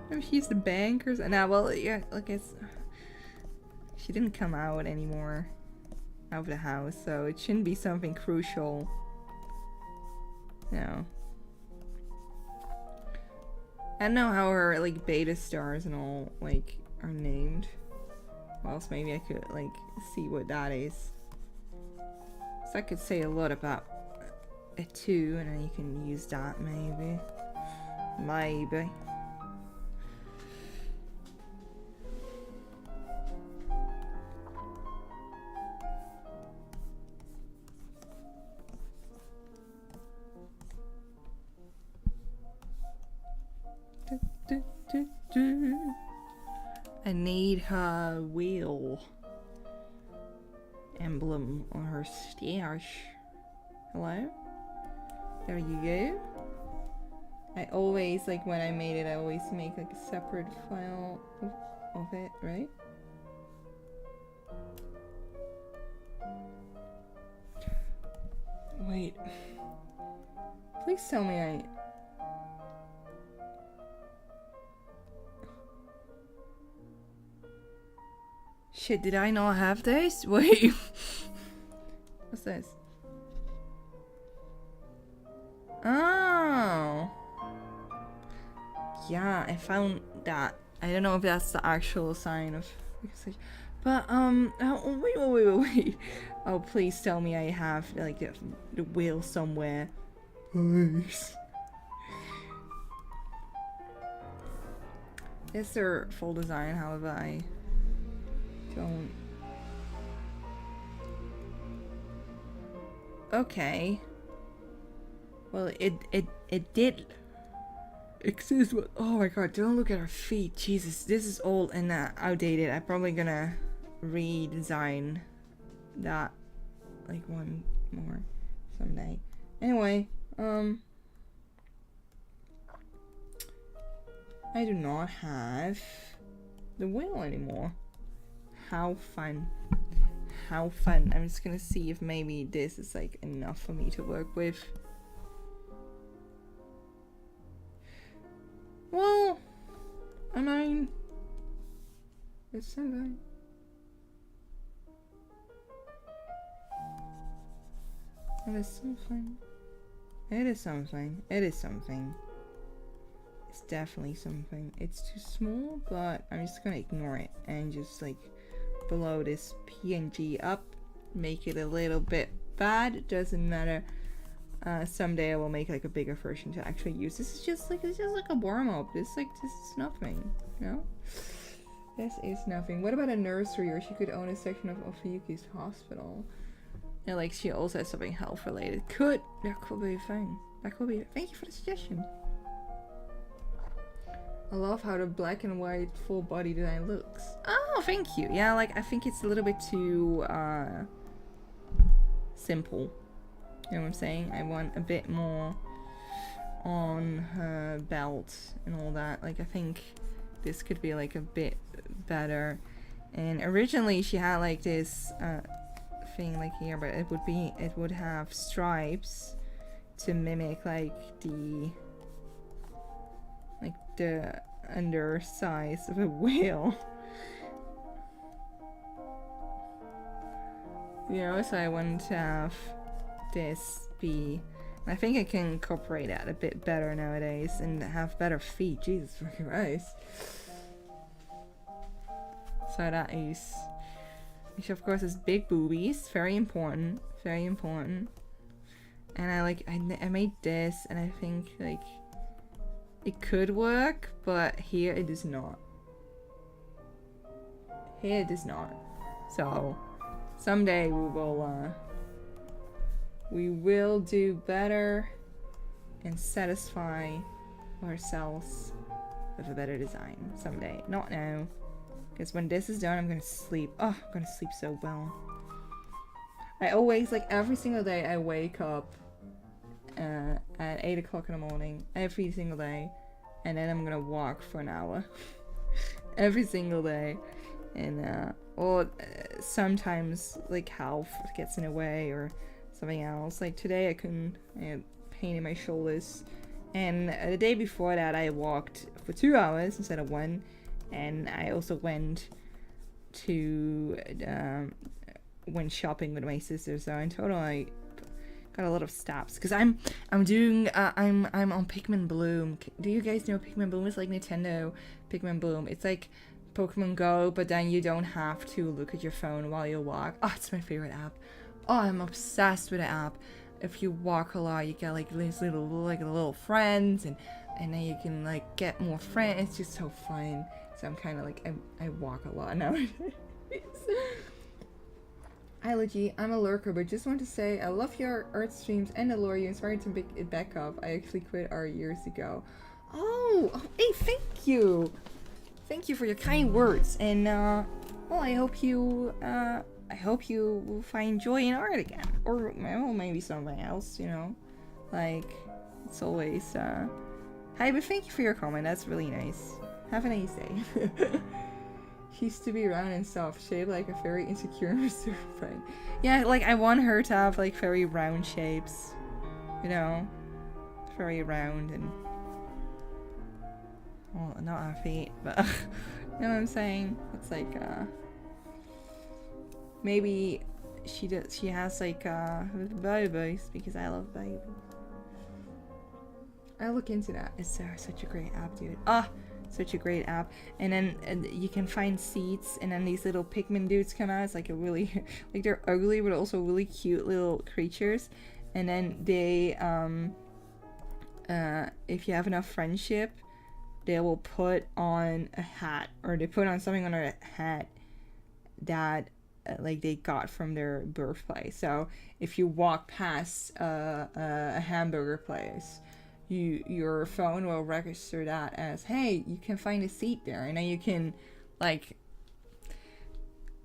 Maybe she's the bankers. Nah, well, yeah, like she didn't come out anymore of the house, so it shouldn't be something crucial. No. I don't know how her like beta stars and all like are named. Or else maybe I could like see what that is. So I could say a lot about it too, and then you can use that maybe. Maybe. I need her wheel emblem on her stash. Hello? There you go. I always, like when I made it, I always make like a separate file of it, right? Wait. Please tell me I... Shit, did I not have this? Wait. What's this? Oh. Yeah, I found that. I don't know if that's the actual sign of... But, oh, wait. Oh, please tell me I have, like, the wheel somewhere. Please. It's their full design, however, I don't... Okay. Well, it did exist, but oh my god, don't look at her feet. Jesus, this is old and outdated. I'm probably gonna redesign that like one more someday. Anyway, I do not have the wheel anymore. How fun. How fun. I'm just gonna see if maybe this is like enough for me to work with. Well, I mean, it's something. It is something. It is something. It is something. It's definitely something. It's too small, but I'm just gonna ignore it and just like blow this PNG up, make it a little bit bad. It doesn't matter. someday I will make like a bigger version to actually use. This is just like a warm up. This is nothing, you know. This is nothing. What about a nursery, or she could own a section of Ophiuchi's hospital? Yeah, like she also has something health related. That could be a thing. That could be. Thank you for the suggestion. I love how the black and white full body design looks. Oh, thank you. Yeah, like I think it's a little bit too simple. You know what I'm saying? I want a bit more on her belt and all that. Like I think this could be like a bit better. And originally she had like this thing like here, but it would have stripes to mimic like the undersize of a whale. You know, so I wanted to have this be, I think I can incorporate that a bit better nowadays and have better feet. Jesus fucking Christ. So that is, which of course is big boobies, very important, very important. And I made this, and I think like it could work, but here it does not. Here it does not. So someday we will do better and satisfy ourselves with a better design someday. Not now, because when this is done, I'm gonna sleep. Oh, I'm gonna sleep so well. I always, like every single day, I wake up at 8 o'clock in the morning every single day, and then I'm gonna walk for an hour every single day, and or sometimes like health gets in the way or something else. Like today I had pain in my shoulders, and the day before that I walked for 2 hours instead of 1, and I also went shopping with my sister. So in total I got a lot of stops because I'm on Pikmin Bloom. Do you guys know Pikmin Bloom? It's like Nintendo Pikmin Bloom. It's like Pokemon Go, but then you don't have to look at your phone while you walk. Oh, it's my favorite app. Oh, I'm obsessed with the app. If you walk a lot, you get like these little friends, and then you can like get more friends. It's just so fun. So I'm kind of like I walk a lot nowadays. Hi Luigi, I'm a lurker, but just want to say I love your art streams and the lore you inspired to pick it back up. I actually quit art years ago. Oh, hey, thank you. Thank you for your kind words, and well, I hope you will find joy in art again, or well, maybe something else. You know, like it's always. Hi, but thank you for your comment. That's really nice. Have a nice day. She used to be round and soft, shaped like a very insecure Mr. Friend. Yeah, like I want her to have like very round shapes, you know, very round and. Well, not our feet, but you know what I'm saying? It's like, maybe she has like, babies, because I love babies. I'll look into that. It's such a great app, dude. Such a great app. And then you can find seeds, and then these little Pikmin dudes come out. It's like a really, like they're ugly, but also really cute little creatures. And then they, if you have enough friendship, they will put on a hat, or they put on something on a hat that like they got from their birthplace. So if you walk past a hamburger place, your phone will register that as, hey, you can find a seat there, and then you can like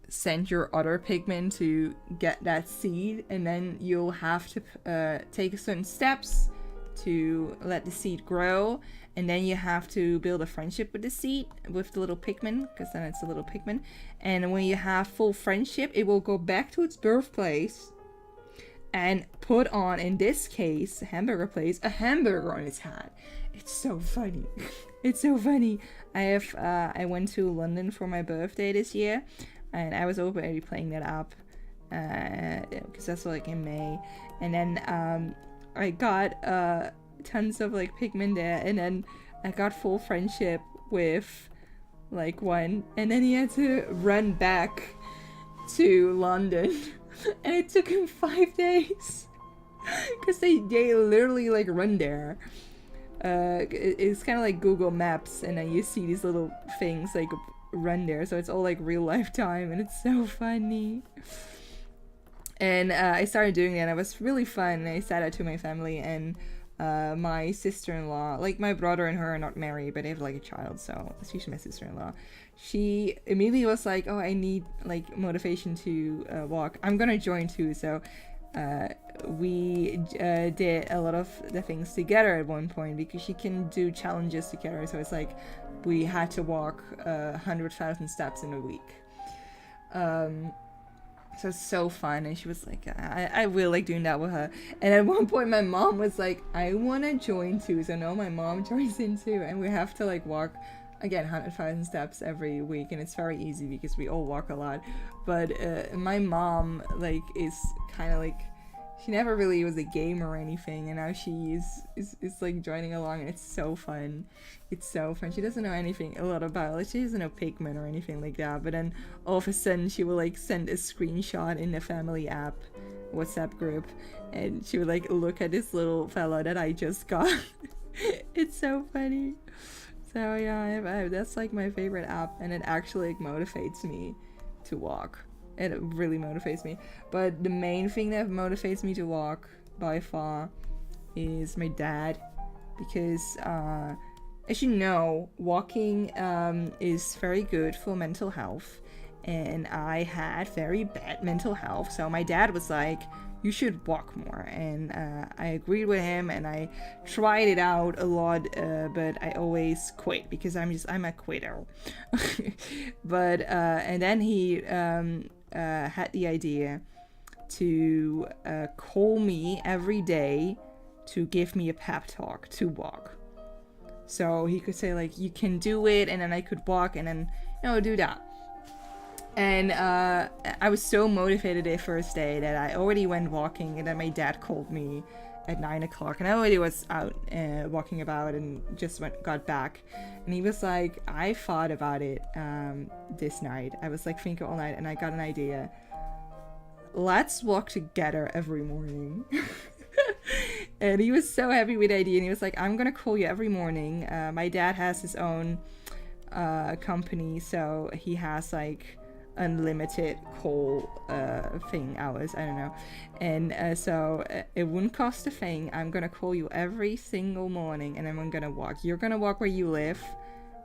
send your other Pikmin to get that seed, and then you'll have to take certain steps to let the seed grow, and then you have to build a friendship with the seed, with the little Pikmin, because then it's a little Pikmin. And when you have full friendship, it will go back to its birthplace and put on, in this case, hamburger place, a hamburger on its hat. It's so funny. It's so funny. I went to London for my birthday this year, and I was already playing that up, because that's like in May. And then I got tons of like Pikmin there, and then I got full friendship with like one, and then he had to run back to London and it took him 5 days. because they literally like run there. It's kind of like Google Maps, and then you see these little things like run there, so it's all like real life time, and it's so funny. And I started doing that, and it was really fun. I said that to my family, and my sister-in-law, like my brother and her are not married, but they have like a child, so she's my sister-in-law. She immediately was like, oh, I need like motivation to walk. I'm gonna join too. So we did a lot of the things together at one point, because she can do challenges together. So it's like we had to walk 100,000 steps in a week. So it's so fun, and she was like, I will like doing that with her. And at one point my mom was like, I want to join too. So no, my mom joins in too, and we have to like walk again 100,000 steps every week, and it's very easy because we all walk a lot. But my mom like is kind of like, she never really was a gamer or anything, and now she is like joining along, and it's so fun. It's so fun. She doesn't know anything a lot about, like, she doesn't know Pikmin or anything like that, but then all of a sudden she will like send a screenshot in the family app WhatsApp group, and she would like look at this little fella that I just got. It's so funny. So yeah, that's like my favorite app, and it actually like motivates me to walk. It really motivates me. But the main thing that motivates me to walk by far is my dad, because as you know, walking is very good for mental health, and I had very bad mental health. So my dad was like, you should walk more, and I agreed with him, and I tried it out a lot, but I always quit because I'm a quitter. But and then he had the idea to call me every day to give me a pep talk to walk. So he could say like, you can do it, and then I could walk, and then do that. And I was so motivated the first day that I already went walking, and then my dad called me at 9 o'clock, and I already was out walking about and just got back. And he was like, I thought about it this night. I was like thinking all night, and I got an idea. Let's walk together every morning. And he was so happy with the idea, and he was like, I'm gonna call you every morning. My dad has his own company, so he has like unlimited call thing hours, I don't know, and so it wouldn't cost a thing. I'm gonna call you every single morning, and I'm gonna walk. You're gonna walk where you live,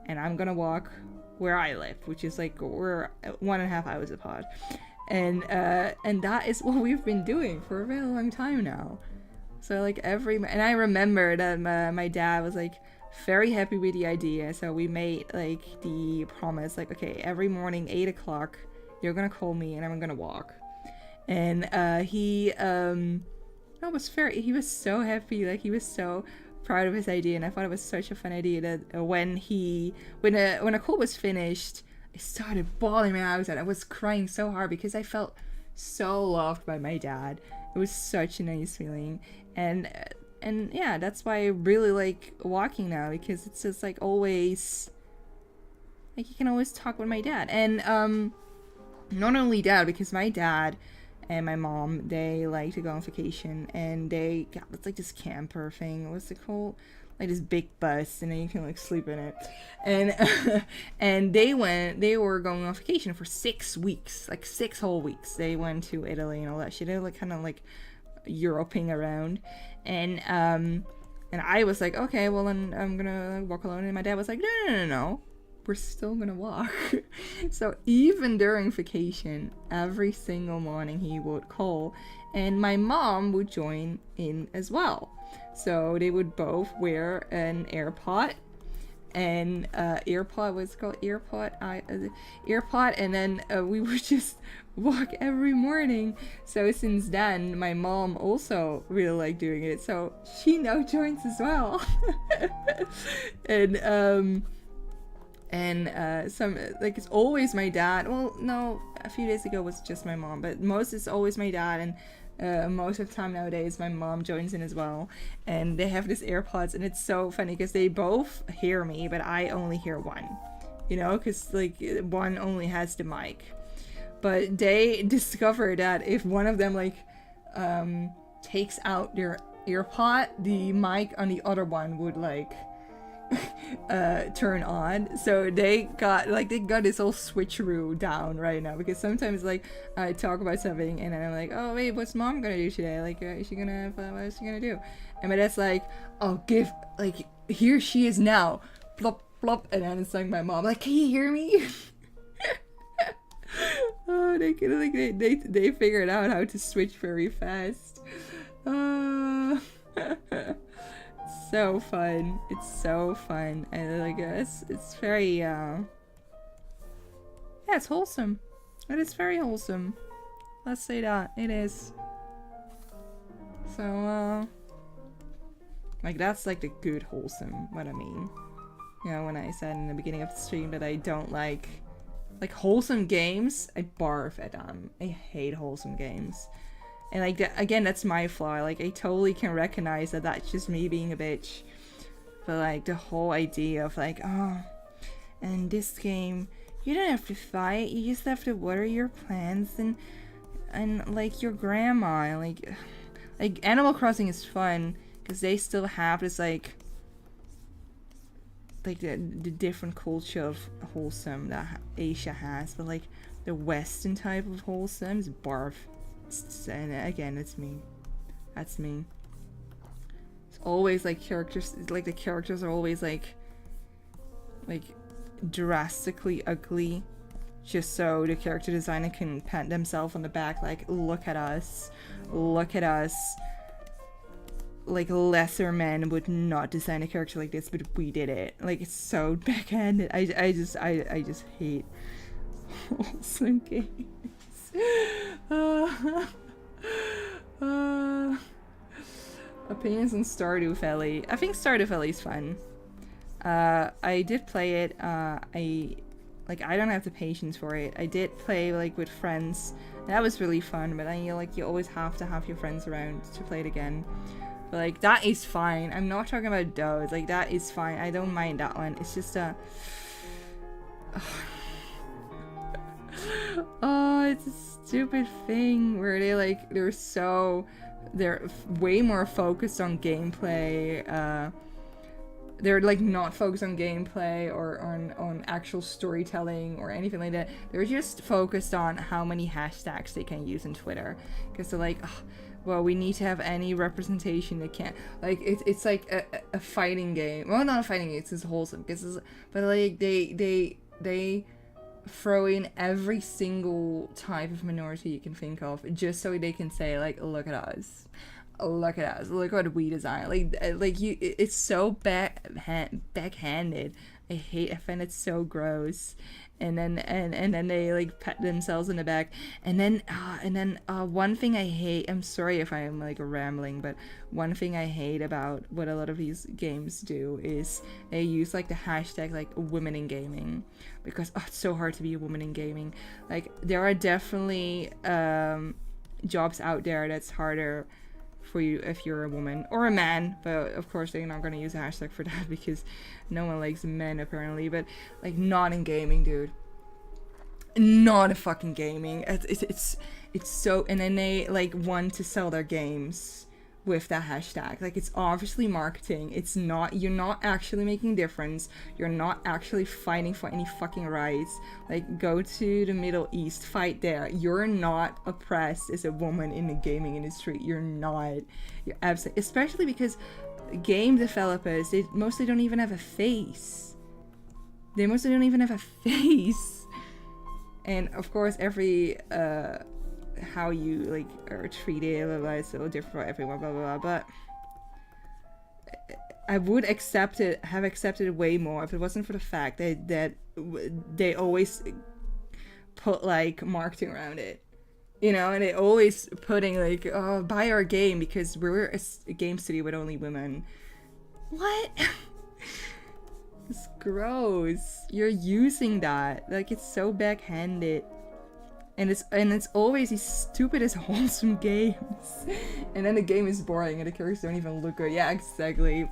and I'm gonna walk where I live, which is like we're 1.5 hours apart, and that is what we've been doing for a very long time now. So like and I remember that my dad was like very happy with the idea, so we made like the promise, like, okay, every morning 8 o'clock you're gonna call me and I'm gonna walk. And he was so happy, like he was so proud of his idea, and I thought it was such a fun idea that when a call was finished, I started bawling my eyes out. I was crying so hard because I felt so loved by my dad. It was such a nice feeling, and yeah, that's why I really like walking now, because it's just like always, like you can always talk with my dad. And not only that, because my dad and my mom, they like to go on vacation, and they got like this camper thing, what's it called, like this big bus, and then you can like sleep in it, and and they were going on vacation for 6 weeks, like 6 whole weeks. They went to Italy and all that shit. They were like kind of like Europing around, and I was like, okay, well then I'm gonna walk alone, and my dad was like, no, we're still gonna walk. So even during vacation, every single morning he would call, and my mom would join in as well. So they would both wear an AirPod, and AirPod, and then we would just walk every morning. So since then, my mom also really liked doing it, so she now joins as well. And some, like, it's always my dad. Well, no, a few days ago was just my mom, but most is always my dad, and most of the time nowadays my mom joins in as well. And they have these AirPods, and it's so funny because they both hear me, but I only hear one, because like one only has the mic. But they discovered that if one of them like takes out their earpod, the mic on the other one would like turn on. So they got this whole switcheroo down right now, because sometimes like I talk about something and then I'm like, oh wait, what's mom gonna do today? Like is she gonna what is she gonna do? And my dad's like, oh, give, like, here she is now, plop plop, and then it's like my mom like, can you hear me? Oh, they figured out how to switch very fast. So fun. It's so fun. And like it's very yeah, it's wholesome. It is very wholesome. Let's say that. It is. So like that's like the good wholesome, what I mean. You know, when I said in the beginning of the stream that I don't like wholesome games, I barf at them. I hate wholesome games. And like again, that's my flaw. Like I totally can recognize that that's just me being a bitch. But like the whole idea of like, oh, and this game, you don't have to fight. You just have to water your plants and like your grandma. Like Animal Crossing is fun because they still have this like the different culture of wholesome that Asia has, but like the Western type of wholesome is barf. And again, it's me. That's me. It's always like characters, like the characters are always like drastically ugly, just so the character designer can pat themselves on the back like, look at us, like lesser men would not design a character like this, but we did it. Like it's so backhanded. I just hate wholesome games. Opinions on Stardew Valley. I think Stardew Valley is fun. I did play it. I don't have the patience for it. I did play like with friends. That was really fun, but you always have to have your friends around to play it again. But like that is fine. I'm not talking about those. Like that is fine. I don't mind that one. It's just a oh, it's a stupid thing where they're way more focused on gameplay. They're like not focused on gameplay or on actual storytelling or anything like that. They're just focused on how many hashtags they can use on Twitter, because they're like, oh, well, we need to have any representation they can. Like it's like a fighting game. Well, not a fighting game. It's just wholesome. But like they throw in every single type of minority you can think of, just so they can say like, look at us, look what we design. Like you, it's so backhanded. I find it so gross. And then they like pat themselves in the back, and then one thing I hate, I'm sorry if I'm like rambling, but one thing I hate about what a lot of these games do is they use like the hashtag like women in gaming, because it's so hard to be a woman in gaming. Like there are definitely jobs out there that's harder for you if you're a woman or a man, but of course they're not going to use a hashtag for that because no one likes men apparently. But like not in gaming, dude, not in fucking gaming. It's so, and then they like want to sell their games with that hashtag. Like it's obviously marketing. It's not, you're not actually making a difference. You're not actually fighting for any fucking rights. Like go to the Middle East, fight there. You're not oppressed as a woman in the gaming industry. You're not. You're absolutely, especially because game developers, they mostly don't even have a face. And of course every how you like are treated, blah, blah, is so different for everyone, blah blah blah. But I would have accepted it way more if it wasn't for the fact that they always put like marketing around it, you know, and they always putting like, oh, buy our game because we're a game studio with only women. What? It's gross. You're using that, like it's so backhanded. And it's always these stupidest wholesome games. And then the game is boring and the characters don't even look good. Yeah, exactly.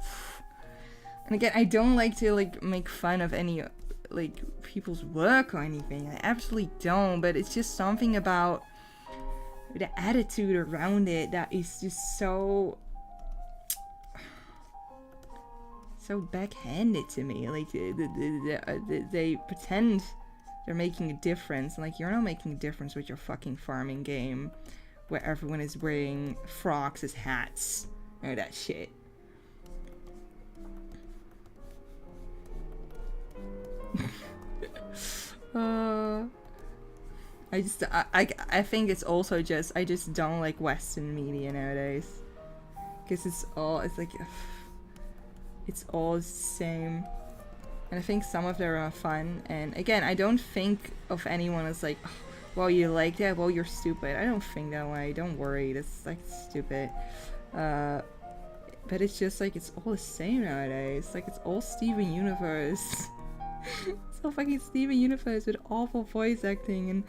And again, I don't like to like make fun of any like people's work or anything. I absolutely don't. But it's just something about the attitude around it that is just so backhanded to me. Like they pretend they're making a difference. Like, you're not making a difference with your fucking farming game where everyone is wearing frocks as hats or that shit. I think it's also just, I just don't like Western media nowadays, because it's all the same, and I think some of them are fun. And again, I don't think of anyone as like, oh, well, you like that, well, you're stupid. I don't think that way. Don't worry, that's like stupid. But it's just like, it's all the same nowadays. Like, it's all Steven Universe. It's all fucking Steven Universe with awful voice acting and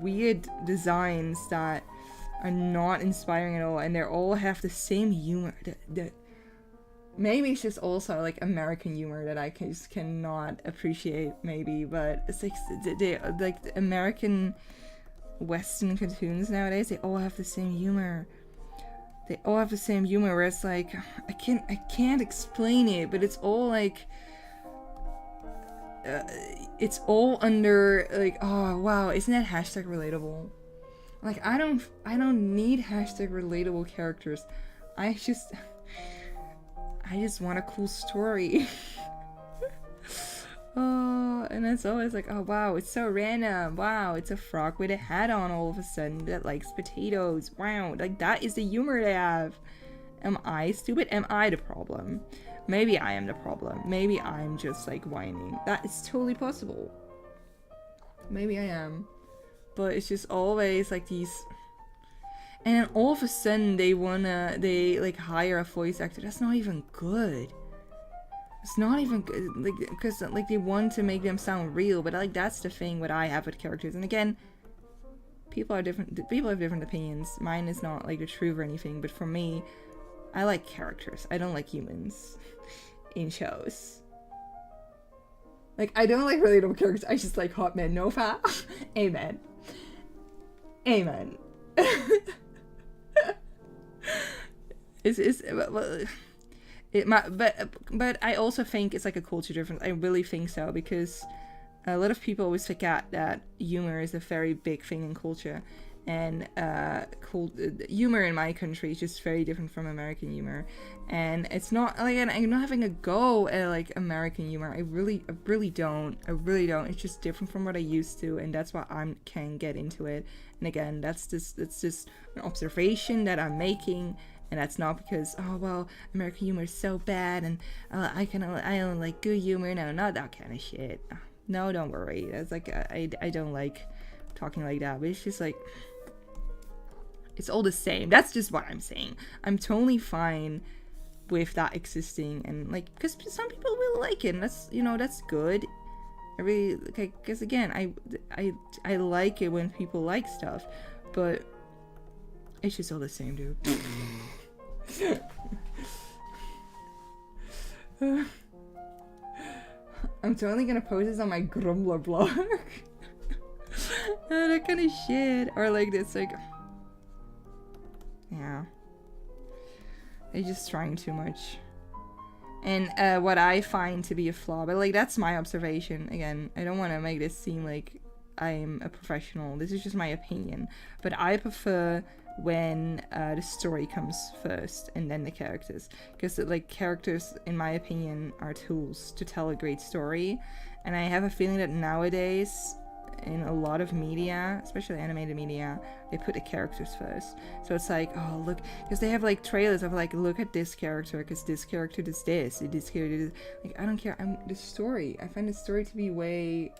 weird designs that are not inspiring at all, and they all have the same humor. Maybe it's just also like American humor that I just cannot appreciate, maybe, but it's like the American Western cartoons nowadays, they all have the same humor. They all have the same humor where it's like, I can't explain it, but it's all like, it's all under like, oh wow, isn't that hashtag relatable? Like, I don't need hashtag relatable characters. I just want a cool story. Oh, and it's always like, oh wow, it's so random. Wow, it's a frog with a hat on all of a sudden that likes potatoes. Wow, like, that is the humor they have. Am I stupid? Am I the problem? Maybe I am the problem. Maybe I'm just like whining. That is totally possible. Maybe I am. But it's just always like these. And then all of a sudden they like hire a voice actor that's not even good. It's not even good, like, because like they want to make them sound real, but like that's the thing what I have with characters. And again, people are different. People have different opinions. Mine is not like the truth or anything, but for me, I like characters. I don't like humans in shows. Like, I don't like relatable characters. I just like hot men, no fat. Amen. Amen. But I also think it's like a culture difference. I really think so, because a lot of people always forget that humor is a very big thing in culture, and humor in my country is just very different from American humor. And it's not like, I'm not having a go at like American humor. I really don't. It's just different from what I used to, and that's why I can get into it. And again, that's just an observation that I'm making. And that's not because, oh well, American humor is so bad, and I only like good humor. No, not that kind of shit. No, don't worry. That's like, I don't like talking like that. But it's just like, it's all the same. That's just what I'm saying. I'm totally fine with that existing, and like, because some people will like it, and that's good. I really, because again, I like it when people like stuff, but it's just all the same, dude. I'm totally gonna post this on my Grumbler blog. That kind of shit. Or like this, like, yeah, they're just trying too much. And what I find to be a flaw, but like, that's my observation. Again, I don't want to make this seem like I'm a professional. This is just my opinion. But I prefer when the story comes first and then the characters, because like, characters in my opinion are tools to tell a great story. And I have a feeling that nowadays in a lot of media, especially animated media, they put the characters first. So it's like, oh look, because they have like trailers of like, look at this character, because this character does this character does, like, I don't care. The story, I find the story to be way,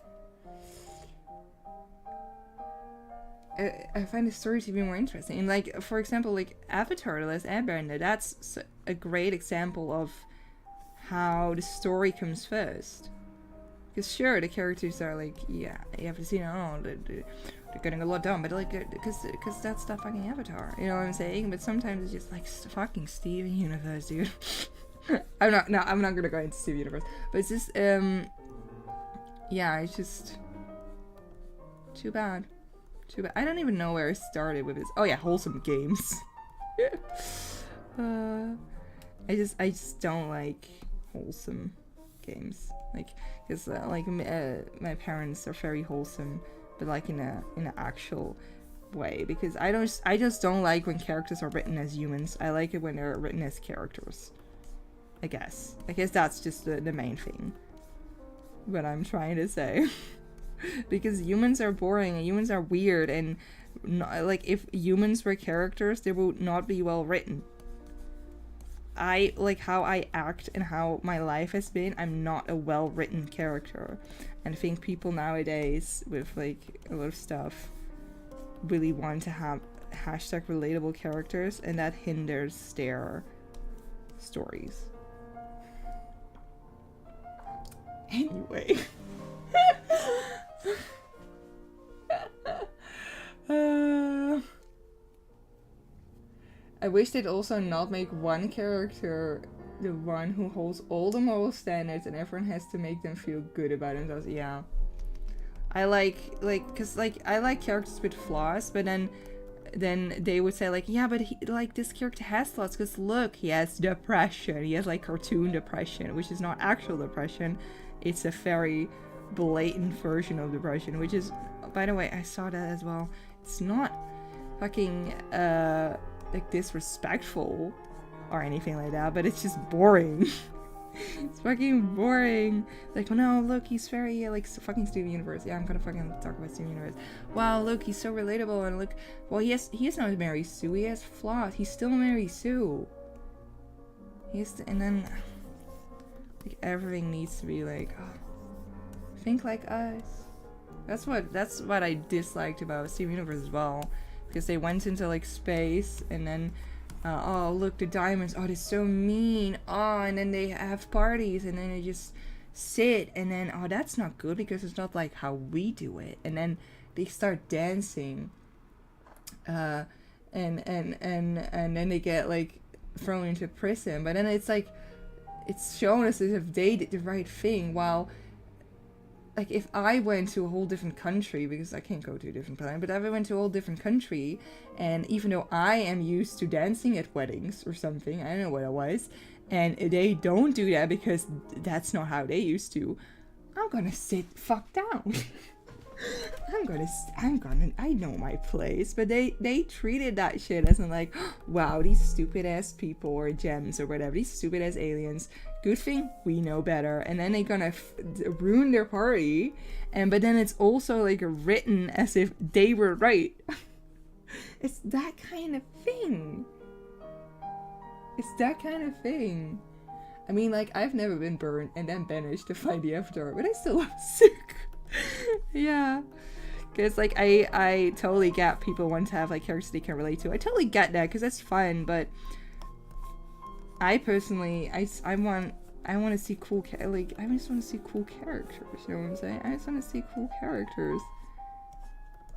I find the story to be more interesting. And like, for example, like Avatar: The Last Airbender, that's a great example of how the story comes first. Because sure, the characters are like, yeah, you have to see, they're getting a lot done, but like, because that's the fucking Avatar, you know what I'm saying? But sometimes it's just like fucking Steven Universe, dude. I'm not gonna go into Steven Universe, but it's just yeah, it's just too bad. Too bad. I don't even know where I started with this. Oh yeah, wholesome games. I just don't like wholesome games. Like, cause my parents are very wholesome, but like in a actual way. Because I just don't like when characters are written as humans. I like it when they're written as characters. I guess that's just the main thing. What I'm trying to say. Because humans are boring and humans are weird, and like if humans were characters, they would not be well written. I like how I act and how my life has been. I'm not a well written character, and I think people nowadays with like a lot of stuff really want to have hashtag relatable characters, and that hinders their stories. Anyway. I wish they'd also not make one character the one who holds all the moral standards and everyone has to make them feel good about themselves. Yeah. I cause I like characters with flaws, but then they would say like, yeah, but this character has flaws because look, he has depression. He has like cartoon depression, which is not actual depression. It's a very blatant version of depression, which is, by the way, I saw that as well. It's not fucking like disrespectful or anything like that, but it's just boring. It's fucking boring. Like, oh no, look, he's very like fucking Steven Universe. Yeah, I'm gonna fucking talk about Steven Universe. Wow, look, he's so relatable, and look, well, he is not Mary Sue. He has flaws. He's still Mary Sue. And then like everything needs to be like, oh, think like us. That's what I disliked about Steven Universe as well, because they went into like space and then oh look, the diamonds, oh they're so mean, oh, and then they have parties and then they just sit, and then oh that's not good because it's not like how we do it, and then they start dancing and then they get like thrown into prison, but then it's like it's shown as if they did the right thing, while like if I went to a whole different country, because I can't go to a different planet, but if I went to a whole different country, and even though I am used to dancing at weddings or something, I don't know what it was, and they don't do that because that's not how they used to, I'm gonna sit fuck down. I know my place, but they treated that shit as in like, wow, these stupid ass people or gems or whatever, these stupid ass aliens, good thing we know better, and then they gonna ruin their party, but then it's also like written as if they were right. It's that kind of thing. I mean, like, I've never been burned and then banished to find the Avatar, but I still love sick. Yeah, because like I totally get people want to have like characters they can relate to. I totally get that because that's fun, but I personally I want to see cool I just want to see cool characters. You know what I'm saying? I just want to see cool characters.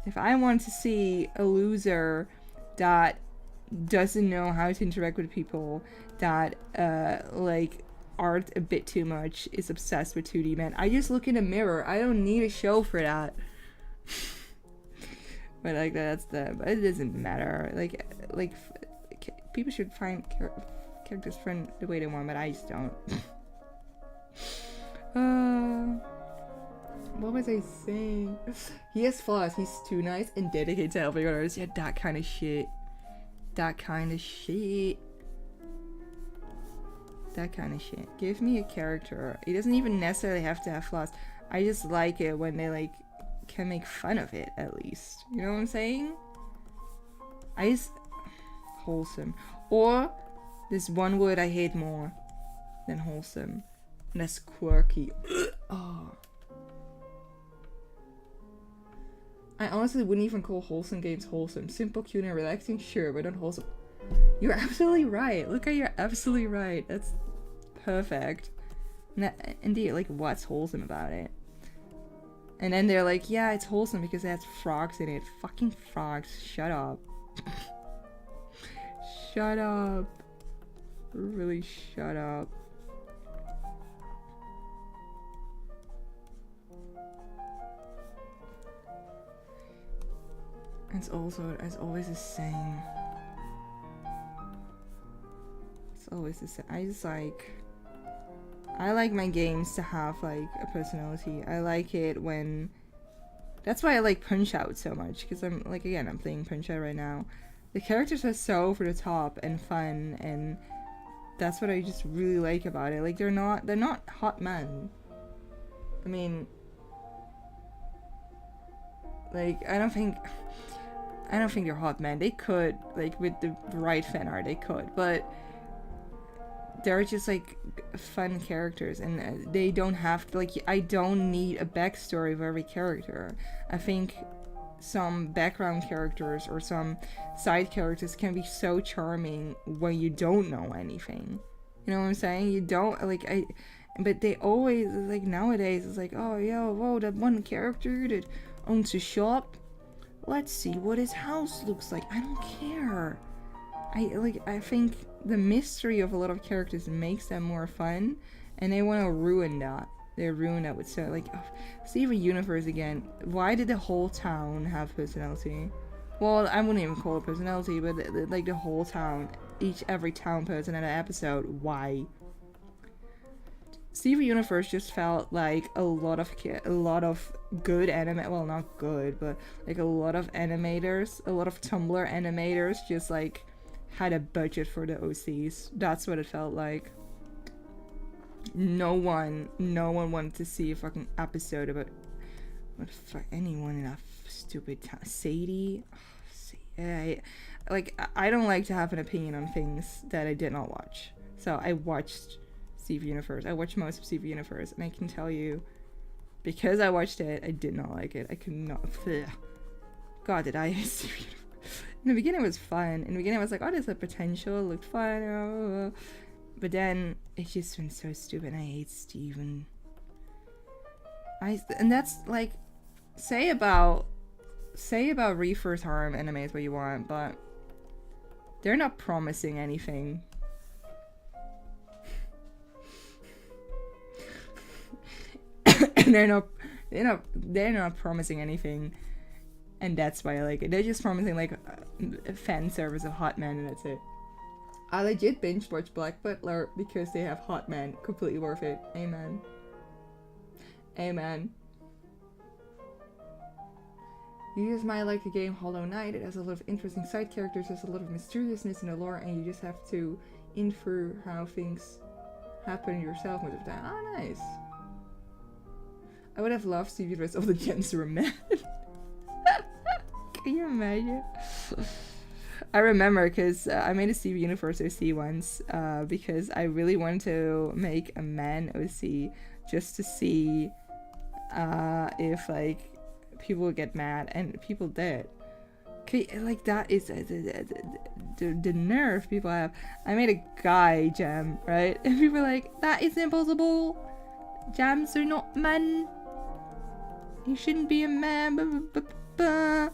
If I want to see a loser that doesn't know how to interact with people, that like art a bit too much, is obsessed with 2D man, I just look in the mirror. I don't need a show for that. But like but it doesn't matter. Like people should find characters friend the way they want, but I just don't. What was I saying? He has flaws. He's too nice and dedicated to helping others. Yeah, that kind of shit. Give me a character. He doesn't even necessarily have to have flaws. I just like it when they like can make fun of it, at least. You know what I'm saying? Wholesome. Or there's one word I hate more than wholesome, and that's quirky. Oh. I honestly wouldn't even call wholesome games wholesome. Simple, cute, and relaxing, sure, but not wholesome. You're absolutely right. You're absolutely right. That's perfect. Indeed, like, what's wholesome about it? And then they're like, yeah, it's wholesome because it has frogs in it. Fucking frogs. Shut up. Shut up. Really shut up. it's always the same. It's always the same. I like my games to have like a personality. I like it when. That's why I like Punch-Out so much, because I'm playing Punch-Out right now. The characters are so over the top and fun, and that's what I just really like about it. Like they're not hot men. I mean, like I don't think they're hot men. They could, like with the right fan art, they could, but they're just like fun characters, and they don't have to, like, I don't need a backstory for every character. I think some background characters or some side characters can be so charming when you don't know anything. You know what I'm saying? You don't, like, but they always, like, nowadays, it's like, oh, yo, whoa, that one character that owns a shop, let's see what his house looks like. I don't care. I think the mystery of a lot of characters makes them more fun, and they want to ruin that. They ruin that with so, like, Steven Universe again. Why did the whole town have personality? Well, I wouldn't even call it personality, but like the whole town, every town person in an episode. Why? Steven Universe just felt like a lot of good anime. Well, not good, but like a lot of animators, a lot of Tumblr animators, just like had a budget for the OCs. That's what it felt like. No one wanted to see a fucking episode about what the fuck, anyone in that stupid town. Sadie? Oh, I don't like to have an opinion on things that I did not watch. So I watched Steven Universe. I watched most of Steven Universe, and I can tell you, because I watched it, I did not like it. I could not. Ugh. God, did I hate Steven Universe? In the beginning, it was fun. In the beginning, I was like, oh, there's a potential. It looked fun. But then, it just went so stupid. I hate Steven. And that's, like, say about Reefer's Harem animes what you want, but they're not promising anything. they're not promising anything. And that's why I like it. They're just promising like a fan service of hot men, and that's it. I legit binge watch Black Butler because they have hot men. Completely worth it. Amen. Amen. You just might like the game Hollow Knight. It has a lot of interesting side characters. There's a lot of mysteriousness in the lore, and you just have to infer how things happen yourself most of the time. Oh, nice. I would have loved Stevie Rest of the Gems were mad. Can you imagine? I remember because I made a Stevie Universe OC once because I really wanted to make a man OC just to see if like people would get mad, and people did. Okay, like that is the nerve people have. I made a guy gem, right? And people were like, that is impossible. Jams are not men. You shouldn't be a man. Oh,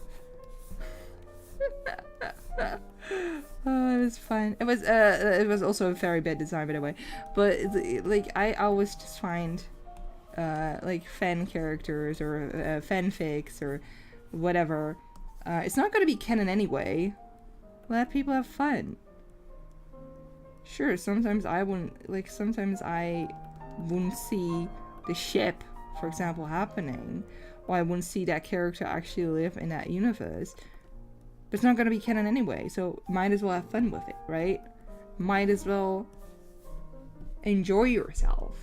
it was fun. It was also a very bad design, by the way. But like I always just find like fan characters or fanfics or whatever. It's not gonna be canon anyway. Let people have fun. Sure, sometimes I wouldn't see the ship, for example, happening, or I wouldn't see that character actually live in that universe. But it's not gonna be canon anyway, so might as well have fun with it, right? Might as well enjoy yourself.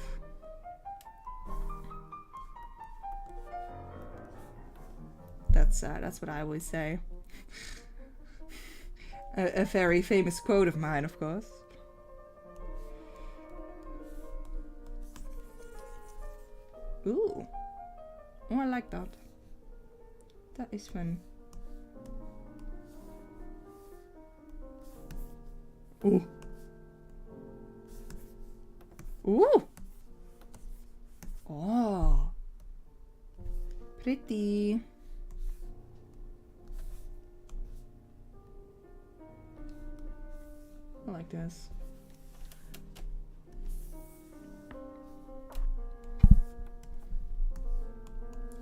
That's what I always say. A very famous quote of mine, of course. Ooh. Oh, I like that. That is fun. Ooh. Ooh. Oh. Pretty. I like this.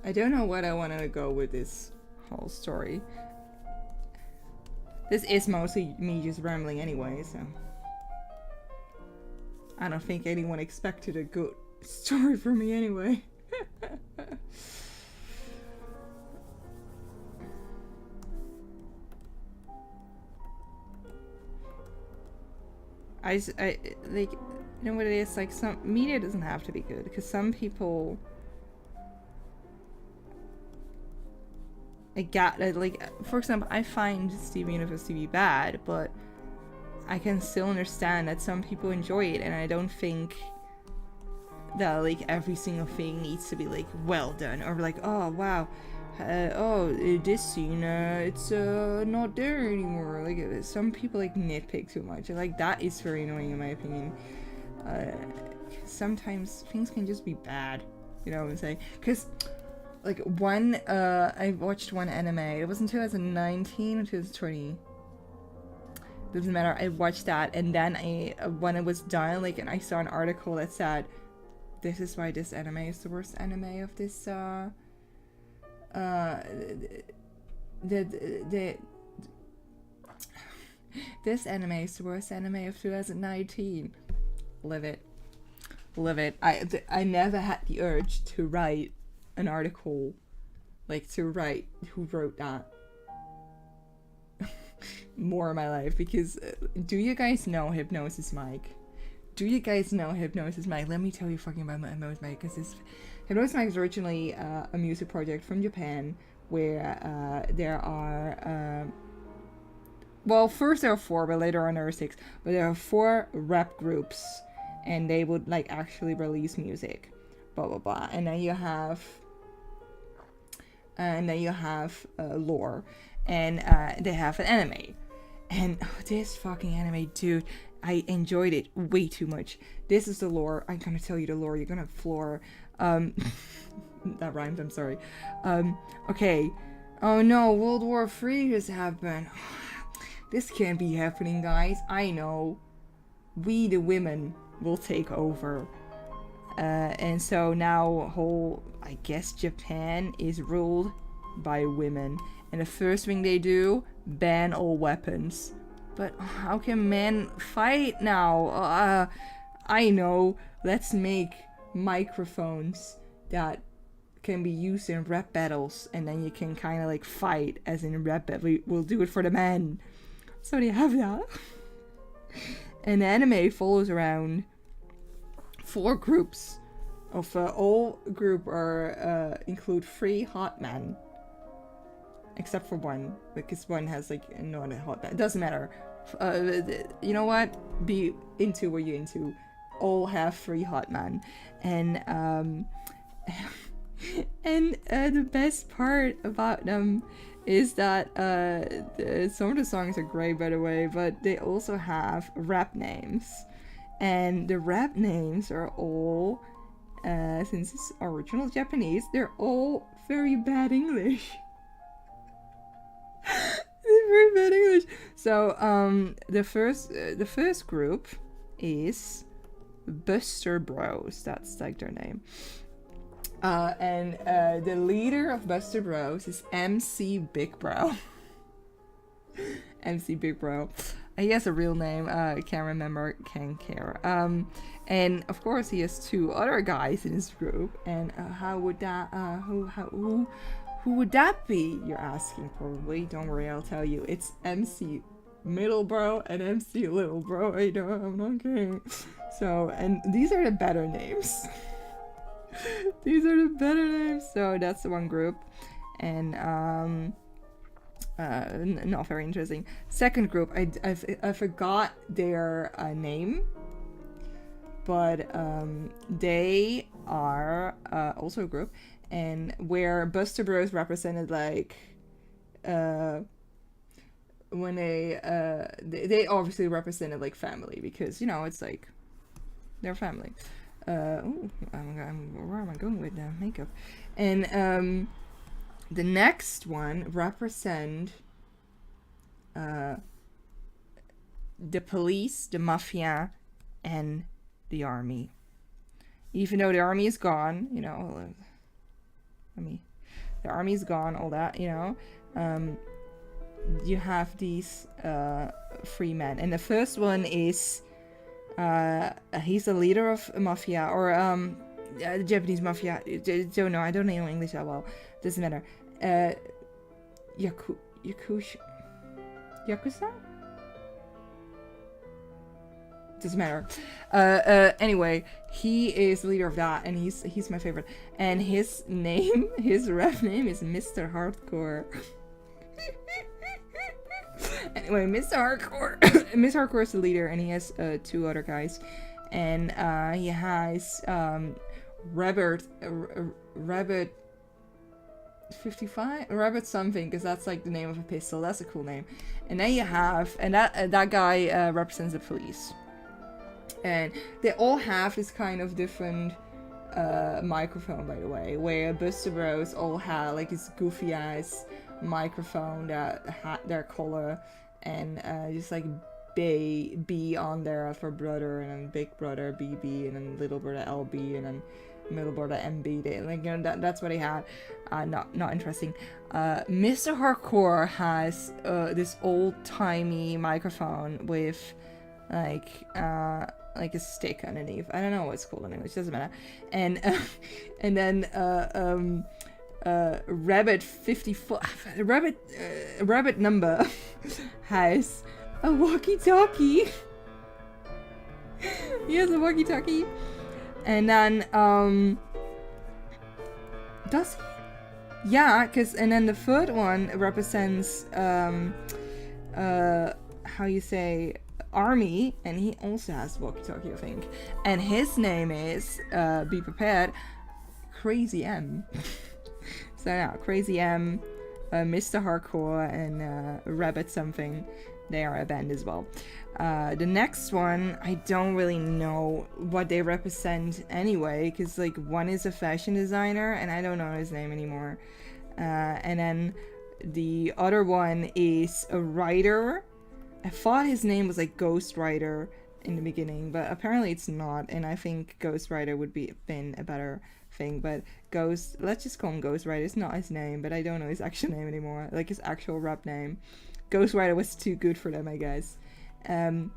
I don't know what I want to go with this whole story. This is mostly me just rambling anyway, so I don't think anyone expected a good story from me anyway. I like, you know what it is, like, some media doesn't have to be good, because some people, like, for example, I find Steven Universe to be bad, but I can still understand that some people enjoy it, and I don't think that, like, every single thing needs to be, like, well done, or like, oh wow, this scene, it's not there anymore. Like, some people, like, nitpick too much, and, like, that is very annoying in my opinion. Sometimes things can just be bad, you know what I'm saying? Because, like, I watched one anime, it was in 2019 or 2020, doesn't matter, I watched that, and then when it was done, like, and I saw an article that said, this is why this anime is the worst anime of this, this anime is the worst anime of 2019. Live it. I never had the urge to write an article, like, to write who wrote that more in my life, because do you guys know Hypnosis Mike? Let me tell you fucking about Hypnosis Mike, because Hypnosis Mike is originally a music project from Japan, where there are, well, first there are 4, but later on there are 6, but there are 4 rap groups, and they would, like, actually release music, blah blah blah, and then you have lore, and they have an anime, and this fucking anime, dude, I enjoyed it way too much. This is the lore. I'm gonna tell you the lore. You're gonna floor. That rhymed. I'm sorry. Okay. Oh no, World War III has happened. This can't be happening, guys. I know. We, the women, will take over. And so now I guess Japan is ruled by women. And the first thing they do, ban all weapons. But how can men fight now? I know. Let's make microphones that can be used in rap battles, and then you can kind of, like, fight as in a rap battle. We'll do it for the men. So they have that. And the anime follows around 4 groups. All group include 3 hot men. Except for one, because one has, like, not a hot man. It doesn't matter. You know what? Be into what you're into. All have 3 hot men, and the best part about them is that some of the songs are great, by the way, but they also have rap names, and the rap names are all, since it's original Japanese, they're all very bad English. Very bad English. So the first group is Buster Bros. That's, like, their name. And the leader of Buster Bros is MC Big Bro. MC Big Bro. He has a real name. I can't remember. Can't care. And of course he has 2 other guys in his group. And how would that? Who would that be? You're asking, probably. Don't worry, I'll tell you. It's MC Middle Bro and MC Little Bro. I know, I'm not kidding. So, and these are the better names. So that's the one group. And not very interesting. Second group, I forgot their name, but they are also a group. And where Buster Bros represented, like, when they obviously represented, like, family, because, you know, it's like their family. Where am I going with the makeup? And the next one represent the police, the mafia, and the army. Even though the army is gone, you know, the army's gone, all that, you know. you have these three men, and the first one is he's the leader of a mafia, or the Japanese mafia. Don't know. I don't know English that well. Doesn't matter. Yakuza? Doesn't matter. Anyway, he is the leader of that, and he's my favorite. And his name, his rap name is Mr. Hardcore. Anyway, Mr. Hardcore. Mr. Hardcore is the leader, and he has two other guys. And he has Rabbit 55? Rabbit something, because that's like the name of a pistol. That's a cool name. And then you have, and that guy represents the police. And they all have this kind of different microphone, by the way, where Buster Bros all have like this goofy ass microphone that had their collar, and just like B on there for brother, and then big brother BB, and then little brother LB, and then middle brother MB. They, like, you know, that's what they had. Not interesting. Mr. Hardcore has this old timey microphone with like a stick underneath. I don't know what it's called in English, doesn't matter. And and then Rabbit 54, Rabbit number has a walkie-talkie. He has a walkie-talkie. And then does he? Yeah, and then the third one represents how you say, army, and he also has walkie-talkie, I think. And his name is be prepared, Crazy M. So yeah, Crazy M, Mr. Hardcore, and Rabbit something. They are a band as well. The next one, I don't really know what they represent anyway, because like one is a fashion designer, and I don't know his name anymore. And then the other one is a writer. I thought his name was like Ghost Rider in the beginning, but apparently it's not, and I think Ghost Rider would been a better thing. But let's just call him Ghost Rider. It's not his name, but I don't know his actual name anymore, like his actual rap name. Ghost Rider was too good for them, I guess. And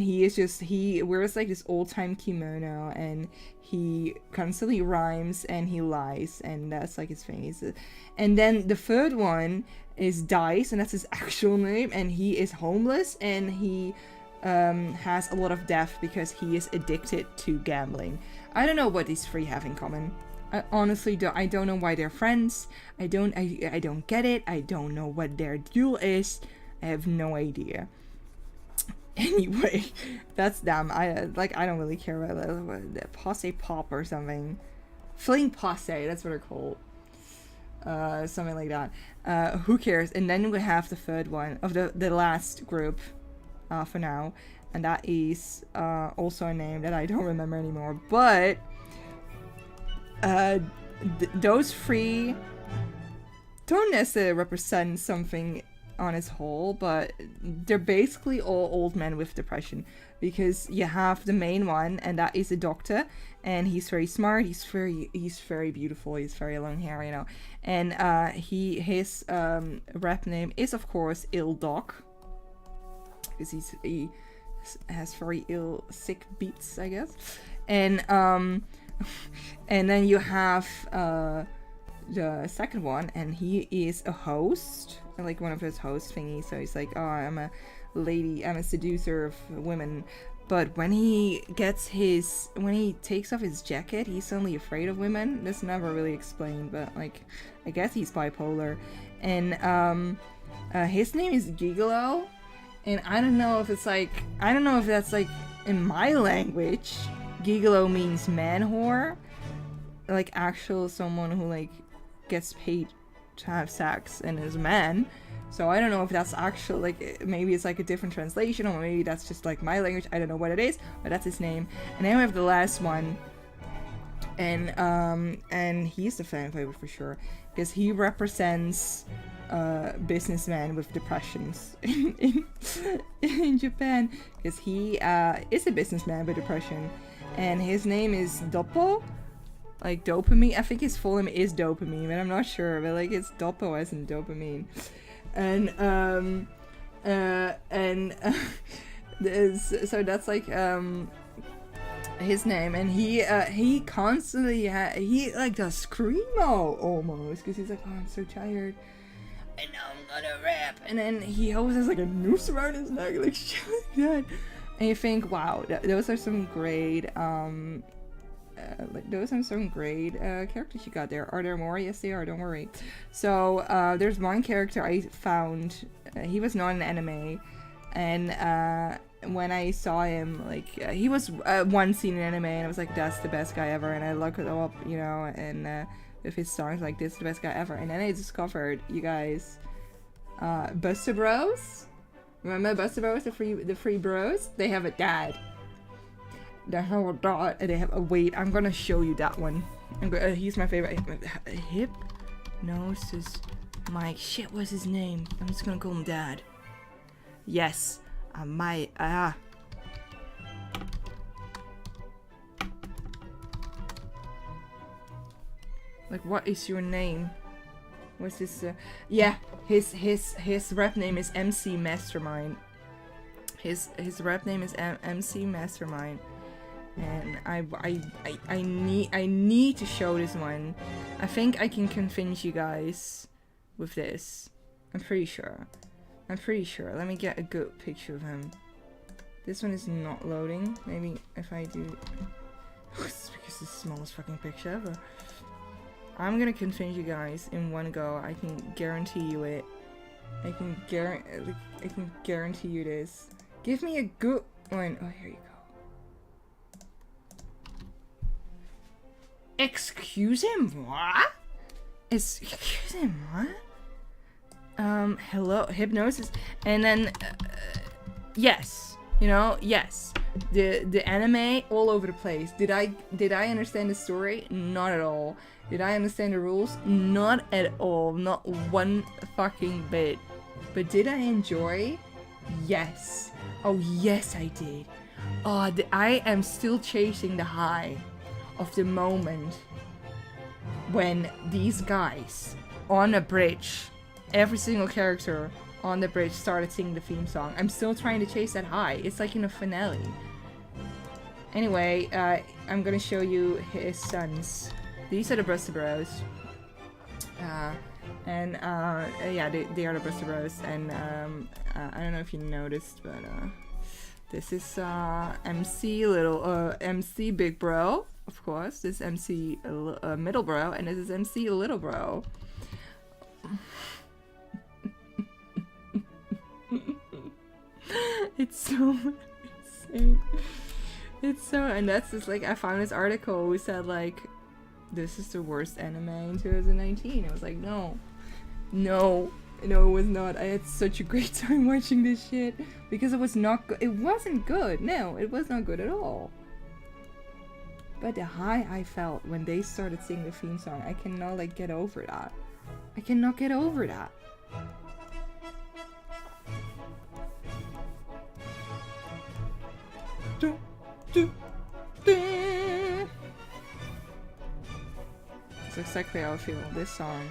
he wears like this old time kimono, and he constantly rhymes and he lies, and that's like his thing. And then the third one is Dice, and that's his actual name, and he is homeless, and he has a lot of debt because he is addicted to gambling. I don't know what these three have in common. I honestly don't know why they're friends. I don't get it. I don't know what their deal is. I have no idea. Anyway, that's them. I don't really care about the Posse Pop or something. Fling Posse, that's what they're called. Something like that. Who cares? And then we have the third one of the last group for now, and that is also a name that I don't remember anymore. But those three don't necessarily represent something on its whole, but they're basically all old men with depression, because you have the main one, and that is a doctor, and he's very smart, he's very beautiful, he's very long hair, you know, and his rap name is of course Ill Doc, because he has very sick beats, I guess. And and then you have the second one, and he is a host, like one of his host thingies. So he's like, oh, I'm a seducer of women. But when he takes off his jacket, he's suddenly afraid of women. That's never really explained, but like, I guess he's bipolar. And his name is Gigolo, and I don't know if that's like in my language. Gigolo means man whore, like actual someone who like gets paid to have sex and is a man. So I don't know if that's actual, like, maybe it's like a different translation, or maybe that's just like my language. I don't know what it is, but that's his name. And then we have the last one, and he's the fan favorite for sure, because he represents businessmen with depressions in Japan, because he is a businessman with depression, and his name is Doppo, like dopamine. I think his full name is Dopamine, but I'm not sure, but like it's Doppo as in dopamine. and so that's like his name, and he constantly he like does screamo almost, because he's like, oh, I'm so tired, and now I'm gonna rap, and then he always has like a noose around his neck, like shit like that, and you think, wow, those are some great characters you got there. Are there more? Yes, there are. Don't worry. So there's one character I found. He was not an anime, and when I saw him, like he was one scene in anime, and I was like, that's the best guy ever. And I looked it up, you know, and with his songs, like, this is the best guy ever. And then I discovered, you guys, Buster Bros. Remember Buster Bros, the free bros? They have a dad. They have a dad, and they have a wait. I'm gonna show you that one. He's my favorite. Hypnosis Mike. Shit, what's his name? I'm just gonna call him Dad. Yes. Like, what is your name? What's his yeah, his rap name is MC Mastermind. His rap name is MC Mastermind. And I need to show this one. I think I can convince you guys with this. I'm pretty sure. Let me get a good picture of him. This one is not loading. Maybe if I do... It's because it's the smallest fucking picture ever. I'm gonna convince you guys in one go. I can guarantee you it. I can guarantee you this. Give me a good one. Oh, here you go. Excuse him, what? Excuse him, what? Hello, Hypnosis, and then, yes, you know, yes, the anime all over the place. Did I understand the story? Not at all. Did I understand the rules? Not at all. Not one fucking bit. But did I enjoy? Yes. Oh yes, I did. Oh, I am still chasing the high of the moment when these guys on a bridge, every single character on the bridge started singing the theme song. I'm still trying to chase that high. It's like in a finale. Anyway, I'm gonna show you his sons. These are the Buster Bros. Yeah, they are the Buster Bros. And I don't know if you noticed, but this is MC Big Bro, of course. This is MC Middle Bro, and this is MC Little Bro. It's so insane. It's so, and that's just like, I found this article who said like, this is the worst anime in 2019. I was like, no, it was not. I had such a great time watching this shit because it was not good. It wasn't good. No, it was not good at all. But the high I felt when they started singing the theme song, I cannot like get over that. I cannot get over that. That's exactly how I feel this song.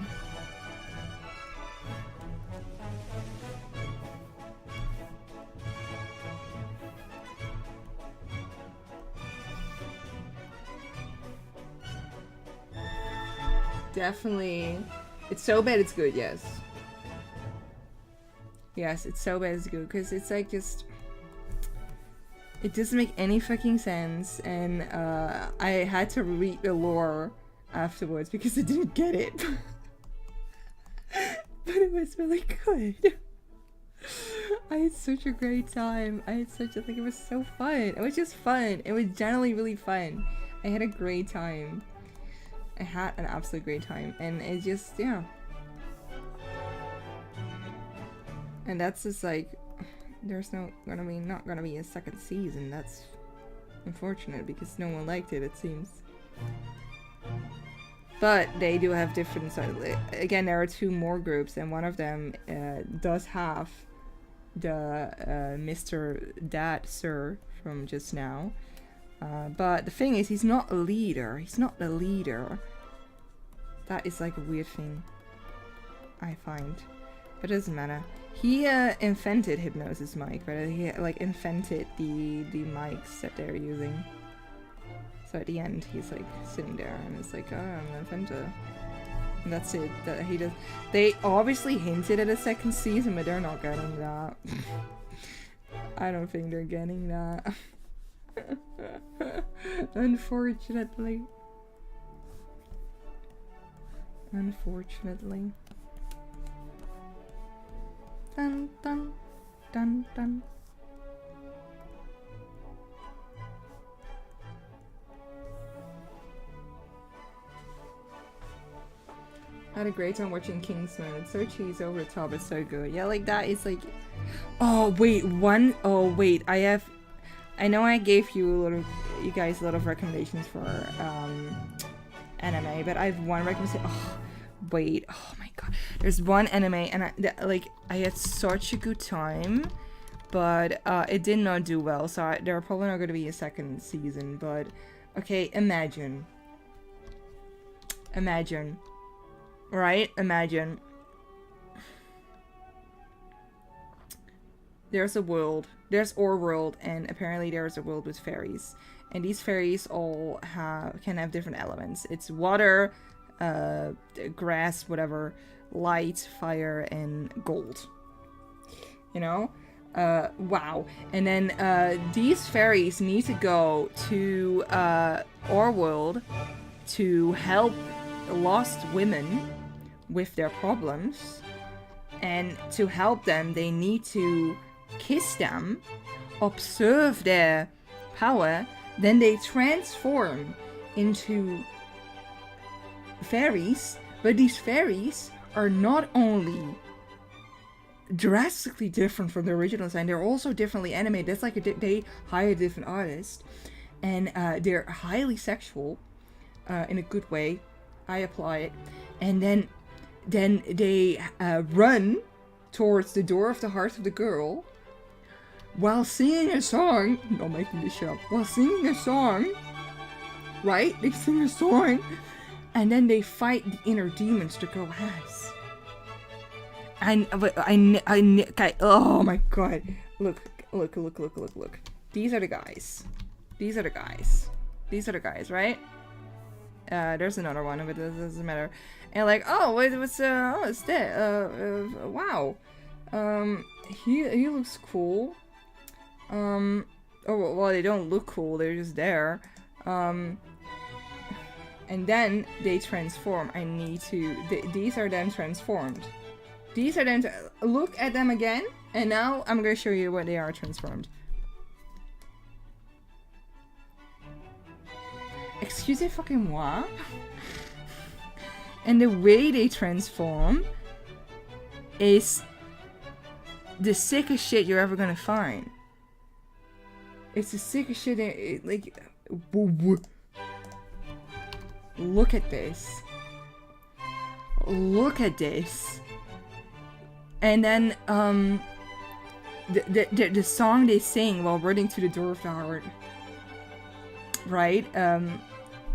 Definitely. It's so bad it's good, yes. Yes, it's so bad it's good, because it's like just... It doesn't make any fucking sense, and I had to read the lore afterwards because I didn't get it. But it was really good. I had such a great time. I had such a, like, it was so fun. It was just fun. It was generally really fun. I had a great time. I had an absolute great time, and it just, yeah. And that's just like, there's not gonna be a second season. That's unfortunate because no one liked it, it seems. But they do have different, so again, there are two more groups, and one of them does have the Mr. Dad Sir from just now. But the thing is, he's not a leader. He's not the leader. That is like a weird thing, I find. But it doesn't matter. He invented Hypnosis Mic, but he like invented the mics that they're using. So at the end, he's like sitting there and it's like, oh, I'm an inventor. And that's it. That he does. They obviously hinted at a second season, but they're not getting that. I don't think they're getting that. Unfortunately. Unfortunately. Dun dun dun dun. I had a great time watching Kingsman. It's so cheesy, over the top, it's so good. Yeah, like that is like... Oh wait, I know I gave you guys a lot of recommendations for anime, but I have one recommendation. Oh wait, oh my god, there's one anime and I had such a good time, but it did not do well, so there are probably not going to be a second season. But okay, imagine, right? Imagine there's a world, there's our world, and apparently there's a world with fairies, and these fairies all can have different elements. It's water, grass, whatever, light, fire, and gold. You know? Wow. And then these fairies need to go to our world to help lost women with their problems, and to help them they need to kiss them, observe their power, then they transform into fairies. But these fairies are not only drastically different from the original design, they're also differently animated. That's like they hire a different artist, and they're highly sexual in a good way. I apply it. And then they run towards the door of the heart of the girl while singing a song. Not making this shit up. While singing a song, right? They sing a song, and then they fight the inner demons the girl has. And oh my god! Look! These are the guys. These are the guys, right? There's another one, but it doesn't matter. And like, oh, what's that? Wow. He looks cool. Oh, well, they don't look cool, they're just there. And then they transform. These are then transformed. These are then, look at them again, and now I'm gonna show you what they are transformed. Excusez-moi. And the way they transform is the sickest shit you're ever gonna find. It's the sickest shit, like... Look at this. Look at this. And then, the song they sing while running to the door of the heart. Right?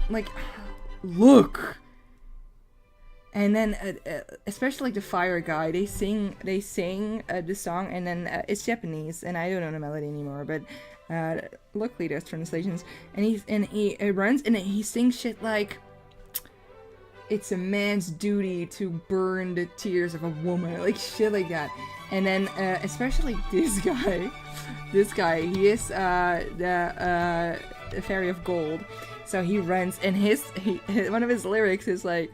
Like, look! And then, especially like the fire guy, they sing the song, and then it's Japanese, and I don't know the melody anymore, but luckily there's translations. And he runs, and he sings shit like, it's a man's duty to burn the tears of a woman, like shit like that. And then, especially this guy, he is the Fairy of Gold. So he runs, and one of his lyrics is like,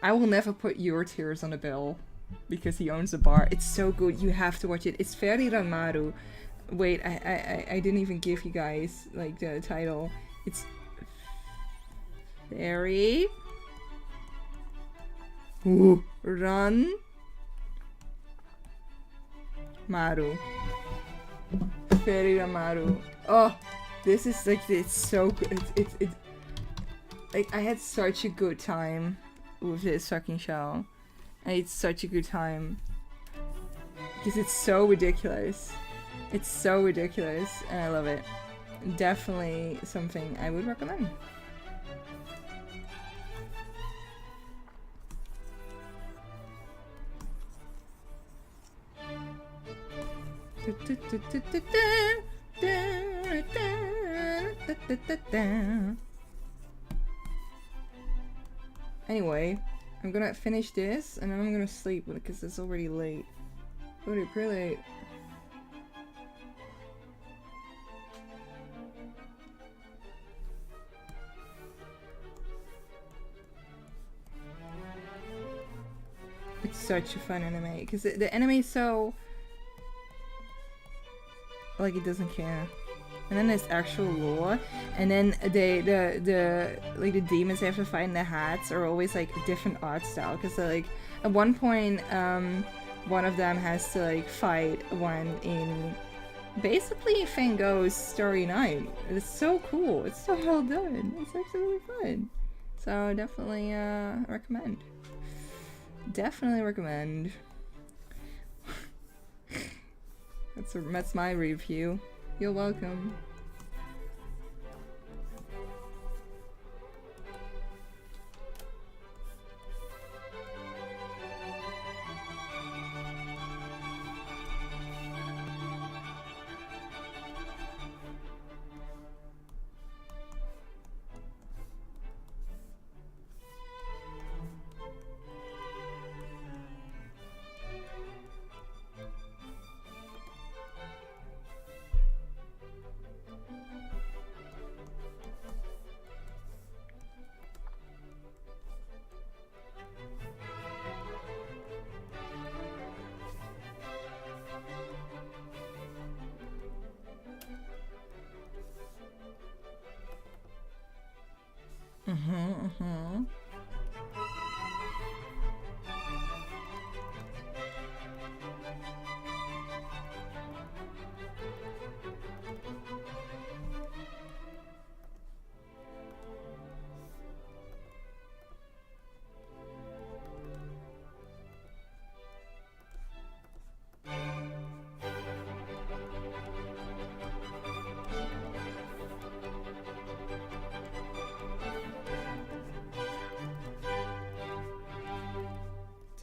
I will never put your tears on a bill, because he owns a bar. It's so good, you have to watch it. It's Fairy Ranmaru. Wait, I didn't even give you guys like the title. It's Fairy Run Maru. Fairy Ranmaru. Oh, this is like, it's so good. It's like, I had such a good time with this fucking show. I had such a good time because it's so ridiculous. It's so ridiculous, and I love it. Definitely something I would recommend. Anyway, I'm gonna finish this and then I'm gonna sleep because it's already late. Already pretty late. It's such a fun anime because the anime is so like it doesn't care. And then there's actual lore, and then the demons they have to fight in the hats are always like a different art style. Cause like at one point, one of them has to like fight one in basically Van Gogh's Starry Night. It's so cool. It's so well done. It's actually really fun. So definitely recommend. Definitely recommend. That's my review. You're welcome.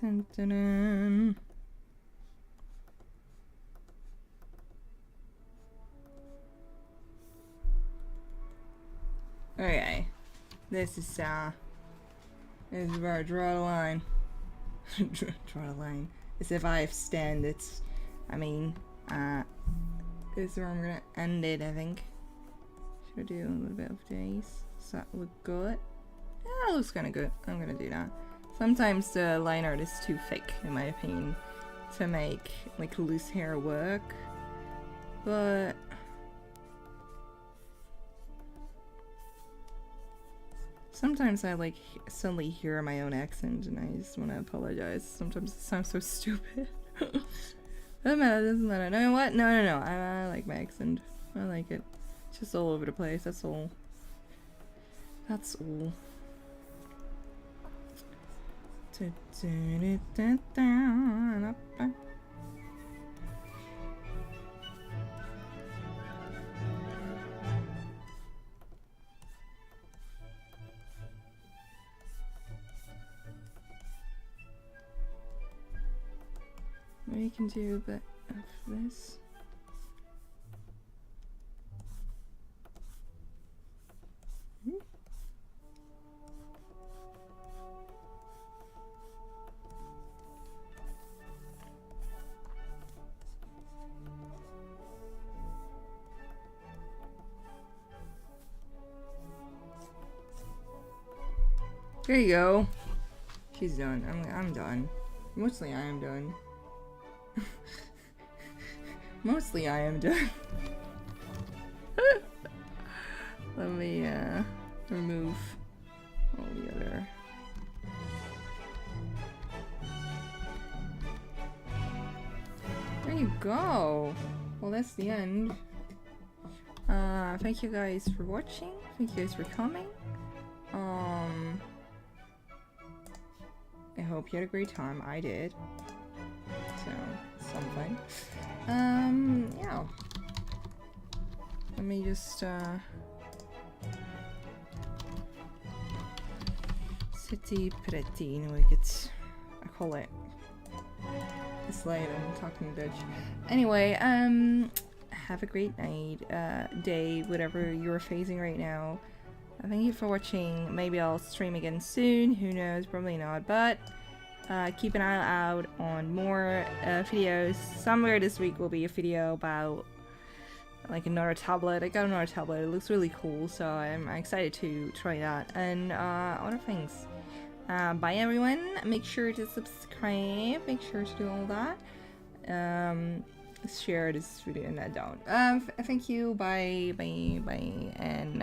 Dun, dun, dun. Okay, this is where I draw the line. Draw the line. As if I have standards. I mean, this is where I'm gonna end it, I think. Should I do a little bit of days? Does that look good? Yeah, it looks kinda good. I'm gonna do that. Sometimes the line art is too thick, in my opinion, to make like loose hair work. But sometimes I like suddenly hear my own accent and I just want to apologize. Sometimes it sounds so stupid. Doesn't matter, doesn't matter. No, what? No. I like my accent. I like it. It's just all over the place, that's all. That's all. We can do a bit of this. There you go. She's done. I'm done. Mostly I am done. Mostly I am done. Let me remove all the other. There you go. Well, that's the end. Thank you guys for watching. Thank you guys for coming. I hope you had a great time. I did. So, something. Yeah. Let me just, City Pretty, vilket I call it. It's late, I'm talking Dutch. Anyway, have a great night, day, whatever you're facing right now. Thank you for watching. Maybe I'll stream again soon, who knows, probably not, but keep an eye out on more videos. Somewhere this week will be a video about like another tablet. I got another tablet, it looks really cool, so I'm excited to try that, and other things. Bye everyone, make sure to subscribe, make sure to do all that. Share this video, and I don't. Thank you, bye, and